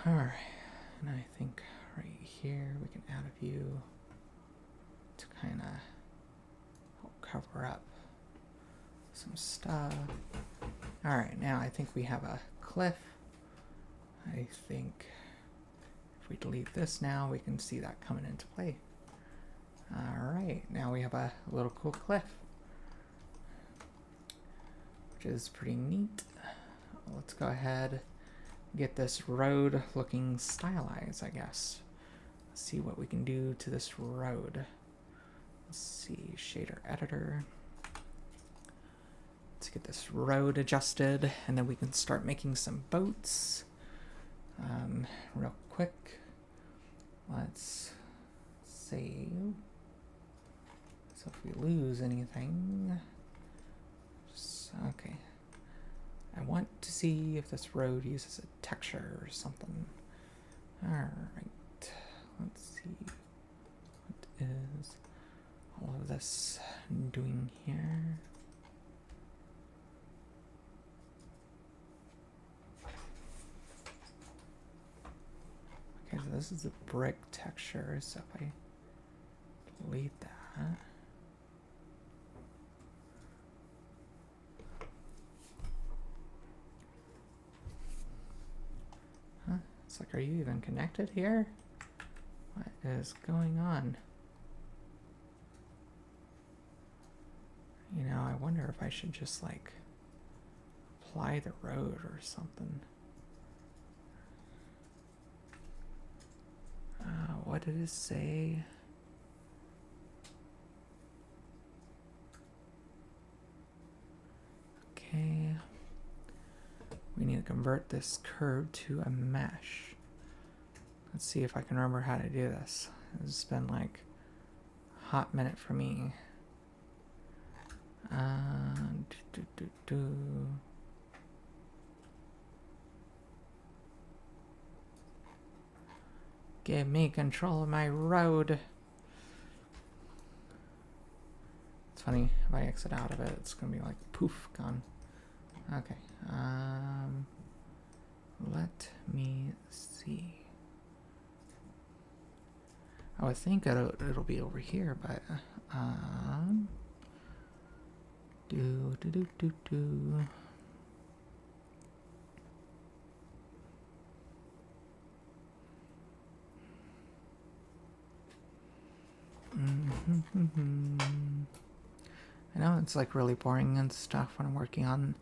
Alright, and I think right here we can add a few to kind of help cover up some stuff. Alright, now I think we have a cliff. I think if we delete this now, we can see that coming into play. Alright, now we have a little cool cliff, which is pretty neat. Let's go ahead, get this road looking stylized, I guess. Let's see what we can do to this road. Let's see, shader editor. Let's get this road adjusted, and then we can start making some boats. Real quick, let's save. So if we lose anything, okay. I want to see if this road uses a texture or something. Alright, let's see. What is all of this doing here? Okay, so this is a brick texture, so if I delete that. It's like, are you even connected here? What is going on? You know, I wonder if I should just like apply the road or something. What did it say? Okay. We need to convert this curve to a mesh. Let's see if I can remember how to do this. It's been like a hot minute for me. Give me control of my road. It's funny, if I exit out of it, it's gonna be like poof, gone. Okay. Let me see. I would think it'll be over here, but do. I know it's like really boring and stuff when I'm working on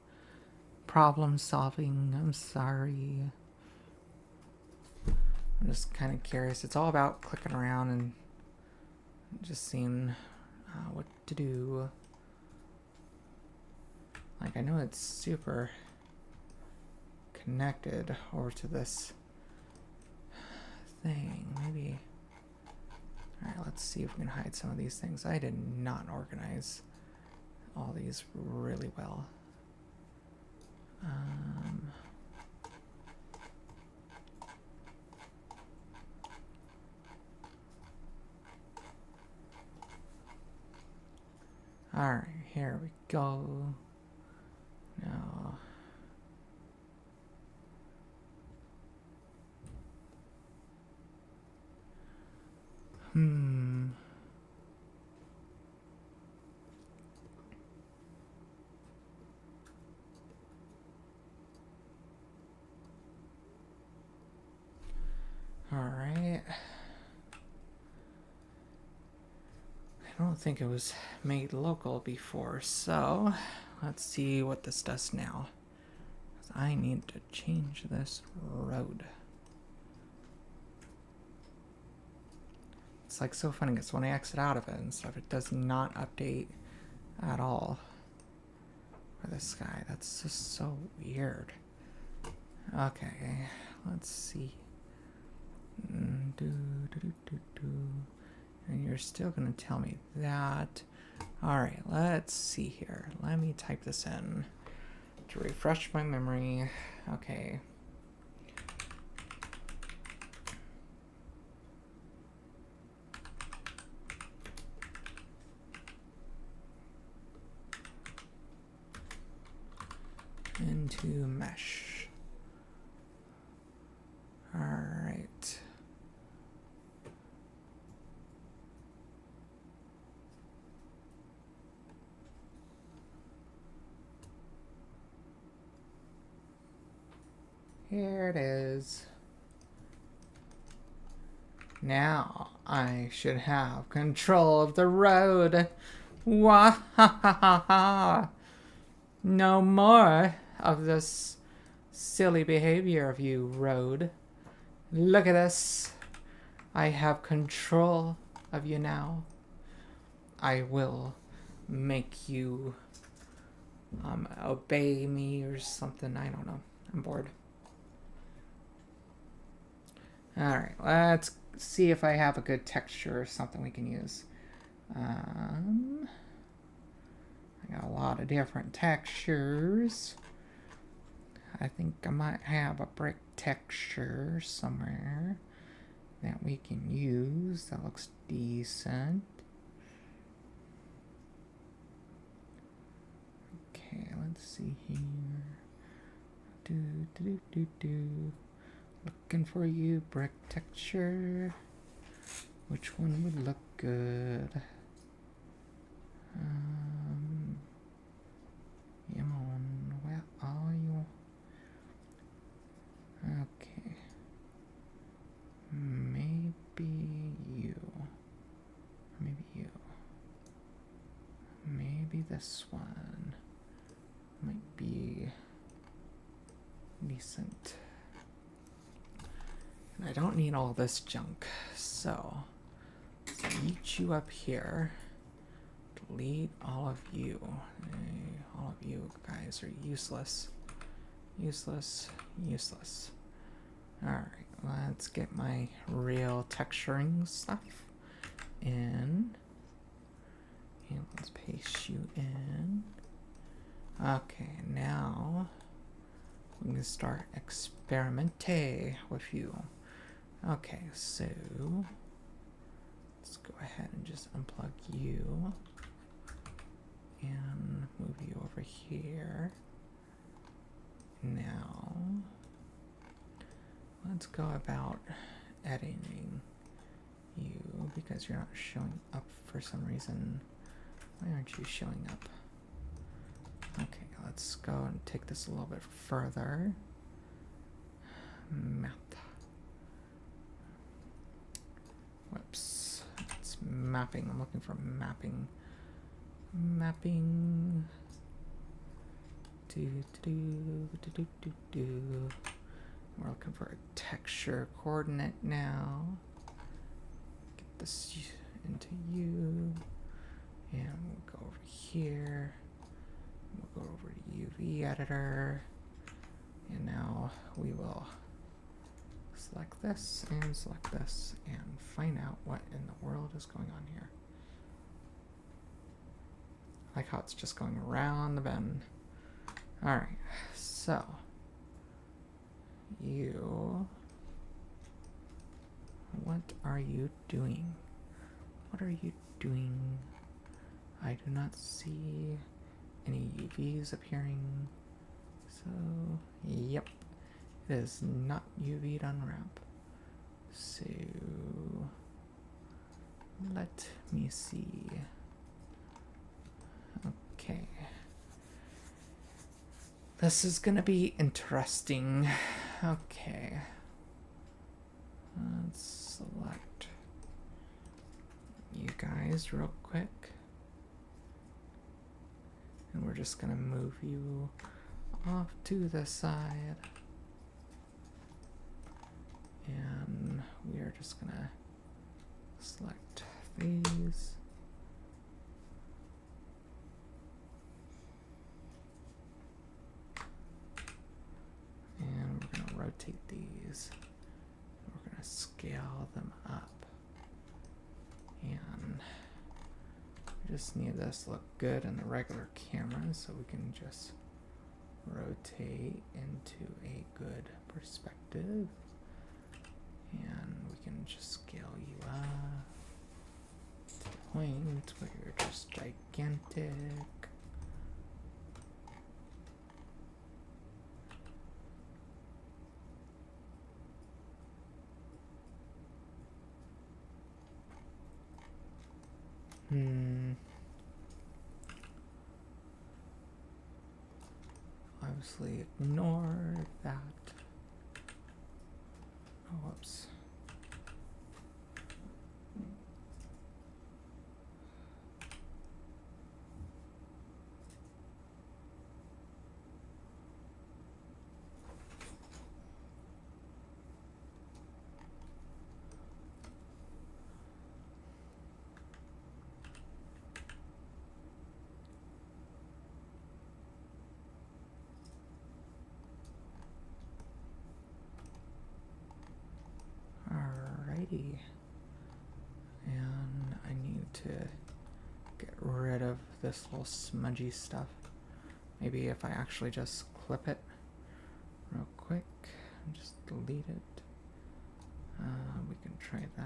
problem solving. I'm sorry. I'm just kind of curious. It's all about clicking around and just seeing what to do. Like, I know it's super connected over to this thing. Maybe. Alright, let's see if we can hide some of these things. I did not organize all these really well. Alright, here we go. Now, Alright. I don't think it was made local before, so let's see what this does now. I need to change this road. It's like so funny because when I exit out of it and stuff, it does not update at all for this guy. That's just so weird. Okay, let's see. And you're still gonna tell me that. Alright, let's see here. Let me type this in to refresh my memory. Okay. Into mesh. Alright. Here it is. Now I should have control of the road. Wah ha ha ha ha. No more of this silly behavior of you, road. Look at this. I have control of you now. I will make you obey me or something. I don't know. I'm bored. Alright, let's see if I have a good texture or something we can use. I got a lot of different textures. I think I might have a brick texture somewhere that we can use. That looks decent. Okay, let's see here. Looking for you, brick texture. Which one would look good? Come on, where are you? Okay. Maybe you. Maybe you. Maybe this one might be decent. And I don't need all this junk, so let's eat you up here. Delete all of you. All of you guys are useless. Useless. Useless. Alright, let's get my real texturing stuff in. And let's paste you in. Okay, now we can start experimente with you. Okay, so let's go ahead and just unplug you and move you over here. Now let's go about editing you because you're not showing up for some reason. Why aren't you showing up? Okay, let's go and take this a little bit further. Map. Whoops. It's mapping. I'm looking for mapping. Mapping. We're looking for a texture coordinate now. Get this into you. And we'll go over here. We'll go over to UV editor. And now we will select this and select this and find out what in the world is going on here. I like how it's just going around the bend. Alright, so you, what are you doing? What are you doing? I do not see any UVs appearing. So, yep, it is not UV'd unwrap. So, let me see. Okay. This is gonna be interesting. Okay. Let's select you guys real quick. And we're just going to move you off to the side. And we are just going to select these. And we're going to rotate these. We're going to scale them up. And we just need this to look good in the regular camera, so we can just rotate into a good perspective. And we can just scale you up to the point where you're just gigantic. Obviously ignore that. Oh, whoops. Alrighty, and I need to get rid of this little smudgy stuff. Maybe if I actually just clip it real quick and just delete it, we can try that.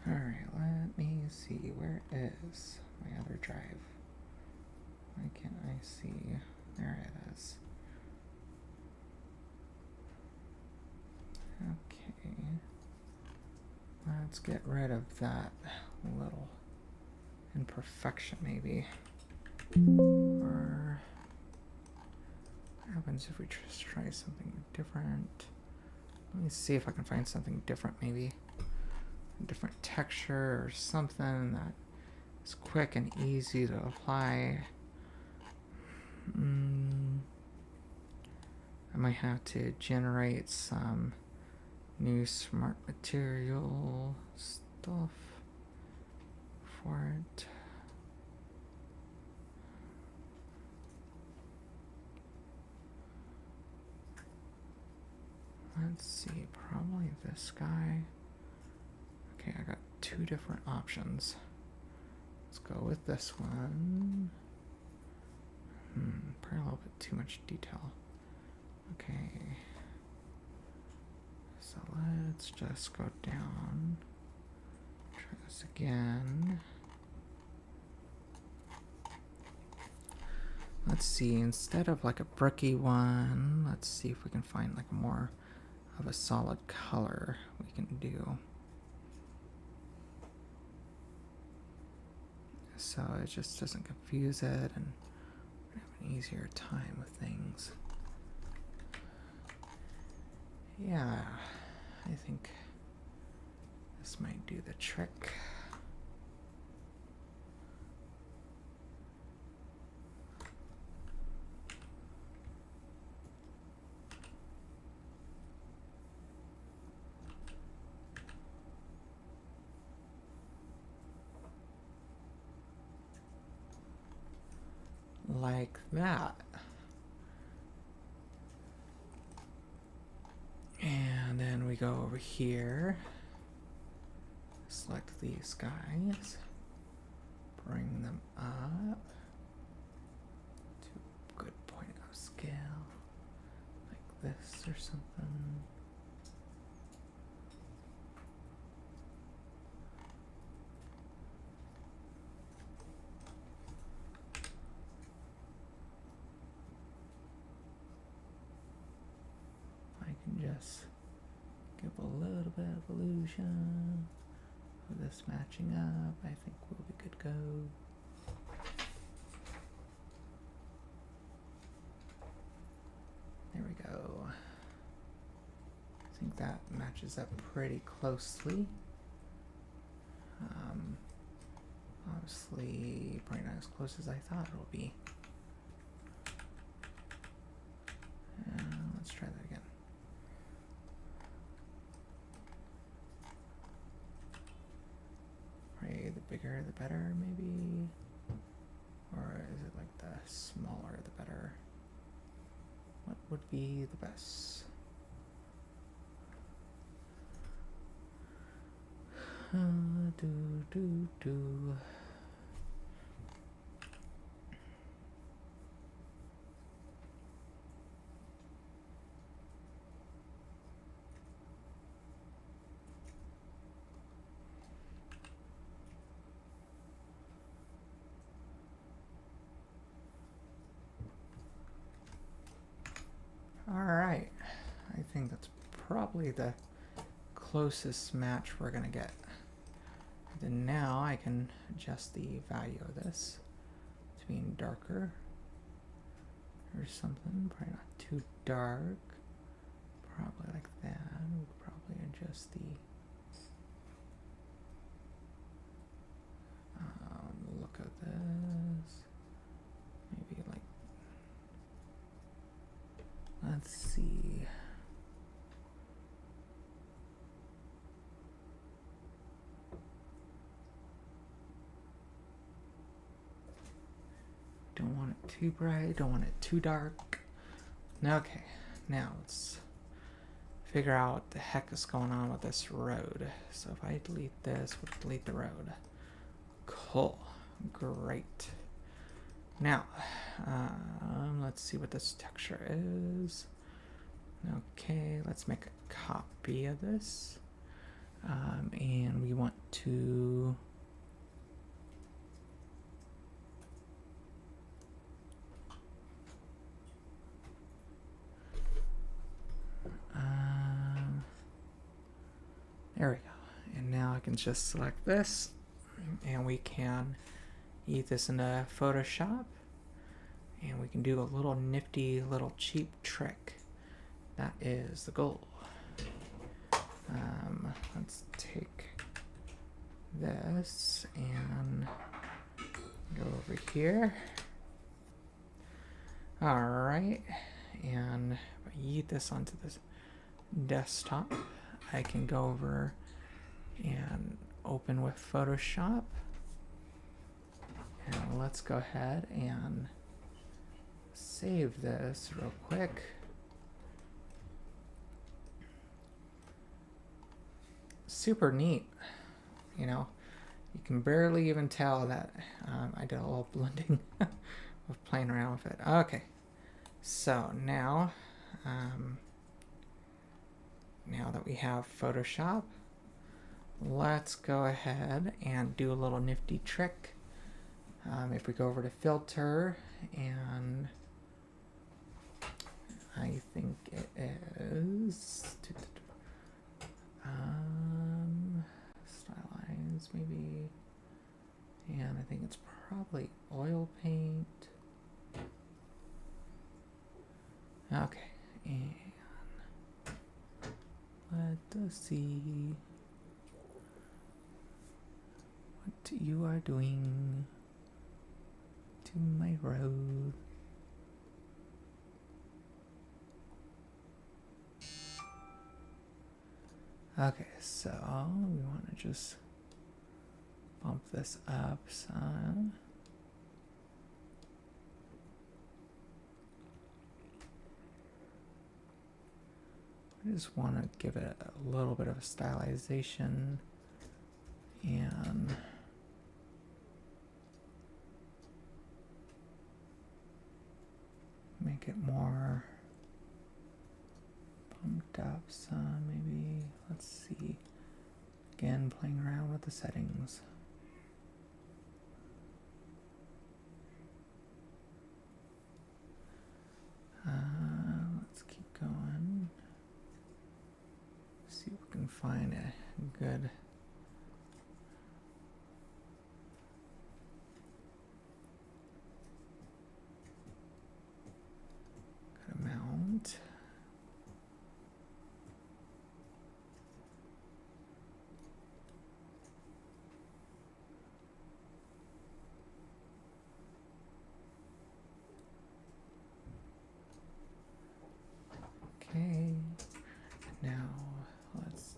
Alright, let me see, where is my other drive? Why can't I see? There it is. Okay. Let's get rid of that little imperfection maybe. Or what happens if we just try something different? Let me see if I can find something different maybe. A different texture or something that is quick and easy to apply. I might have to generate some new smart material stuff for it. Let's see, probably this guy. Okay, I got two different options. Let's go with this one. Probably a little bit too much detail. Okay. So let's just go down. Try this again. Let's see, instead of like a bricky one, let's see if we can find like more of a solid color we can do. So it just doesn't confuse it and we have an easier time with things. Yeah, I think this might do the trick. Like that. And then we go over here, select these guys, bring them up to a good point of scale, like this or something. Just give a little bit of illusion with this matching up. I think we'll be good to go. think that matches up pretty closely. Obviously, probably not as close as I thought it would be. Let's try that again. Probably the bigger the better, maybe? Or is it like the smaller the better? What would be the best? All right, I think that's probably the closest match we're gonna get. Then now I can adjust the value of this to being darker or something. Probably not too dark. Probably like that. We'll probably adjust the look of this. Maybe like, let's see. Don't want it too bright, don't want it too dark. Okay, now let's figure out what the heck is going on with this road. So if I delete this, we'll delete the road. Cool, great. Now, let's see what this texture is. Okay, let's make a copy of this. And we want to there we go. And now I can just select this and we can eat this into Photoshop and we can do a little nifty little cheap trick. That is the goal. Let's take this and go over here. All right, and if I yeet this onto this desktop, I can go over and open with Photoshop. And let's go ahead and save this real quick. Super neat, you know, you can barely even tell that I did a little blending of playing around with it. Okay, so now now that we have Photoshop, let's go ahead and do a little nifty trick. If we go over to filter, and I think it is stylize maybe, and I think it's probably oil paint. Okay, and let us see what you are doing to my road. Okay, so we want to just bump this up some. I just want to give it a little bit of a stylization and make it more bumped up some, maybe. Let's see. Again, playing around with the settings. Let's keep going. See if we can find a good amount.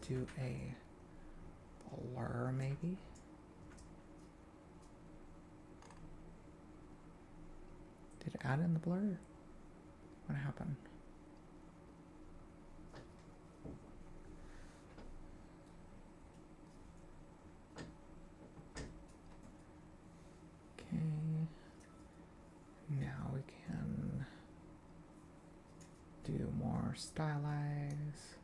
do a blur maybe. Did it add in the blur? What happened? Okay. Now we can do more stylize.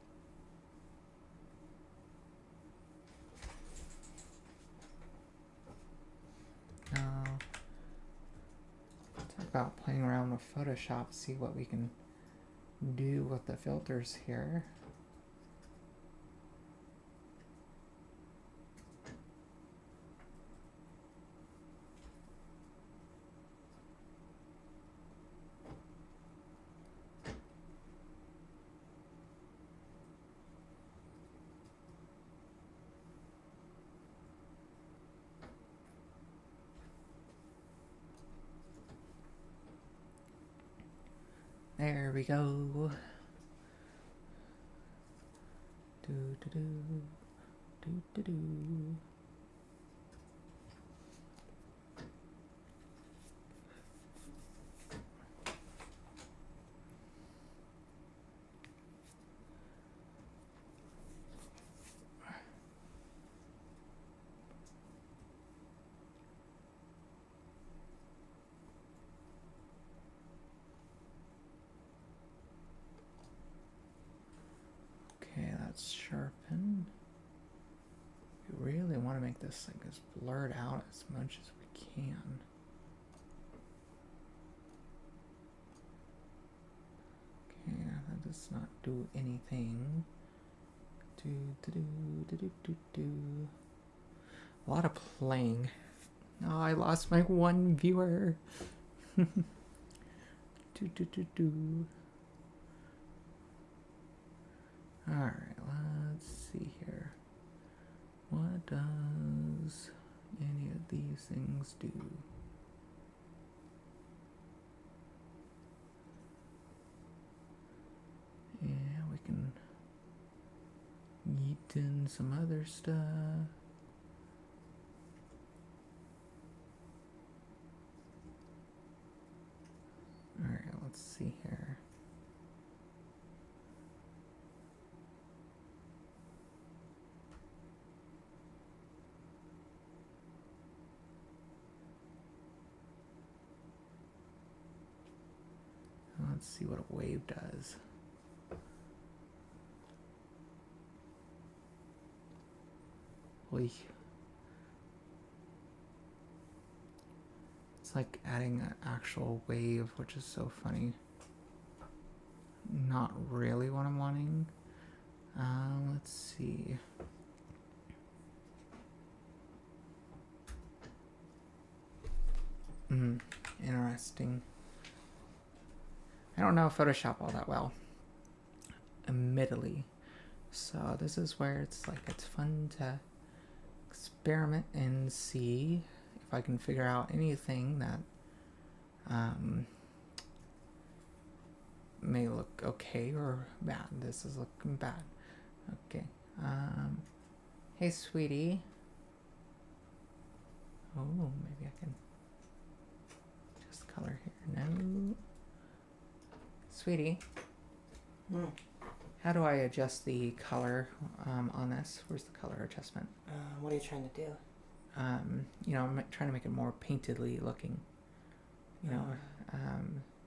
Now, talk about playing around with Photoshop, see what we can do with the filters here. There we go. Do do do do do do. Okay, that's sharpen. We really want to make this like as blurred out as much as we can. Okay, that does not do anything. Do do do do do do do. A lot of playing. Oh, I lost my one viewer. Do do do do. Alright, let's see here. What does any of these things do? Yeah, we can yeet in some other stuff. Alright, let's see here. Let's see what a wave does. Oy. It's like adding an actual wave, which is so funny. Not really what I'm wanting. Let's see. Interesting. I don't know Photoshop all that well, admittedly. So this is where it's like it's fun to experiment and see if I can figure out anything that may look okay or bad. This is looking bad. Okay. Hey, sweetie. Oh, maybe I can just color here. No. Sweetie. How do I adjust the color on this? Where's the color adjustment? What are you trying to do? You know, I'm trying to make it more paintedly looking. You know,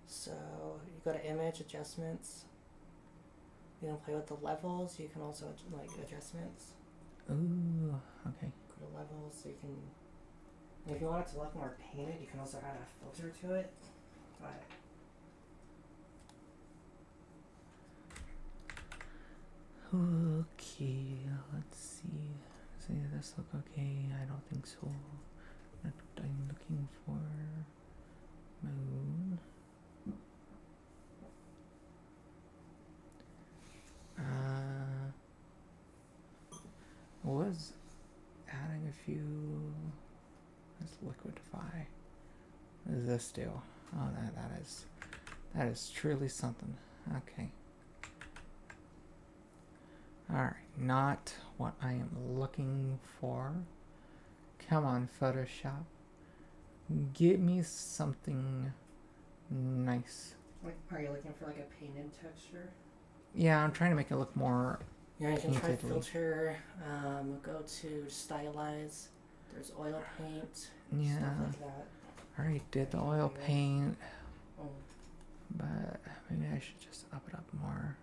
so you go to image adjustments. You can play with the levels. You can also like adjustments. Ooh, okay. Go to levels, so you can. And if you want it to look more painted, you can also add a filter to it. But okay, let's see. Does this look okay? I don't think so. That's what I'm looking for. Moon. Was adding a few. Let's liquidify. What does this do? Oh, that is truly something. Okay. All right. not what I am looking for. Come on, Photoshop. Give me something nice. Wait, are you looking for like a painted texture? Yeah, I'm trying to make it look more Yeah, you can try paintedly. filter, go to stylize. There's oil paint, Yeah. stuff like that. I already did the oil paint, Oh. but maybe I should just up it up more.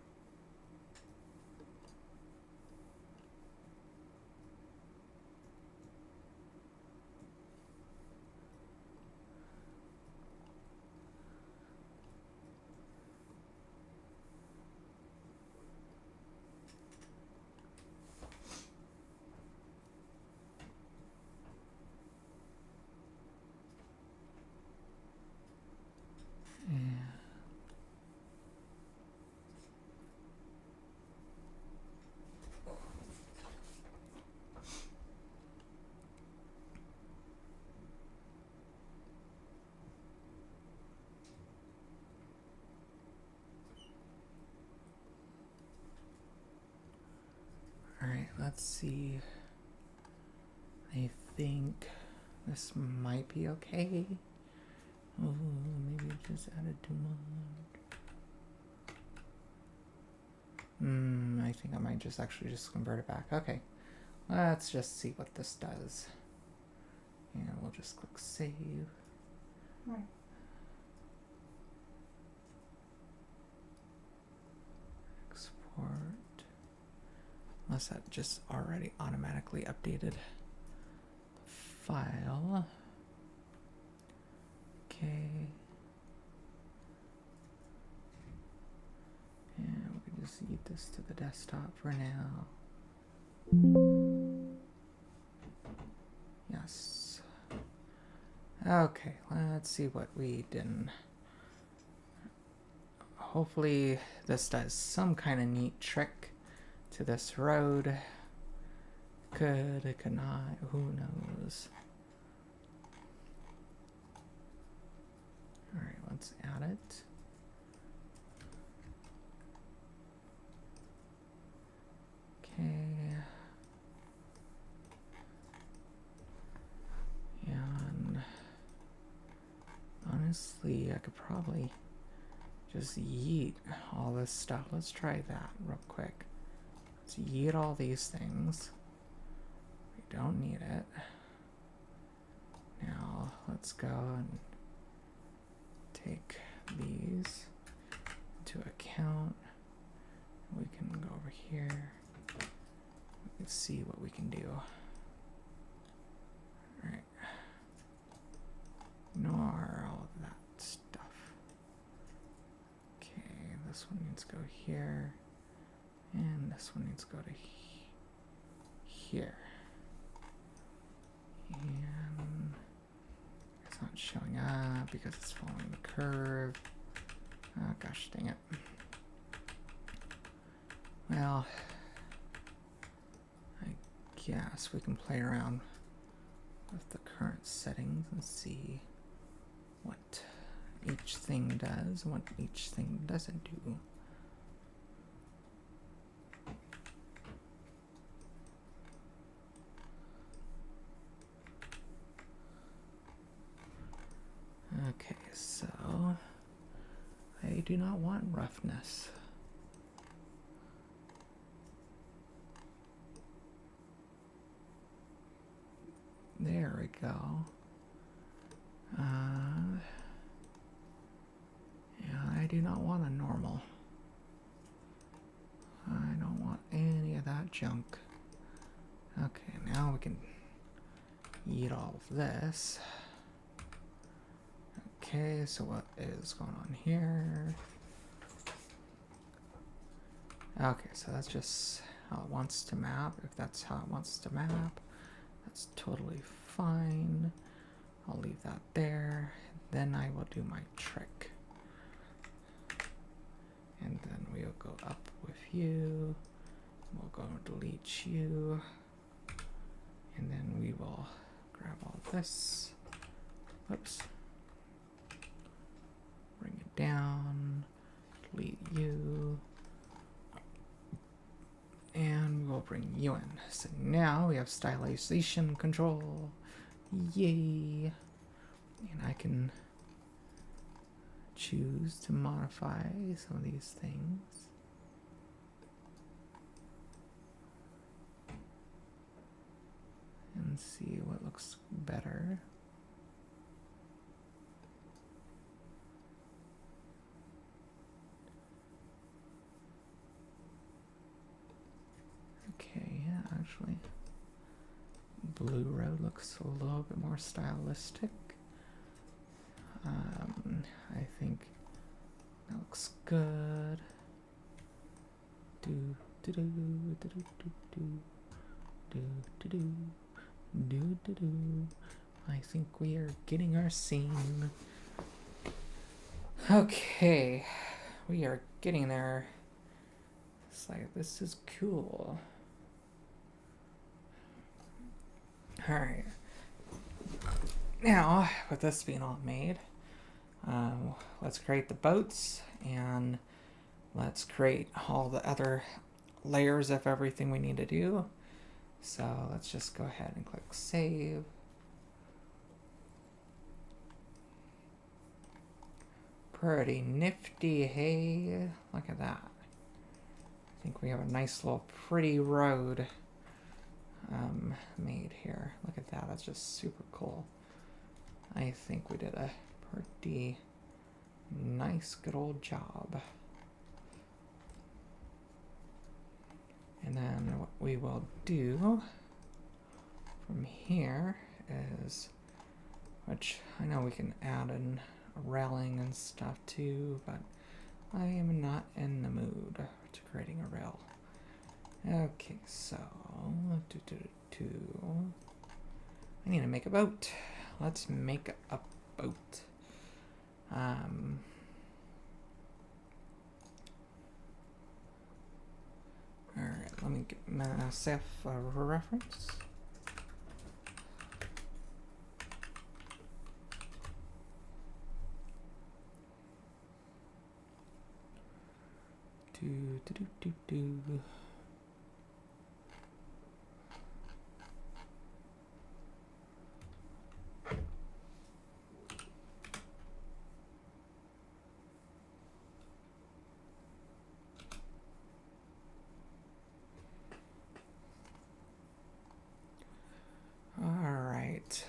Alright, let's see. I think this might be okay. Oh, maybe I just added too much. I think I might just actually just convert it back. Okay, let's just see what this does. And we'll just click save. Right. Export. Unless that just already automatically updated the file. Okay. And we can just eat this to the desktop for now. Yes. Okay, let's see what we didn't. Hopefully this does some kind of neat trick to this road. Could, it could not, who knows. Alright, let's add it. Okay. And honestly, I could probably just yeet all this stuff. Let's try that real quick. Let's yeet all these things. We don't need it. Now let's go and take these into account. We can go over here. We can see what we can do. Alright. Ignore all of that stuff. Okay, this one needs to go here. And this one needs to go to here. And it's not showing up because it's following the curve. Oh gosh, dang it. Well, I guess we can play around with the current settings and see what each thing does and what each thing doesn't do. Okay, so I do not want roughness. There we go. Yeah, I do not want a normal. I don't want any of that junk. Okay, now we can eat all of this. Okay, so what is going on here? Okay, so that's just how it wants to map. If that's how it wants to map, that's totally fine. I'll leave that there. Then I will do my trick. And then we'll go up with you. We'll go delete you. And then we will grab all this. Oops. Bring it down. Delete you. And we'll bring you in. So now we have stylization control. Yay! And I can choose to modify some of these things. And see what looks better. Okay, yeah, actually, Blue Road looks a little bit more stylistic. I think that looks good. Do do do do do do do do do do do do. I think we are getting our scene. Okay, we are getting there. It's like, this is cool. Alright. Now, with this being all made, let's create the boats and let's create all the other layers of everything we need to do. So let's just go ahead and click save. Pretty nifty, hey? Look at that. I think we have a nice little pretty road made here. Look at that, that's just super cool. I think we did a pretty nice, good old job. And then what we will do from here is, which I know we can add in railing and stuff too, but I am not in the mood to creating a rail. Okay, so I need to make a boat. Let's make a boat. Alright, let me get myself a reference. Do. Alright.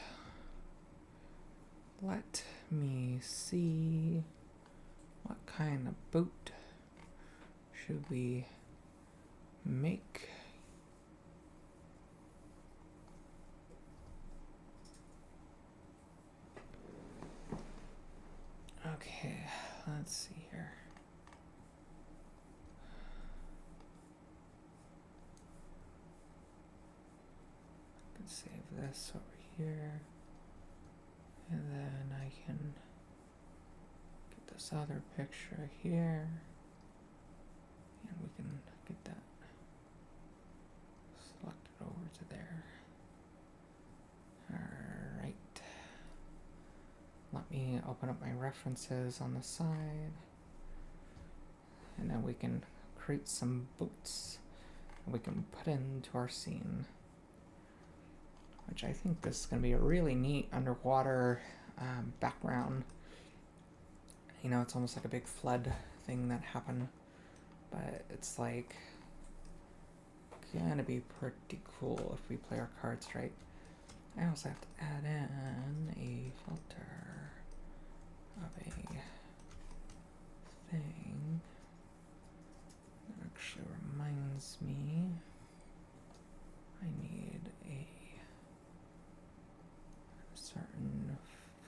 Let me see, what kind of boat should we make? Okay, let's see here. I can save this over here, and then I can get this other picture here. And we can get that selected over to there. Alright. Let me open up my references on the side. And then we can create some boats we can put into our scene. Which I think this is going to be a really neat underwater background. You know, it's almost like a big flood thing that happened. But it's like gonna be pretty cool if we play our cards right. I also have to add in a filter of a thing that actually reminds me I need a certain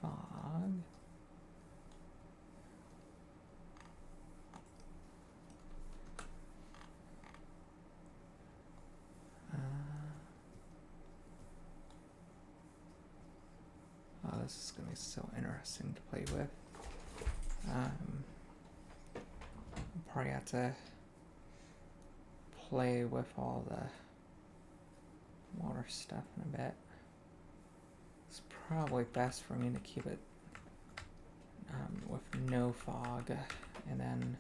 fog. Oh, this is going to be so interesting to play with. Probably have to play with all the water stuff in a bit. It's probably best for me to keep it with no fog and then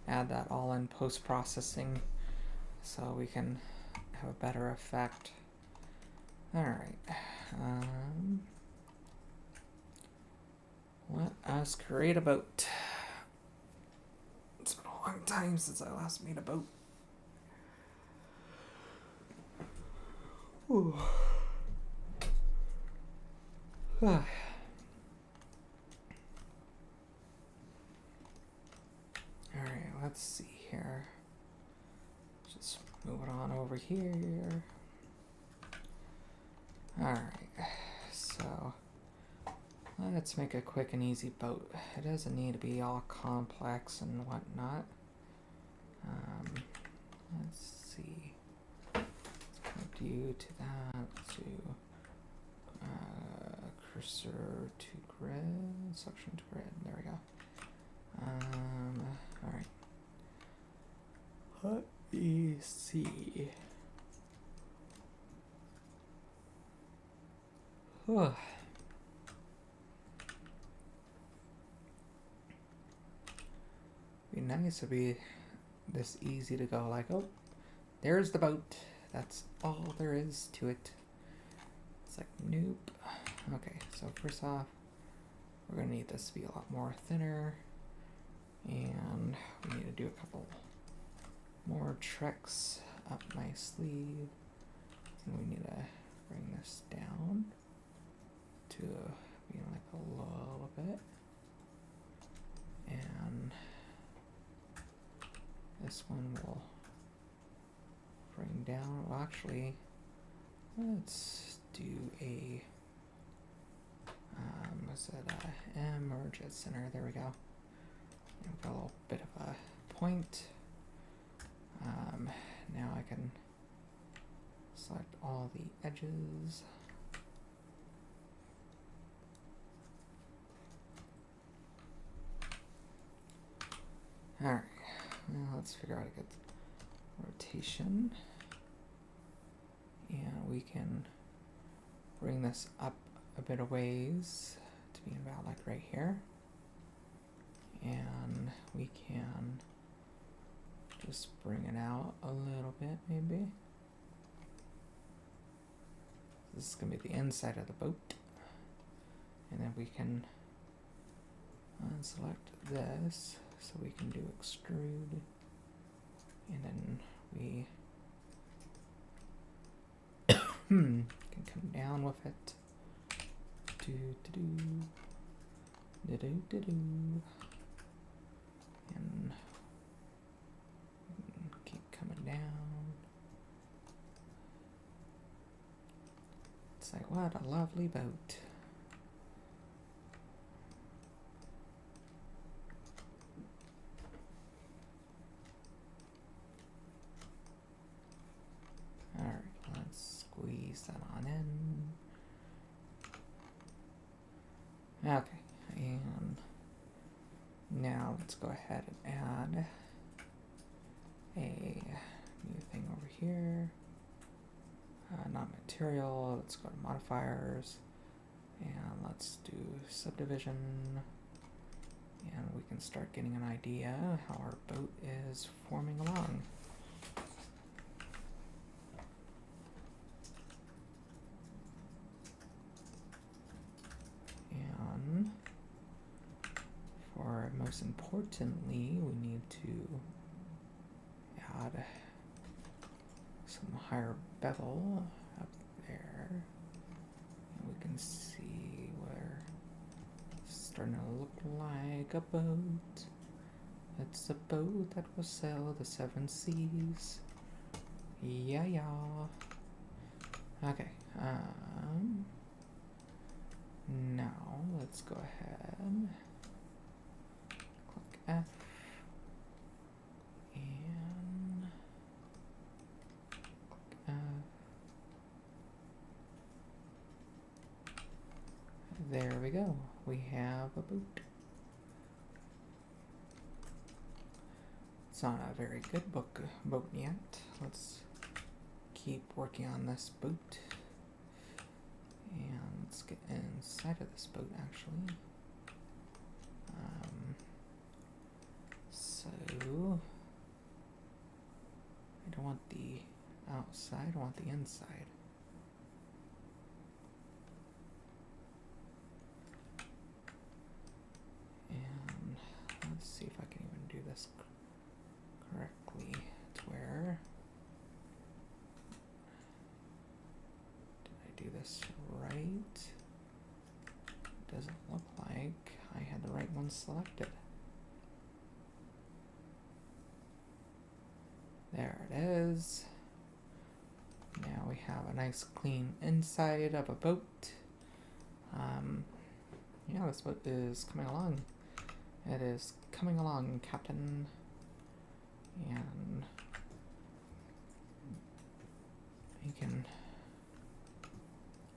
add that all in post-processing so we can have a better effect. Alright. Let us create a boat. It's been a long time since I last made a boat. Ooh. Alright, let's see here. Just move it on over here. Alright, so let's make a quick and easy boat. It doesn't need to be all complex and whatnot. Let's see. Let's connect you to that, to cursor to grid, section to grid. There we go. Alright. Let me see. Be nice to be this easy to go like, oh, there's the boat. That's all there is to it. It's like, nope. Okay, so first off, we're gonna need this to be a lot more thinner, and we need to do a couple more tricks up my sleeve, and we need to bring this down to being like a little bit, and this one will bring down. Well, actually, let's do a what's it, merge at center. There we go. And we've got a little bit of a point. Now I can select all the edges. Alright, now let's figure out how to get rotation. And we can bring this up a bit of ways to be about like right here. And we can just bring it out a little bit, maybe. This is going to be the inside of the boat. And then we can unselect this so we can do extrude. And then we can come down with it. And keep coming down. It's like, what a lovely boat. Alright, let's squeeze that on in. Okay, and now let's go ahead and add a new thing over here. Not material, let's go to modifiers, and let's do subdivision, and we can start getting an idea how our boat is forming along. And for most importantly, we need to add some higher bevel up there. And we can see where it's starting to look like a boat. It's a boat that will sail the 7 seas. Yeah, yeah. Okay. Now let's go ahead. Click F. And click F. There we go. We have a boat. It's not a very good boat yet. Let's keep working on this boat. And let's get inside of this boat, actually. So I don't want the, oh, outside, I want the inside. And let's see if I can even do this correctly. It's where did I do this right? Doesn't look like I had the right one selected. There it is. Now we have a nice clean inside of a boat. Yeah, this boat is coming along. It is coming along, Captain. And you can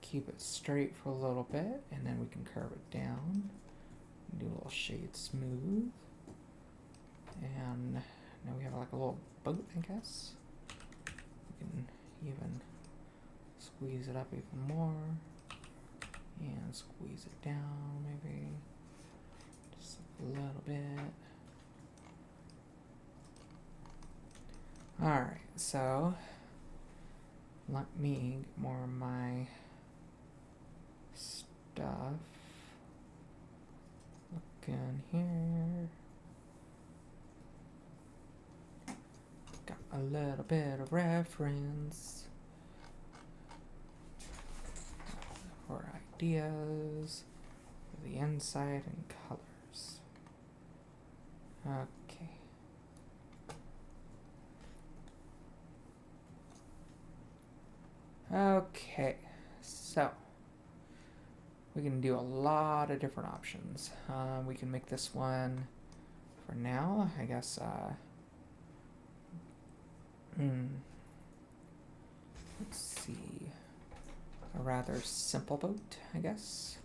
keep it straight for a little bit, and then we can curve it down. Do a little shade smooth. And now we have like a little boat, I guess. We can even squeeze it up even more. And squeeze it down, maybe. Just a little bit. Alright, so let me get more of my stuff. Look in here. Got a little bit of reference for ideas for the inside and colors. Okay. Okay, so we can do a lot of different options. We can make this one for now, I guess. Let's see, a rather simple boat, I guess.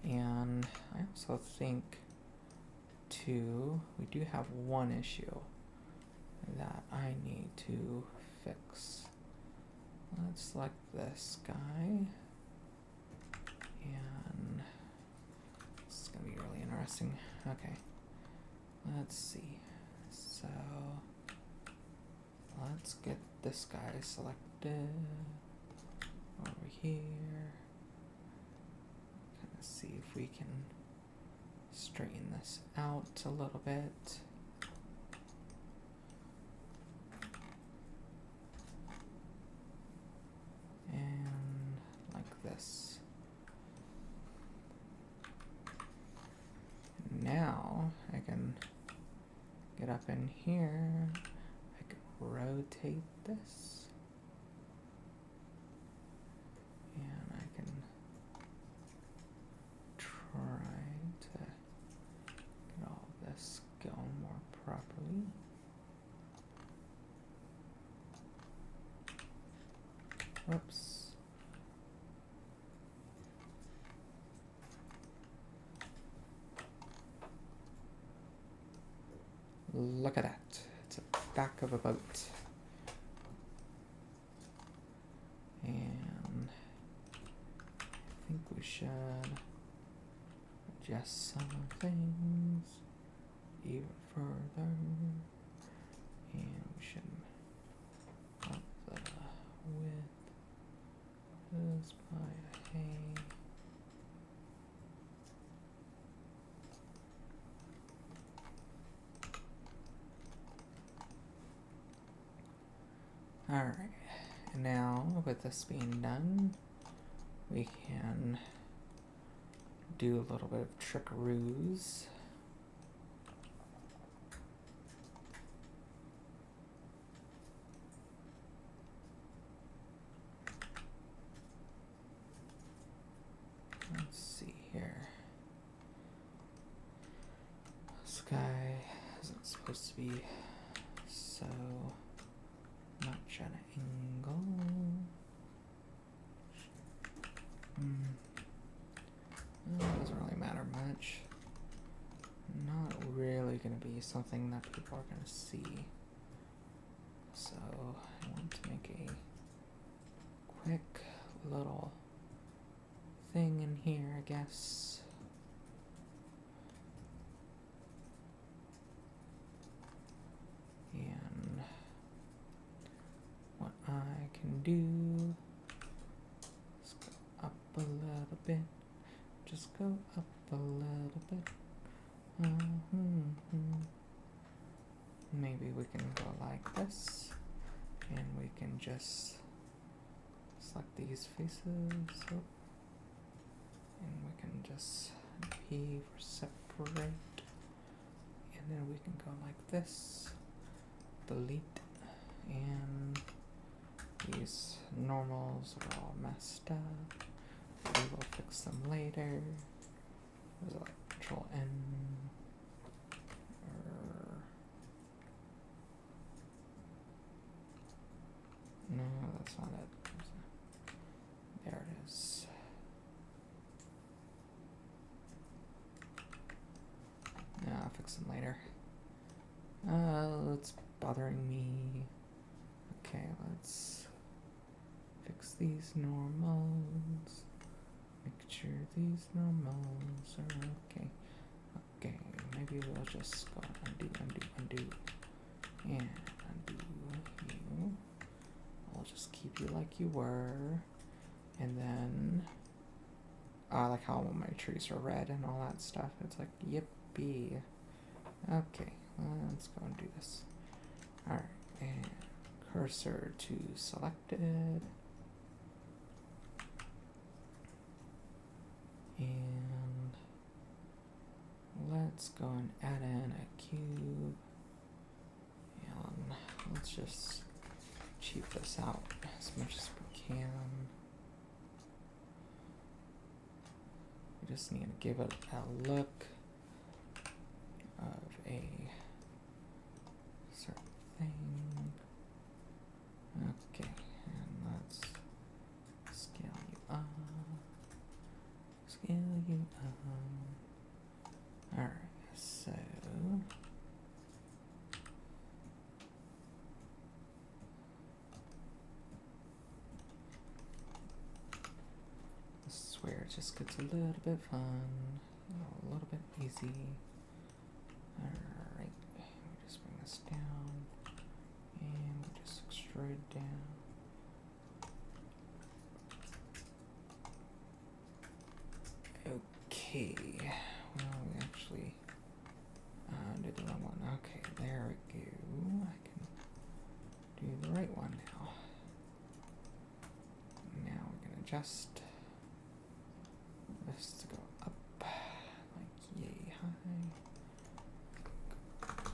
And I also think too, we do have one issue that I need to fix. Let's select this guy, and this is gonna be really interesting. Okay, let's see. So let's get this guy selected over here. Kind of see if we can straighten this out a little bit. And like this. Now I can get up in here. I can rotate this. And I can try to get all of this going more properly. Whoops. Look at that. It's a back of a boat. And I think we should adjust some things even further. And we should up the width is by a hay. Alright, and now with this being done, we can do a little bit of trickaroos. Let's see here. This guy isn't supposed to be so much at an angle. It doesn't really matter much. Not really going to be something that people are going to see. So I want to make a quick little thing in here, I guess. And what I do. Let's go up a little bit. Just go up a little bit. Maybe we can go like this, and we can just select these faces, and we can just P for separate, and then we can go like this, delete, and these normals are all messed up. We will fix them later. Was it like Control N? No, that's not it. There it is. Yeah, I'll fix them later. It's bothering me. Okay, let's fix these normals. Make sure these normals are okay. Okay, maybe we'll just go undo, and undo you. I'll just keep you like you were. And then, I like how all my trees are red and all that stuff. It's like, yippee. Okay, let's go and do this. Alright, and cursor to selected. And let's go and add in a cube. And let's just cheap this out as much as we can. We just need to give it a look of a certain thing. Okay, and let's scale you up. Alright, so this is where it just gets a little bit fun, a little bit easy. Alright, we just bring this down, and we just extrude down. Okay, well, we actually did the wrong one. Okay, there we go. I can do the right one now. Now we're going to adjust this to go up, like yay high.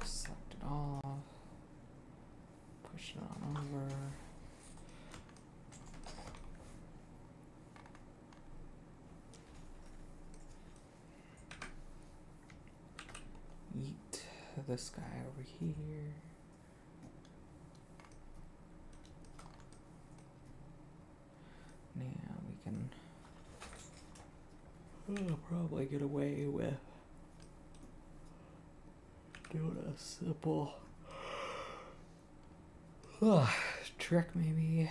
Select it off, push it on over. Yeet this guy over here. Now we can probably get away with doing a simple trick maybe.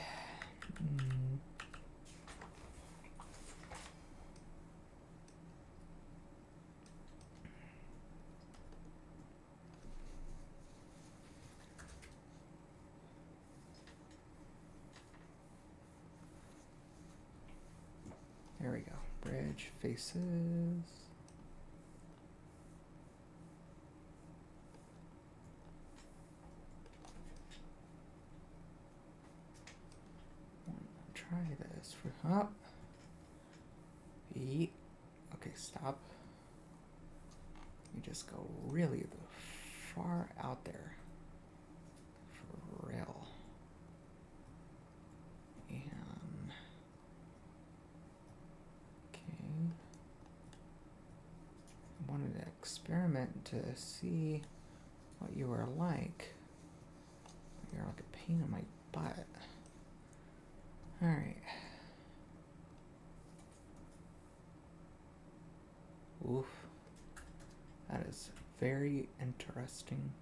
There we go. Bridge faces. Try this for up. Yeet. Okay, stop. You just go really far out there. For real. And okay. I wanted to experiment to see what you were like. You're like a pain in my butt. Alright. Oof. That is very interesting.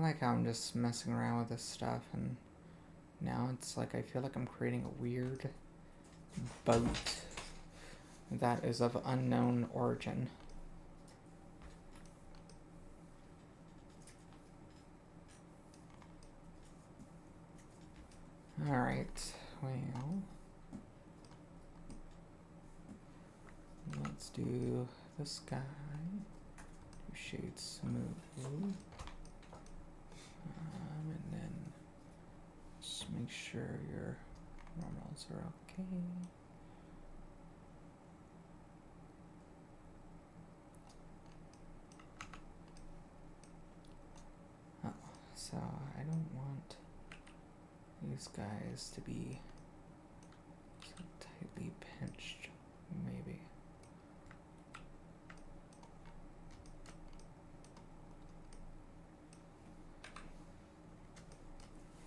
like how I'm just messing around with this stuff, and now it's like I feel like I'm creating a weird boat that is of unknown origin. Alright, well, let's do this guy. 2 shades smooth. And then just make sure your normals are okay. Oh, so I don't want these guys to be so tightly pinched, maybe.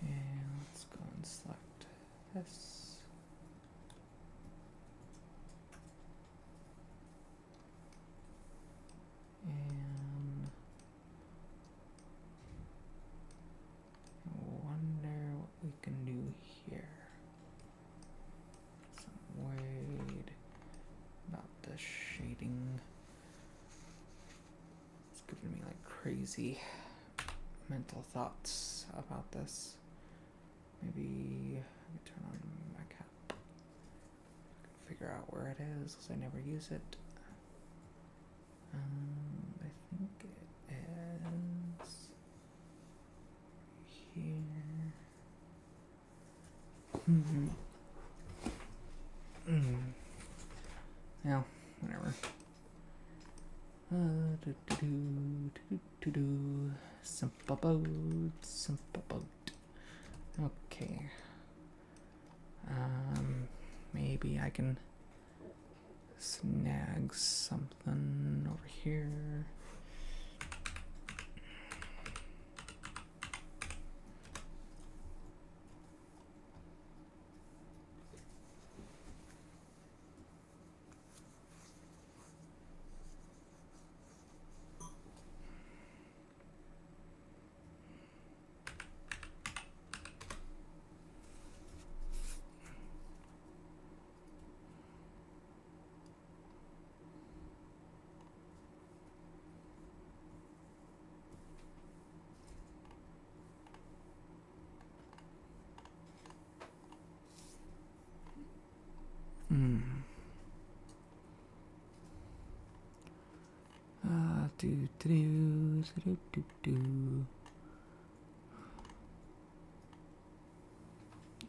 And let's go and select this. And I wonder what we can do here. Some word about the shading. It's giving me like crazy mental thoughts about this. Maybe I can turn on my cap. I can figure out where it is because I never use it. I think it is here. Now, whatever. Simple boat, simple boat. Okay. Maybe I can snag something over here.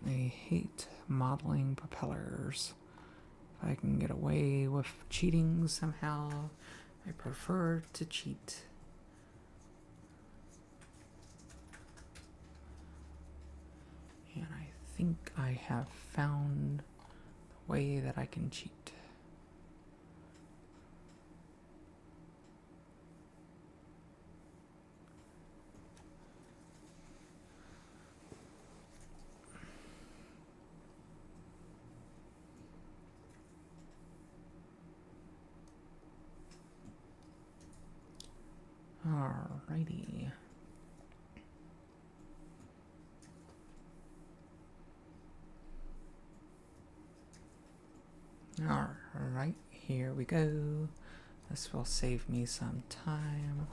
I hate modeling propellers. If I can get away with cheating somehow, I prefer to cheat. And I think I have found the way that I can cheat. Alrighty. Alright, here we go. This will save me some time.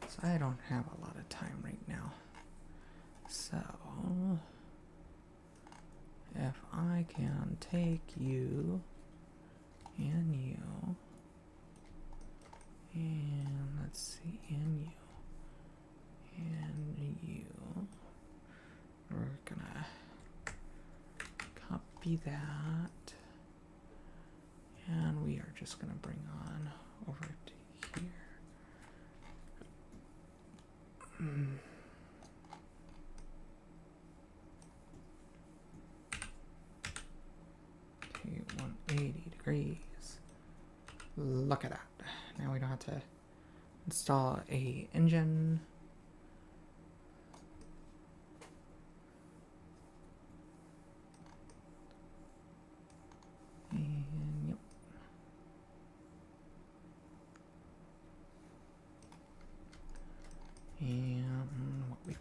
So I don't have a lot of time right now. So if I can take you and you, and let's see, and you, we're gonna copy that, and we are just gonna bring on over to here. Okay, 180 degrees. Look at that. Now we don't have to install a engine. And yep. And what we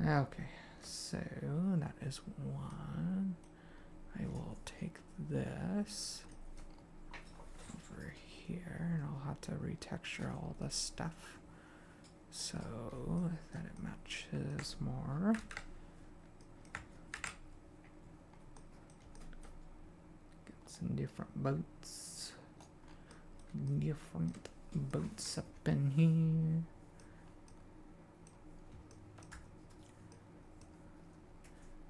Okay, so that is one. I will take this over here and I'll have to retexture all this stuff so that it matches more. Get some different boats. Different boats up in here.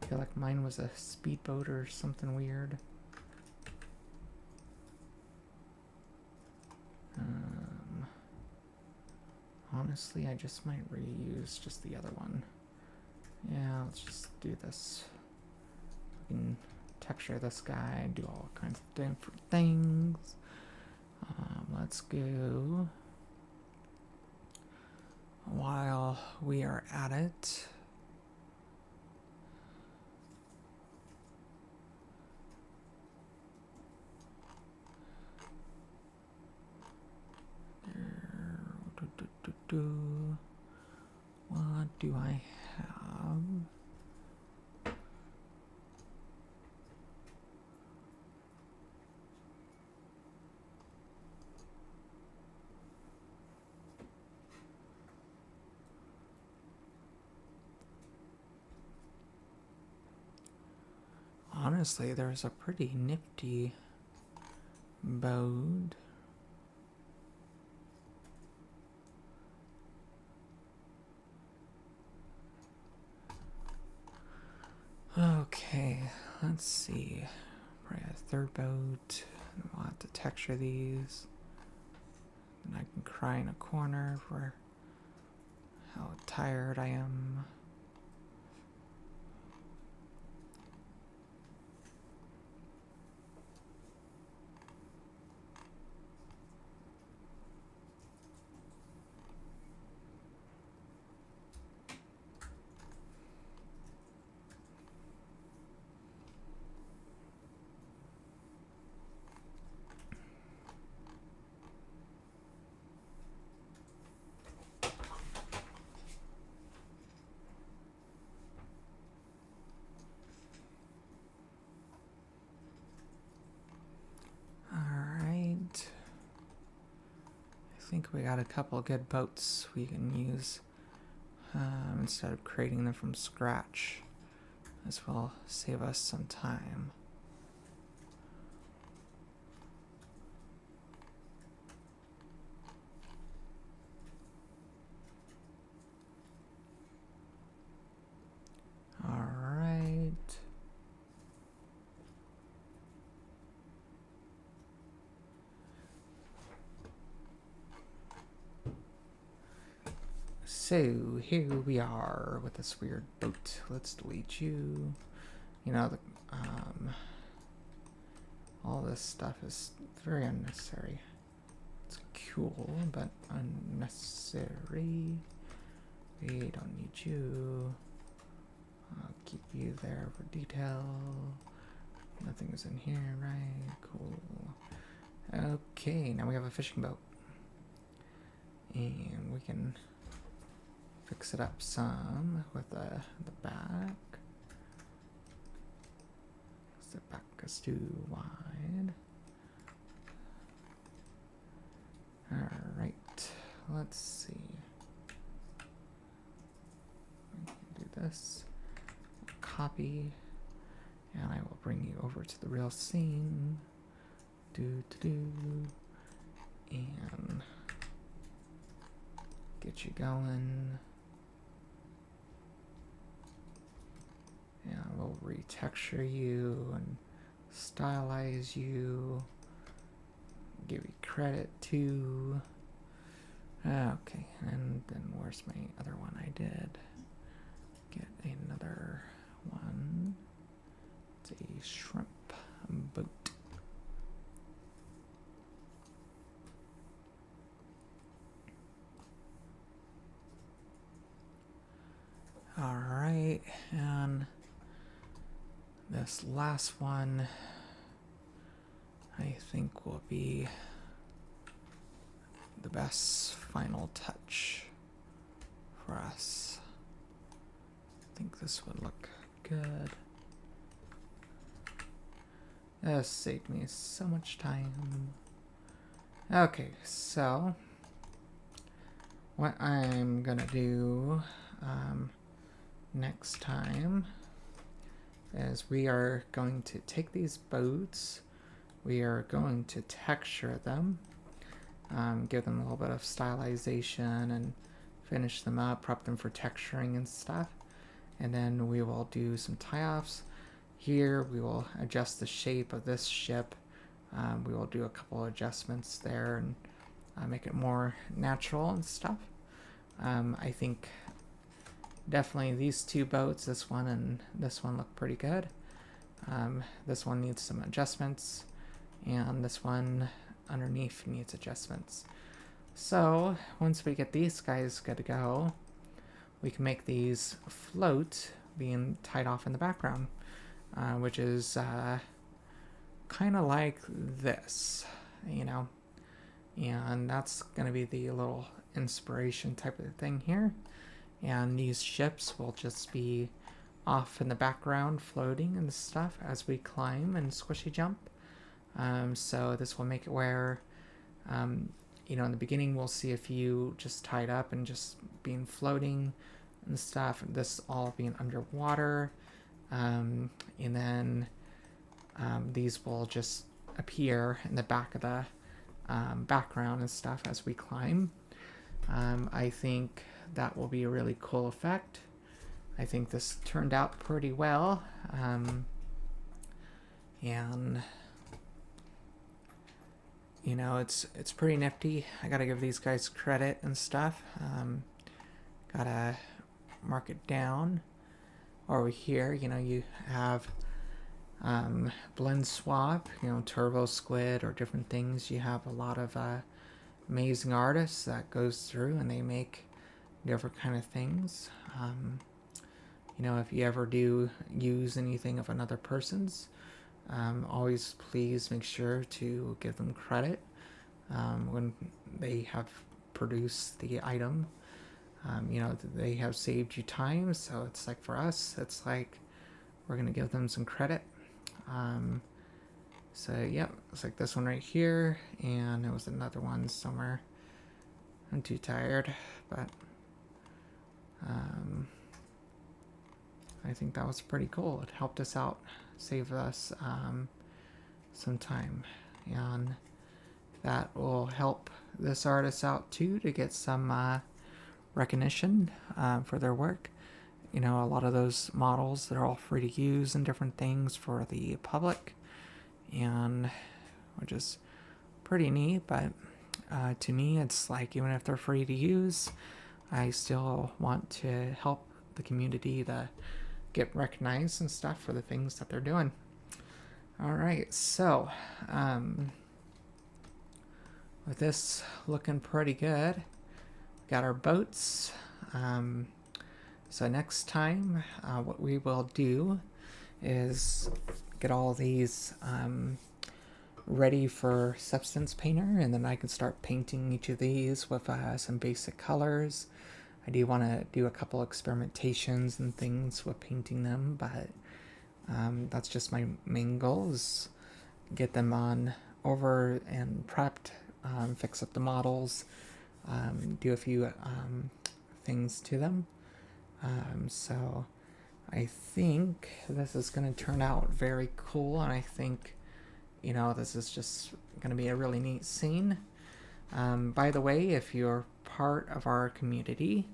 I feel like mine was a speedboat or something weird. Honestly, I just might reuse just the other one. Yeah, let's just do this. We can texture this guy, do all kinds of different things. Let's go. While we are at it, what do I have? Honestly, there's a pretty nifty boat. Okay, let's see. Probably a third boat. We'll have to texture these. And I can cry in a corner for how tired I am. I think we got a couple good boats we can use instead of creating them from scratch. This will save us some time. All right. So here we are with this weird boat. Let's delete you. You know, all this stuff is very unnecessary. It's cool, but unnecessary. We don't need you. I'll keep you there for detail. Nothing is in here, right? Cool. Okay, now we have a fishing boat. And we can fix it up some with the back. The back is too wide. Alright, let's see. We can do this. Copy. And I will bring you over to the real scene. And get you going. And we'll retexture you and stylize you. Give you credit too. Okay, and then where's my other one I did? Get another one. It's a shrimp boat. Alright, and this last one I think will be the best final touch for us. think this would look good. This saved me so much time. Okay, so what I'm gonna do next time is we are going to take these boats, we are going to texture them, give them a little bit of stylization and finish them up, prep them for texturing and stuff, and then we will do some tie-offs. Here we will adjust the shape of this ship. We will do a couple adjustments there and make it more natural and stuff. I think definitely these two boats, this one and this one, look pretty good. This one needs some adjustments, and this one underneath needs adjustments. So once we get these guys good to go, we can make these float being tied off in the background, which is kind of like this, you know, and that's going to be the little inspiration type of thing here. And these ships will just be off in the background floating and stuff as we climb and squishy jump. So this will make it where, you know, in the beginning we'll see a few just tied up and just being floating and stuff, this all being underwater, and then these will just appear in the back of the background and stuff as we climb. I think that will be a really cool effect. I think this turned out pretty well, and you know, it's pretty nifty. I gotta give these guys credit and stuff. Gotta mark it down. Over here, you know, you have blend swap, you know, turbo squid or different things. You have a lot of amazing artists that goes through and they make different kind of things. You know, if you ever do use anything of another person's, always please make sure to give them credit when they have produced the item. You know, they have saved you time, so it's like for us, it's like we're gonna give them some credit. So yeah, it's like this one right here, and there was another one somewhere. I'm too tired, but I think that was pretty cool. It helped us out, saved us some time, and that will help this artist out too to get some recognition for their work. You know, a lot of those models, they're all free to use and different things for the public, and which is pretty neat. But to me, it's like, even if they're free to use, I still want to help the community to get recognized and stuff for the things that they're doing. All right, so with this looking pretty good, got our boats. So next time, what we will do is get all these ready for Substance Painter, and then I can start painting each of these with some basic colors. I do want to do a couple experimentations and things with painting them, but that's just my main goal, is get them on over and prepped, fix up the models, do a few things to them. So I think this is going to turn out very cool, and I think, you know, this is just going to be a really neat scene. By the way, if you're part of our community,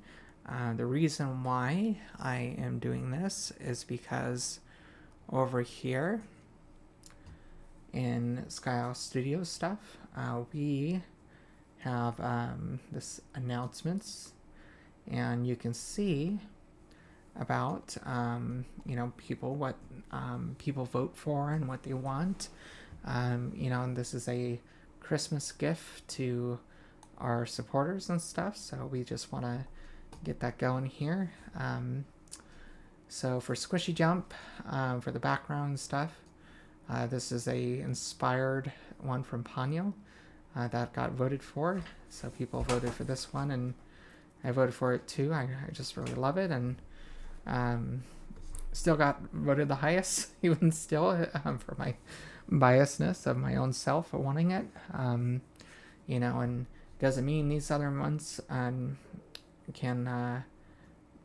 the reason why I am doing this is because over here in Sky Isle Studio stuff, we have this announcements, and you can see about you know, people, what people vote for and what they want. You know, and this is a Christmas gift to our supporters and stuff, so we just want to get that going here. So for Squishy Jump, for the background stuff, this is a inspired one from Ponyo that got voted for. So people voted for this one, and I voted for it too. I just really love it, and Still got voted the highest, even still, for my biasness of my own self wanting it. And doesn't mean these other months can,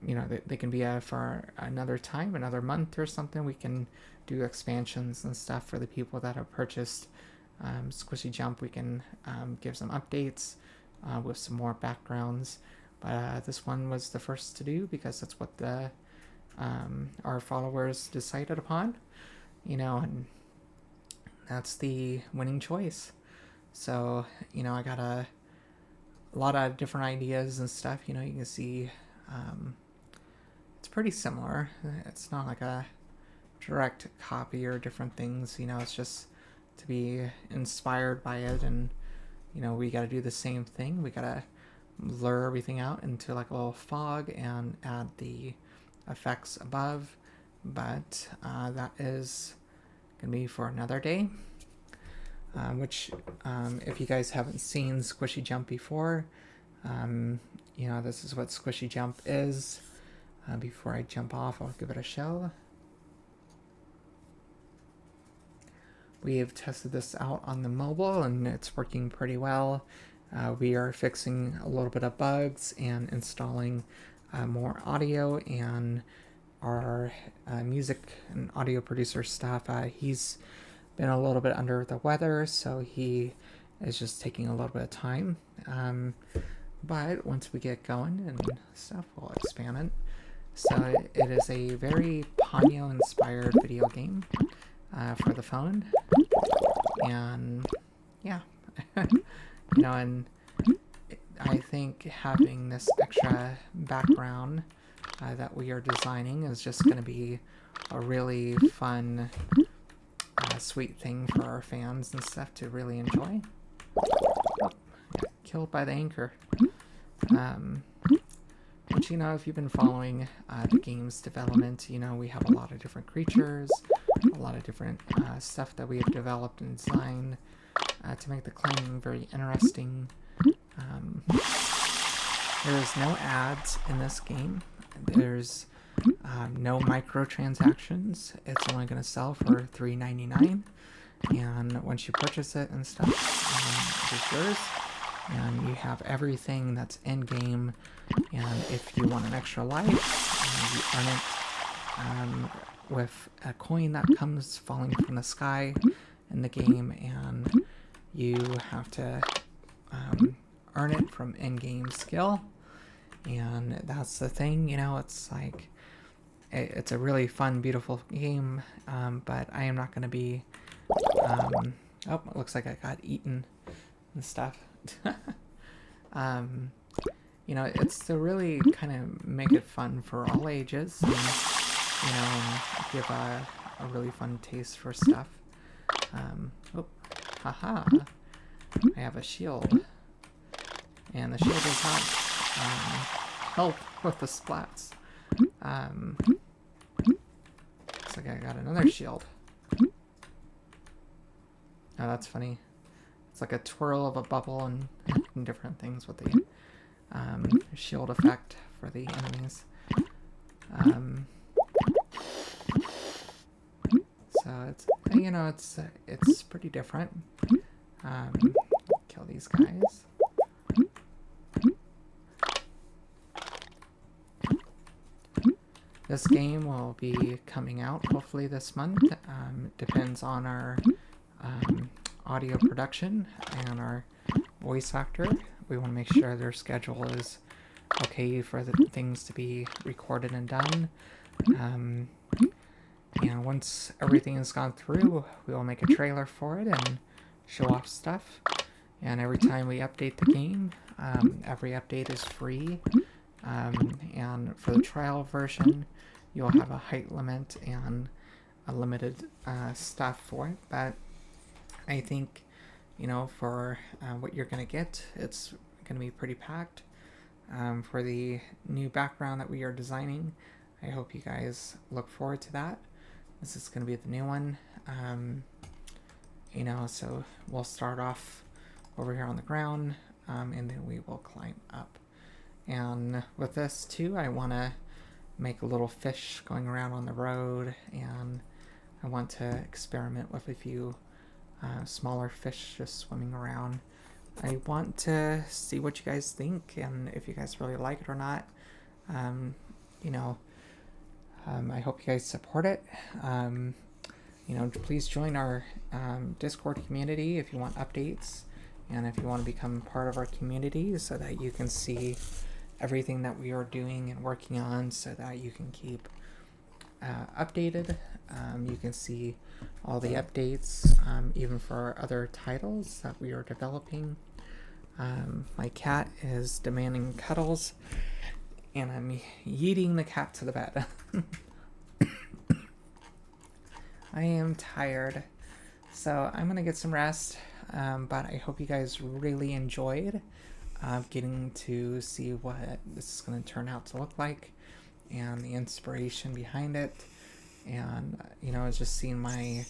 they can be for another time, another month or something. We can do expansions and stuff for the people that have purchased Squishy Jump. We can give some updates with some more backgrounds. But this one was the first to do because that's what our followers decided upon, and that's the winning choice. So, I got a lot of different ideas and stuff. You can see it's pretty similar. It's not like a direct copy or different things. It's just to be inspired by it, and we got to do the same thing. We got to blur everything out into like a little fog and add the effects above, but that is gonna be for another day. Which if you guys haven't seen Squishy Jump before, this is what Squishy Jump is. Before I jump off, I'll give it a show. We've tested this out on the mobile and it's working pretty well. We are fixing a little bit of bugs and installing more audio, and our music and audio producer staff, he's been a little bit under the weather, so he is just taking a little bit of time. But once we get going and stuff, we'll expand it. So it is a very Ponyo inspired video game for the phone, and yeah. And I think having this extra background that we are designing is just going to be a really fun, sweet thing for our fans and stuff to really enjoy. Oh, got killed by the anchor. But if you've been following the game's development, we have a lot of different creatures, a lot of different stuff that we have developed and designed to make the climbing very interesting. There is no ads in this game. There's no microtransactions. It's only going to sell for $3.99, and once you purchase it and stuff, it is yours. And you have everything that's in game. And if you want an extra life, you earn it with a coin that comes falling from the sky in the game, and you have to earn it from in-game skill. And that's the thing, it's like it's a really fun, beautiful game, but I am not going to be it looks like I got eaten and stuff. It's to really kind of make it fun for all ages, and give a really fun taste for stuff. Haha, I have a shield, and the shield does not help with the splats. Looks like I got another shield. Oh, that's funny. It's like a twirl of a bubble and different things with the shield effect for the enemies. So it's pretty different. Kill these guys. This game will be coming out hopefully this month. Depends on our audio production and our voice actor. We want to make sure their schedule is okay for the things to be recorded and done. Once everything has gone through, we will make a trailer for it and show off stuff. And every time we update the game, every update is free. And for the trial version, you'll have a height limit and a limited stuff for it. But I think, for what you're going to get, it's going to be pretty packed. For the new background that we are designing, I hope you guys look forward to that. This is going to be the new one. So we'll start off over here on the ground, and then we will climb up. And with this too, I want to make a little fish going around on the road, and I want to experiment with a few smaller fish just swimming around. I want to see what you guys think and if you guys really like it or not. You know, I hope you guys support it. You know, please join our Discord community if you want updates and if you want to become part of our community so that you can see everything that we are doing and working on so that you can keep updated. You can see all the updates, even for our other titles that we are developing. My cat is demanding cuddles, and I'm yeeting the cat to the bed. I am tired, so I'm gonna get some rest, but I hope you guys really enjoyed getting to see what this is going to turn out to look like and the inspiration behind it. And you know, it's just seeing my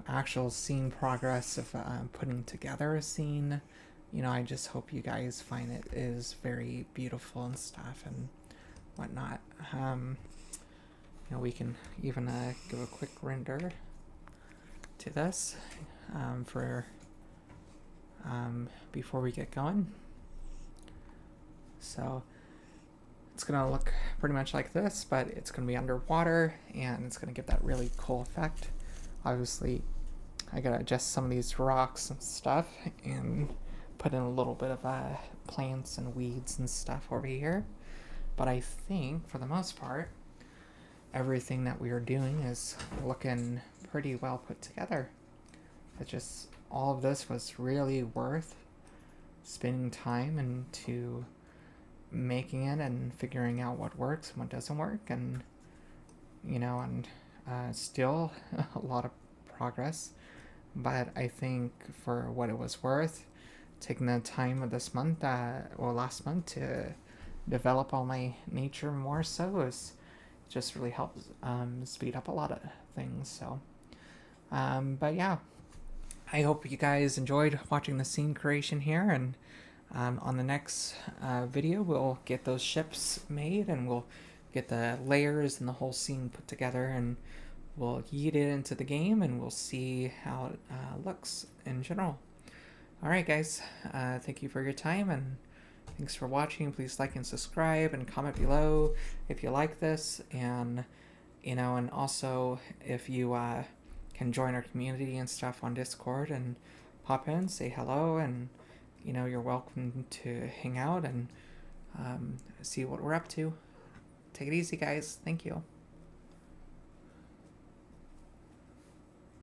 actual scene progress of putting together a scene. You know, I just hope you guys find it is very beautiful and stuff and whatnot. You know, we can even give a quick render to this for before we get going. So it's gonna look pretty much like this, but it's gonna be underwater and it's gonna give that really cool effect. Obviously, I gotta adjust some of these rocks and stuff and put in a little bit of plants and weeds and stuff over here. But I think for the most part, everything that we are doing is looking pretty well put together. It's just all of this was really worth spending time into making it and figuring out what works and what doesn't work, and you know, and still a lot of progress. But I think for what it was worth, taking the time of this month, last month, to develop all my nature more so is just really helps speed up a lot of things. So, but yeah, I hope you guys enjoyed watching the scene creation here, and on the next video we'll get those ships made and we'll get the layers and the whole scene put together, and we'll yeet it into the game and we'll see how it looks in general. Alright guys, thank you for your time and thanks for watching. Please like and subscribe and comment below if you like this, and you know, and also if you can join our community and stuff on Discord and pop in, say hello, and you know, you're welcome to hang out and see what we're up to. Take it easy guys. Thank you.